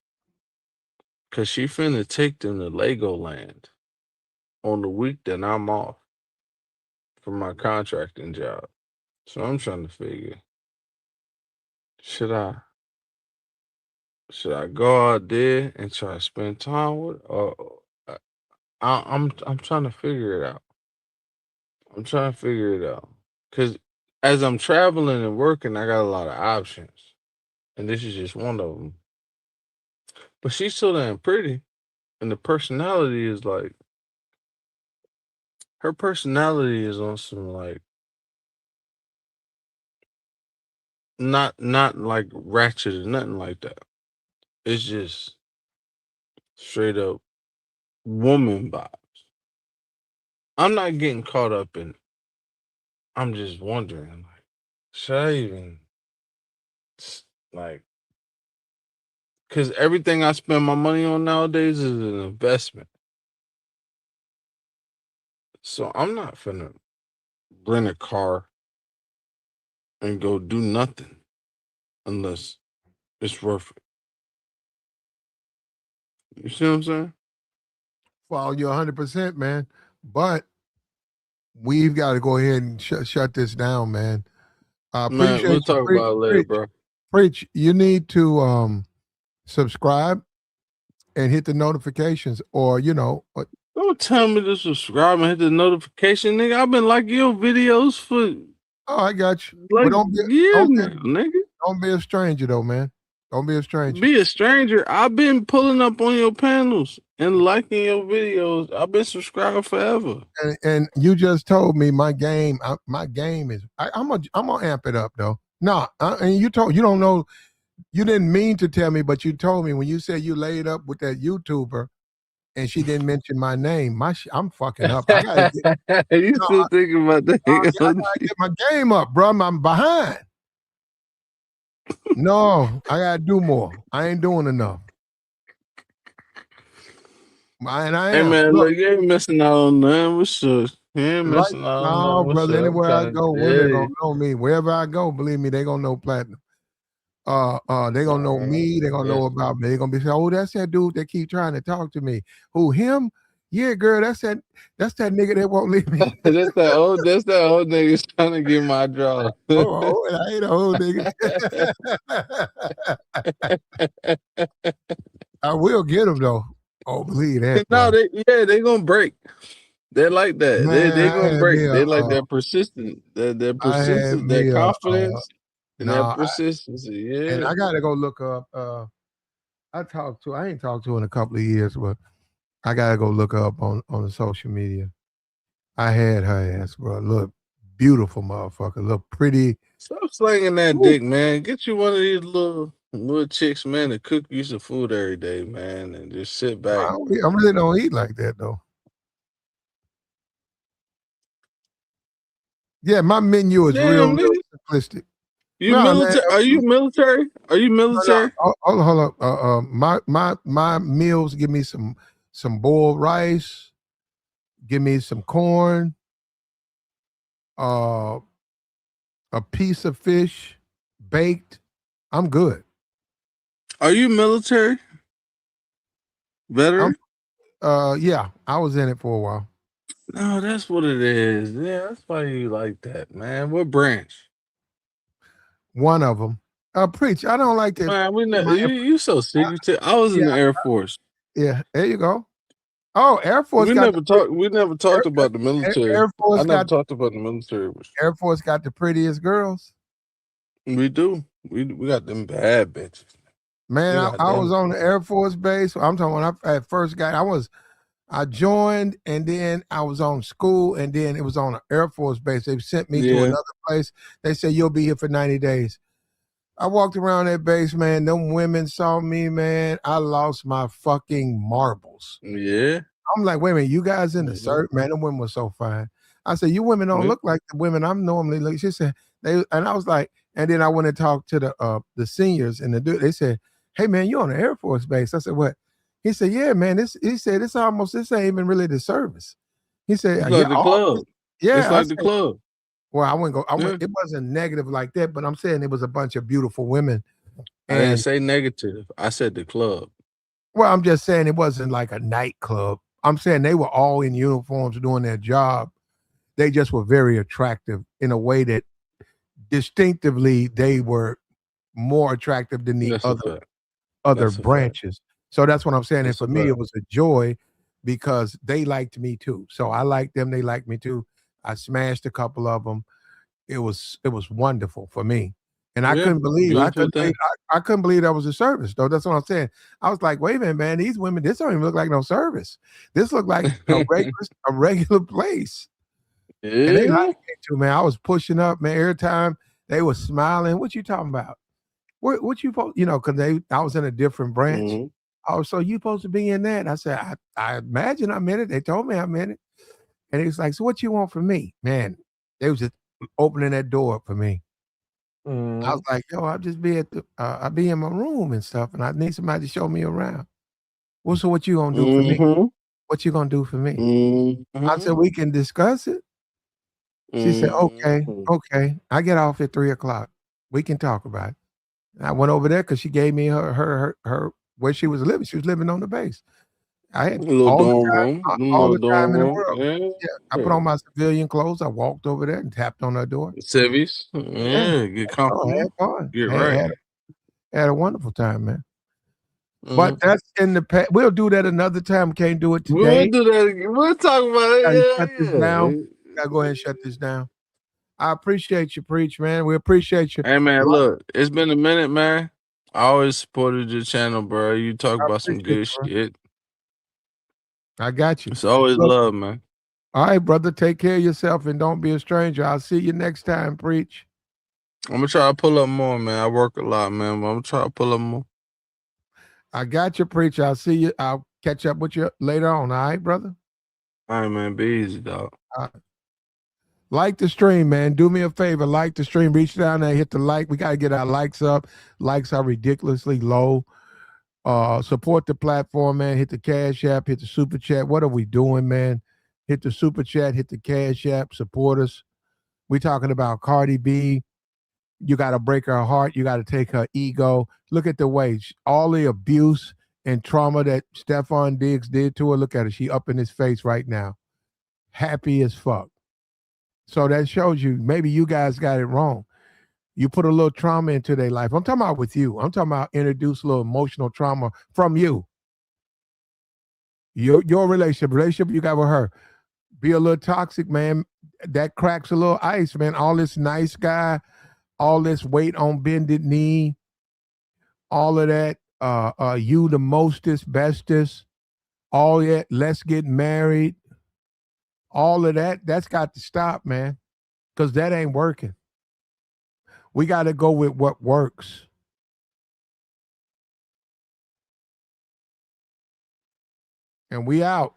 Cause she finna take them to Legoland on the week that I'm off from my contracting job. So I'm trying to figure, should I should I go out there and try to spend time with, or I'm trying to figure it out. I'm trying to figure it out because as I'm traveling and working, I got a lot of options, and this is just one of them. But she's so damn pretty, and the personality is like, her personality is on some like, not like ratchet or nothing like that. It's just straight up woman vibes. I'm not getting caught up in. I'm just wondering, like, should I even like? Because everything I spend my money on nowadays is an investment. So I'm not finna rent a car and go do nothing unless it's worth it. You see what I'm saying? Follow you 100%, man. But we've got to go ahead and shut this down, man. I Man, appreciate we'll you. talk about it later, bro. Preach. You need to subscribe and hit the notifications, or Don't tell me to subscribe and hit the notification, nigga. I've been liking your videos for oh, I got you. Well, like years now, nigga. don't be a stranger though, man. Don't be a stranger. Be a stranger. I've been pulling up on your panels and liking your videos. I've been subscribed forever. And you just told me my game is I'm gonna amp it up though. No, and you don't know, you didn't mean to tell me, but you told me when you said you laid up with that YouTuber and she didn't mention my name. I'm fucking up. I gotta get You no, still thinking about that? I gotta get my game up, bro. I'm behind. No, I gotta do more. I ain't doing enough. And I Hey am. man, Look, look, you ain't missing out on nothing. What's up? You ain't like, missing out on no, nothing. What's brother. up? I'm Anywhere I trying to go, tell women gonna you. know me. Wherever I go, believe me, they gonna know platinum. They gonna know Nah, me. They gonna yeah. know about me. They gonna be saying, "Oh, that's that dude that keep trying to talk to me." Who him? Yeah, girl, that's that. That's that nigga that won't leave me. That's that old nigga trying to get my draw. Oh, I ain't a whole nigga. I will get him though. Oh, believe that, bro. No, they gonna break. They like that. They Man, I gonna had me break. a, They like that persistent, that I had persistence, that me a, confidence, and that nah, persistency. and Yeah. I gotta go look up. I ain't talked to her in a couple of years, but I gotta go look her up on the social media. I had her ass, bro. Look, beautiful motherfucker. Look pretty. Stop slinging that Woo. dick, man. Get you one of these little chicks, man, to cook you some food every day, man, and just sit back. I really don't eat like that though. Yeah, my menu is real, Damn, real nigga. simplistic. You No, man. military? Are you military? Are you military? Hold up. My meals give me some boiled rice. Give me some corn. Uh, a piece of fish, baked. I'm good. Are you military? I'm. Veteran? Yeah, I was in it for a while. No, that's what it is. Yeah, that's why you like that, man. What branch? One of them. Preach. I don't like to. Man, we know My, you so secretive. I was in yeah, the Air Force. yeah. There you go. Oh, Air Force We got never the talked. We never talked Air, about the military. Air I Force never got talked about the military. Air Force got the prettiest girls. We do. We got them bad bitches. Man, We got I was them. on the Air Force base. I'm talking when I first got. I joined, and then I was on school, and then it was on an Air Force base. They sent me to Yeah, another place. They said you'll be here for 90 days. I walked around that base, man. Them women saw me, man. I lost my fucking marbles. yeah. I'm like, wait a minute, you guys in the Mhm. cert, man. Them women were so fine. I said, you women don't Yeah. look like the women I'm normally looking. She said, and I was like, and then I went and talked to the seniors, and they said, hey man, you on the Air Force base. I said, what? He said, yeah, man. He said, this ain't even really the service. He said, It's yeah, like the club. It's yeah. I like the said, club. well, I wouldn't go. Yeah. It wasn't negative like that, but I'm saying it was a bunch of beautiful women. I didn't And say negative. I said the club. well, I'm just saying it wasn't like a nightclub. I'm saying they were all in uniforms doing their job. They just were very attractive in a way that distinctively they were more attractive than the That's a fact. other That's a fact. branches. So that's what I'm saying. And That's for a me, fact. it was a joy because they liked me too. So I liked them. They liked me too. I smashed a couple of them. It was wonderful for me. And I Yeah. couldn't believe Beautiful thing. I couldn't believe that was a service though. That's what I'm saying. I was like, wait a minute, man, these women, this don't even look like no service. This looked like a regular place. And they Yeah. liked me too, man. I was pushing up, man. Every time they were smiling. What you talking about? What you supposed, because I was in a different branch. Mhm. Oh, so you supposed to be in that? I said, I imagine I'm in it. They told me I'm in it. And he was like, so what you want from me? Man, they was just opening that door up for me. I was Mhm. like, yo, I'll just be I'll be in my room and stuff, and I need somebody to show me around. Well, so what you gonna do for me? Mhm. What you gonna do for me? I said, Mhm. we can discuss it. She said, okay, Mhm. okay. I get off at 3:00. We can talk about it. And I went over there because she gave me her where she was living. She was living on the base. I A had little dorm room. all Little the time dorm in the room. world. Yeah, I put Yeah. on my civilian clothes. I walked over there and tapped on her door. Civies. Yeah, Yeah. Get oh, I comfortable. had fun. Get right. Had a wonderful time, man. But Mhm. that's in the past. We'll do that another time. Can't do it We'll today. do that again. We'll talk about Gotta shut it. this Yeah. down. Yeah. Gotta go ahead and shut this down. I appreciate you, Preach, man. We appreciate you. Hey man, I look, it's been a minute, man. I always supported your channel, bro. You talk about some appreciate good you, bro. shit. I got you. It's always Look, love, man. all right, brother. Take care of yourself and don't be a stranger. I'll see you next time, Preach. I'm gonna try to pull up more, man. I work a lot, man, but I'm gonna try to pull up more. I got you, Preach. I'll see you. I'll catch up with you later on. All right, brother. All right, man. Be easy, dog. Like the stream, man. Do me a favor. Like the stream. Reach down there, hit the like. We gotta get our likes up. Likes are ridiculously low. Support the platform, man. Hit the Cash App, hit the Super Chat. What are we doing, man? Hit the Super Chat, hit the Cash App, support us. We talking about Cardi B. You got to break her heart. You got to take her ego. Look at the way all the abuse and trauma that Stephon Diggs did to her. Look at her. She up in his face right now. Happy as fuck. So that shows you maybe you guys got it wrong. You put a little trauma into their life. I'm talking about with you. I'm talking about introduce a little emotional trauma from you. Your relationship you got with her. be a little toxic, man. That cracks a little ice, man. All this nice guy, all this weight on bended knee, all of that, you the mostest, bestest, all that, let's get married, all of that, that's got to stop, man, because that ain't working. We got to go with what works. And we out.